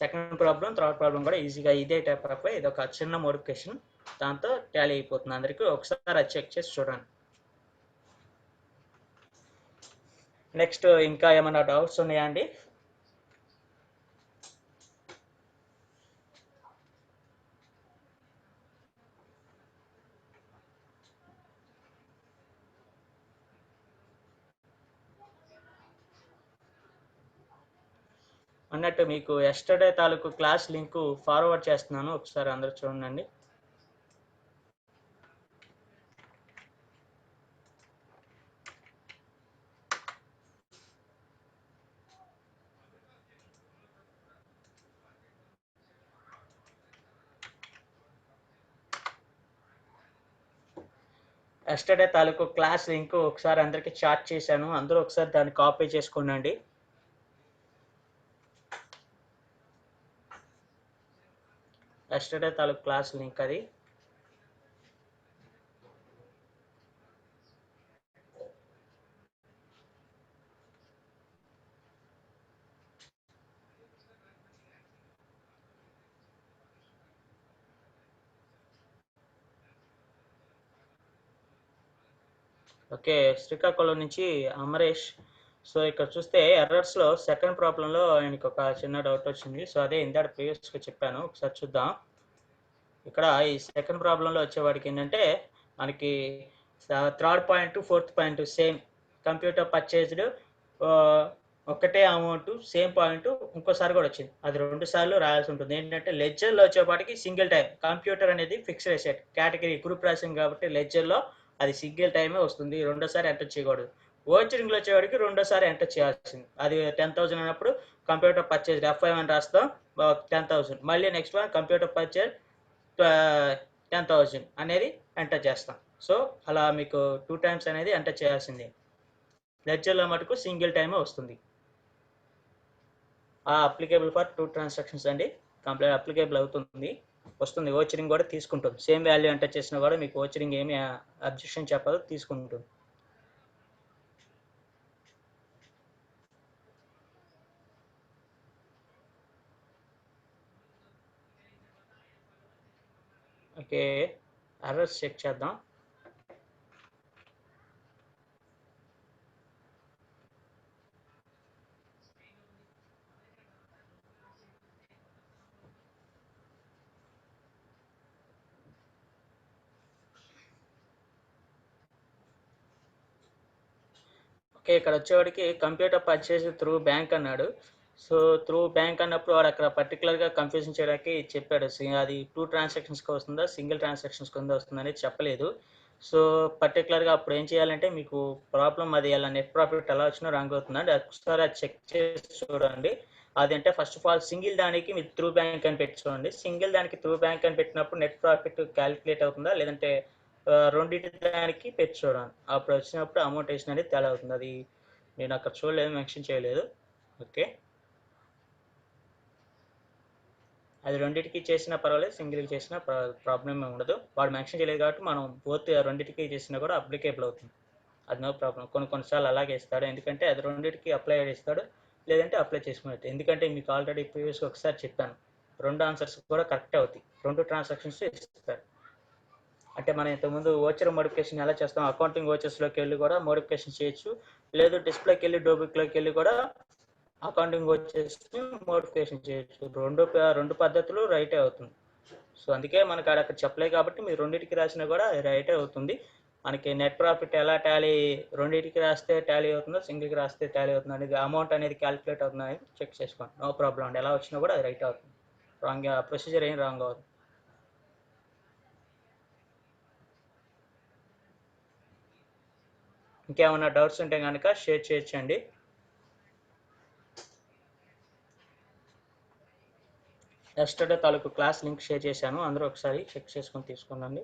సెకండ్ ప్రాబ్లం 3rd ప్రాబ్లం కూడా ఈజీగా ఇదే టైప్ ఆఫ్ ఇది ఒక చిన్న మోడిఫికేషన్. దాంతో టాలీ అయిపోతుంది అందరికీ. ఒకసారి అది చెక్ చేసి చూడండి. నెక్స్ట్ ఇంకా ఏమైనా డౌట్స్ ఉన్నాయా అండి? అన్నట్టు మీకు ఎస్టర్డే తాలూకు క్లాస్ లింక్ ఫార్వర్డ్ చేస్తున్నాను, ఒకసారి అందరూ చూడండి. ఎస్టర్డే తాలూకు క్లాస్ లింక్ ఒకసారి అందరికి చాట్ చేశాను, అందరూ ఒకసారి దాన్ని కాపీ చేసుకోండి. ఎస్టర్డే తాలూకు క్లాస్ లింక్ అది. ఓకే, శ్రీకాకుళం నుంచి అమరేష్. సో ఇక్కడ చూస్తే ఎర్రర్స్లో సెకండ్ ప్రాబ్లంలో ఆయనకి ఒక చిన్న డౌట్ వచ్చింది. సో అదే ఇందాక ప్రీవియస్గా చెప్పాను, ఒకసారి చూద్దాం. ఇక్కడ ఈ సెకండ్ ప్రాబ్లంలో వచ్చేవాడికి ఏంటంటే మనకి third point fourth point same, computer purchased ఒకటే అమౌంట్ సేమ్ పాయింట్ ఇంకోసారి కూడా వచ్చింది. అది 2 సార్లు రాయాల్సి ఉంటుంది. ఏంటంటే లెడ్జర్లో వచ్చేపాటికి సింగిల్ టైం, కంప్యూటర్ అనేది fixed asset category group rushing కాబట్టి లెడ్జర్లో అది సింగిల్ టైమే వస్తుంది, రెండోసారి ఎంటర్ చేయకూడదు. ఓచరింగ్లో వచ్చేవాడికి రెండోసారి ఎంటర్ చేయాల్సింది. అది 10,000 అన్నప్పుడు కంప్యూటర్ పర్చేజ్ F5 అని రాస్తాం, 10,000. మళ్ళీ నెక్స్ట్ వన్ కంప్యూటర్ పర్చేజ్ 10,000 అనేది ఎంటర్ చేస్తాం. సో అలా మీకు 2 టైమ్స్ అనేది ఎంటర్ చేయాల్సిందే. లెడ్జర్లో మటుకు సింగిల్ టైమే వస్తుంది. అప్లికేబుల్ ఫర్ 2 ట్రాన్సాక్షన్స్ అండి, కంప్లీట్ అప్లికేబుల్ అవుతుంది, వస్తుంది. ఓచరింగ్ కూడా తీసుకుంటుంది. సేమ్ వాల్యూ ఎంటర్ చేసినా కూడా మీకు ఓచరింగ్ ఏమి అబ్జెక్షన్ చెప్పదు, తీసుకుంటుంది. ఓకే, ఎర్రర్స్ చెక్ చేద్దాం. ఓకే, ఇక్కడ వచ్చేవాడికి కంప్యూటర్ పర్చేజ్ త్రూ బ్యాంక్ అన్నాడు. సో త్రూ బ్యాంక్ అన్నప్పుడు వాడు అక్కడ పర్టికులర్గా కన్ఫ్యూజన్ చేయడానికి చెప్పాడు, అది 2 ట్రాన్సాక్షన్స్కి వస్తుందా సింగిల్ ట్రాన్సాక్షన్స్కి వస్తుందా అనేది చెప్పలేదు. సో పర్టికులర్గా అప్పుడు ఏం చేయాలంటే మీకు ప్రాబ్లం అది ఎలా నెట్ ప్రాఫిట్ ఎలా వచ్చినా రాంగ్ అవుతుందండి, ఒకసారి అది చెక్ చేసి చూడండి. అదంటే ఫస్ట్ ఆఫ్ ఆల్ సింగిల్ దానికి మీరు త్రూ బ్యాంక్ అని పెట్టి చూడండి. సింగిల్ దానికి త్రూ బ్యాంక్ అని పెట్టినప్పుడు నెట్ ప్రాఫిట్ క్యాలిక్యులేట్ అవుతుందా, లేదంటే రెండింటి దానికి పెట్టి చూడండి. అప్పుడు వచ్చినప్పుడు అమౌంట్ వేసినది తేడా అవుతుంది. అది నేను అక్కడ చూడలేదు, మెన్షన్ చేయలేదు. ఓకే, అది రెండింటికి చేసినా పర్వాలేదు, సింగిల్కి చేసినా ప్రాబ్లం ఏమి ఉండదు. వాడు మెన్షన్ చేయలేదు కాబట్టి మనం బోత్ రెండింటికి చేసినా కూడా అప్లికేబుల్ అవుతుంది, అది నో ప్రాబ్లం. కొన్నిసార్లు అలాగే ఇస్తాడు, ఎందుకంటే అది రెండింటికి అప్లై చేస్తాడు, లేదంటే అప్లై చేసుకున్నట్టు. ఎందుకంటే మీకు ఆల్రెడీ ప్రీవియస్గా ఒకసారి చెప్పాను, 2 ఆన్సర్స్ కూడా కరెక్టే అవుతాయి, 2 ట్రాన్సాక్షన్స్ ఇస్తారు. అంటే మనం ఇంతకుముందు ఓచర్ మోడిఫికేషన్ ఎలా చేస్తాం, అకౌంటింగ్ ఓచర్స్లోకి వెళ్ళి కూడా మోడిఫికేషన్ చేయొచ్చు, లేదు డిస్ప్లేకి వెళ్ళి డోబుక్లోకి వెళ్ళి కూడా అకౌంటింగ్ ఓచర్స్ని మోడిఫికేషన్ చేయొచ్చు. రెండు పద్ధతులు రైటే అవుతుంది. సో అందుకే మనకు అక్కడ చెప్పలేదు కాబట్టి మీరు రెండింటికి రాసినా కూడా రైటే అవుతుంది. మనకి నెట్ ప్రాఫిట్ ఎలా టాలీ రెండింటికి రాస్తే టాలీ అవుతుందో, సింగిల్కి రాస్తే టాలీ అవుతుంది అనేది, అమౌంట్ అనేది క్యాలిక్యులేట్ అవుతుంది అనేది చెక్ చేసుకోండి, నో ప్రాబ్లం అండి. ఎలా వచ్చినా కూడా అది రైట్ అవుతుంది, రాంగ్ ప్రొసీజర్ ఏం రాంగ్ అవుతుంది. ఇంకేమైనా డౌట్స్ ఉంటే కనుక షేర్ చేయొచ్చండి. ఎస్టర్డే తాలూకు క్లాస్ లింక్ షేర్ చేశాను, అందరూ ఒకసారి చెక్ చేసుకొని తీసుకోండి.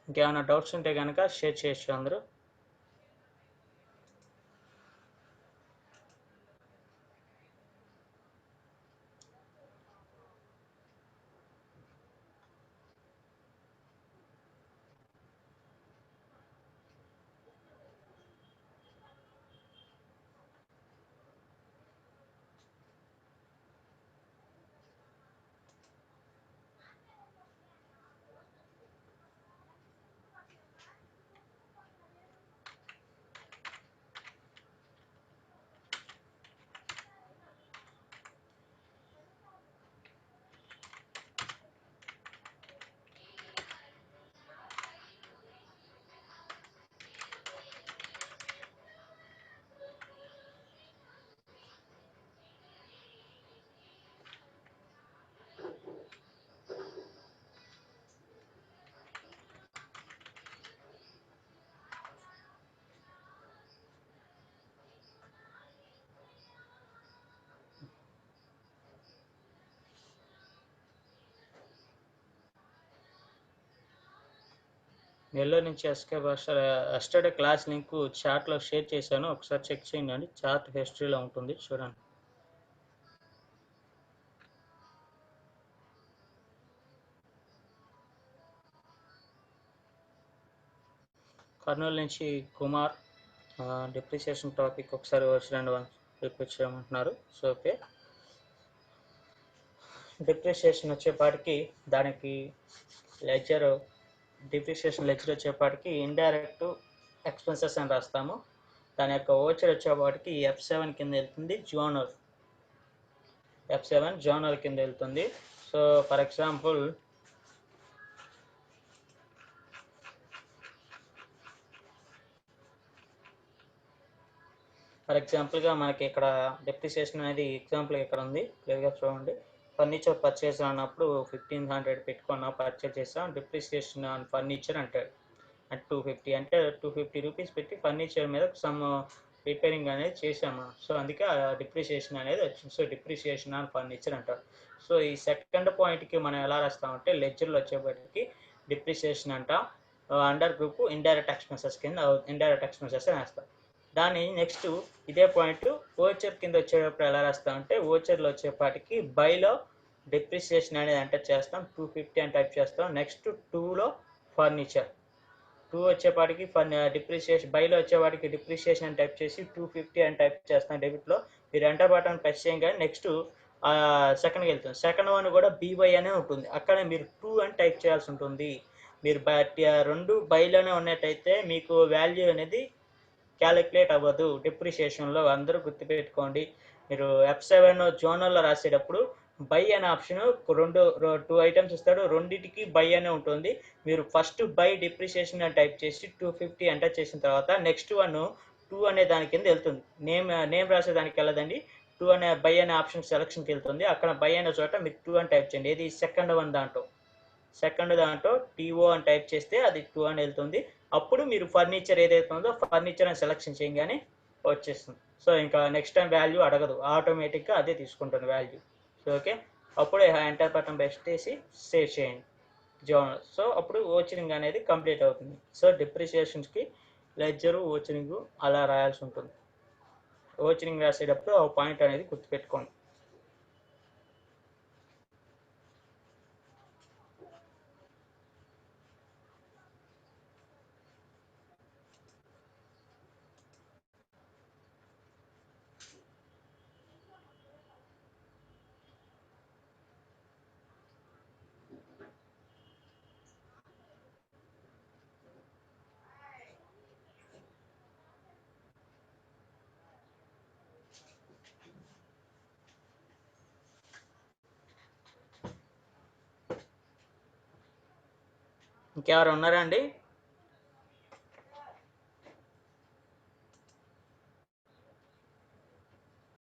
ఇంకేమైనా డౌట్స్ ఉంటే కనుక షేర్ చేయొచ్చు అందరూ. నెల్లూరు నుంచి ఎస్కే భాష. ఎస్టర్డే క్లాస్ లింక్ చాట్లో షేర్ చేశాను, ఒకసారి చెక్ చేయండి. చాట్ హిస్టరీలో ఉంటుంది, చూడండి. కర్నూలు నుంచి కుమార్, డిప్రిసియేషన్ టాపిక్ ఒకసారి వచ్చి రిపీట్ చేయమంటున్నారు. సో ఓకే, డిప్రిసియేషన్ వచ్చేపాటికి దానికి లెడ్జర్, డిప్రిసియేషన్ లెడ్జర్ వచ్చేపాటికి ఇండైరెక్ట్ ఎక్స్పెన్సెస్ అని రాస్తాము. దాని యొక్క ఓచర్ వచ్చేపాటికి F7 కింద వెళ్తుంది, F7 జోనల్ కింద వెళ్తుంది. సో ఫర్ ఎగ్జాంపుల్ గా మనకి ఇక్కడ డెప్రిసియేషన్ అనేది ఎగ్జాంపుల్ ఇక్కడ ఉంది, క్లియర్గా చూడండి. ఫర్నిచర్ పర్చేస్ అన్నప్పుడు 1500 పెట్టుకున్నాం, పర్చేస్ చేసాం. డిప్రిసియేషన్ ఆన్ ఫర్నిచర్ అంటాడు, అంటే 250, అంటే 250 రూపీస్ పెట్టి ఫర్నిచర్ మీద సమ్ రిపేరింగ్ అనేది చేసాము. సో అందుకే డిప్రిసియేషన్ అనేది వచ్చింది. సో డిప్రిసియేషన్ ఆన్ ఫర్నిచర్ అంటారు. సో ఈ సెకండ్ పాయింట్కి మనం ఎలా రాస్తామంటే లెడ్జర్లో వచ్చేప్పటికి డిప్రిసియేషన్ అంట అండర్ గ్రూప్ ఇండైరెక్ట్ ఎక్స్పెన్సెస్ కింద ఇండైరెక్ట్ ఎక్స్పెన్సెస్ అని వేస్తాం. దాని నెక్స్ట్ ఇదే పాయింట్ ఓచర్ కింద వచ్చేటప్పుడు ఎలా రాస్తామంటే ఓచర్లో వచ్చేపాటికి బైలో డిప్రిసియేషన్ అనేది ఎంటర్ చేస్తాం, 250 అని టైప్ చేస్తాం. నెక్స్ట్ 2లో ఫర్నిచర్, 2 వచ్చేపాటికి డిప్రిసియేషన్, బైలో వచ్చేవాటికి డిప్రిసియేషన్ అని టైప్ చేసి 250 అని టైప్ చేస్తాం డెబిట్లో. మీరు ఎంటర్ బటన్ ప్రెస్ చేయగానే నెక్స్ట్ సెకండ్కి వెళ్తుంది. సెకండ్ వన్ కూడా బీవై అనే ఉంటుంది, అక్కడ మీరు 2 అని టైప్ చేయాల్సి ఉంటుంది. మీరు రెండు బైలోనే ఉన్నట్టయితే మీకు వాల్యూ అనేది క్యాలిక్యులేట్ అవ్వదు డిప్రిసియేషన్లో, అందరూ గుర్తుపెట్టుకోండి. మీరు F7 జోనల్లో రాసేటప్పుడు బై అనే ఆప్షన్ 2 ఐటమ్స్ ఇస్తాడు, రెండింటికి బై అనే ఉంటుంది. మీరు ఫస్ట్ బై డిప్రిసియేషన్ అని టైప్ చేసి 250 ఎంటర్ చేసిన తర్వాత నెక్స్ట్ వన్ 2 అనే దాని కింద వెళ్తుంది. నేమ్ రాసేదానికి వెళ్ళదండి, 2 అనే బై అనే ఆప్షన్ సెలక్షన్కి వెళ్తుంది. అక్కడ బై అనే చోట మీరు 2 అని టైప్ చేయండి. ఇది సెకండ్ దాంట్లో టీఓ అని టైప్ చేస్తే అది 2 అని వెళ్తుంది. అప్పుడు మీరు ఫర్నిచర్ ఏదైతే ఉందో ఫర్నిచర్ అని సెలెక్షన్ చేయగానే వచ్చేస్తుంది. సో ఇంకా నెక్స్ట్ టైం వాల్యూ అడగదు, ఆటోమేటిక్గా అదే తీసుకుంటుంది వాల్యూ. సో ఓకే, అప్పుడు ఎంటర్ బటన్ బెస్ట్ చేసి సేవ్ చేయండి జోనల్. సో అప్పుడు ఓచరింగ్ అనేది కంప్లీట్ అవుతుంది. సో డిప్రిసియేషన్స్కి లెడ్జరు ఓచరింగ్ అలా రాయాల్సి ఉంటుంది. ఓచరింగ్ రాసేటప్పుడు ఆ పాయింట్ అనేది గుర్తుపెట్టుకోండి. ఇంకెవరు ఉన్నారా అండి?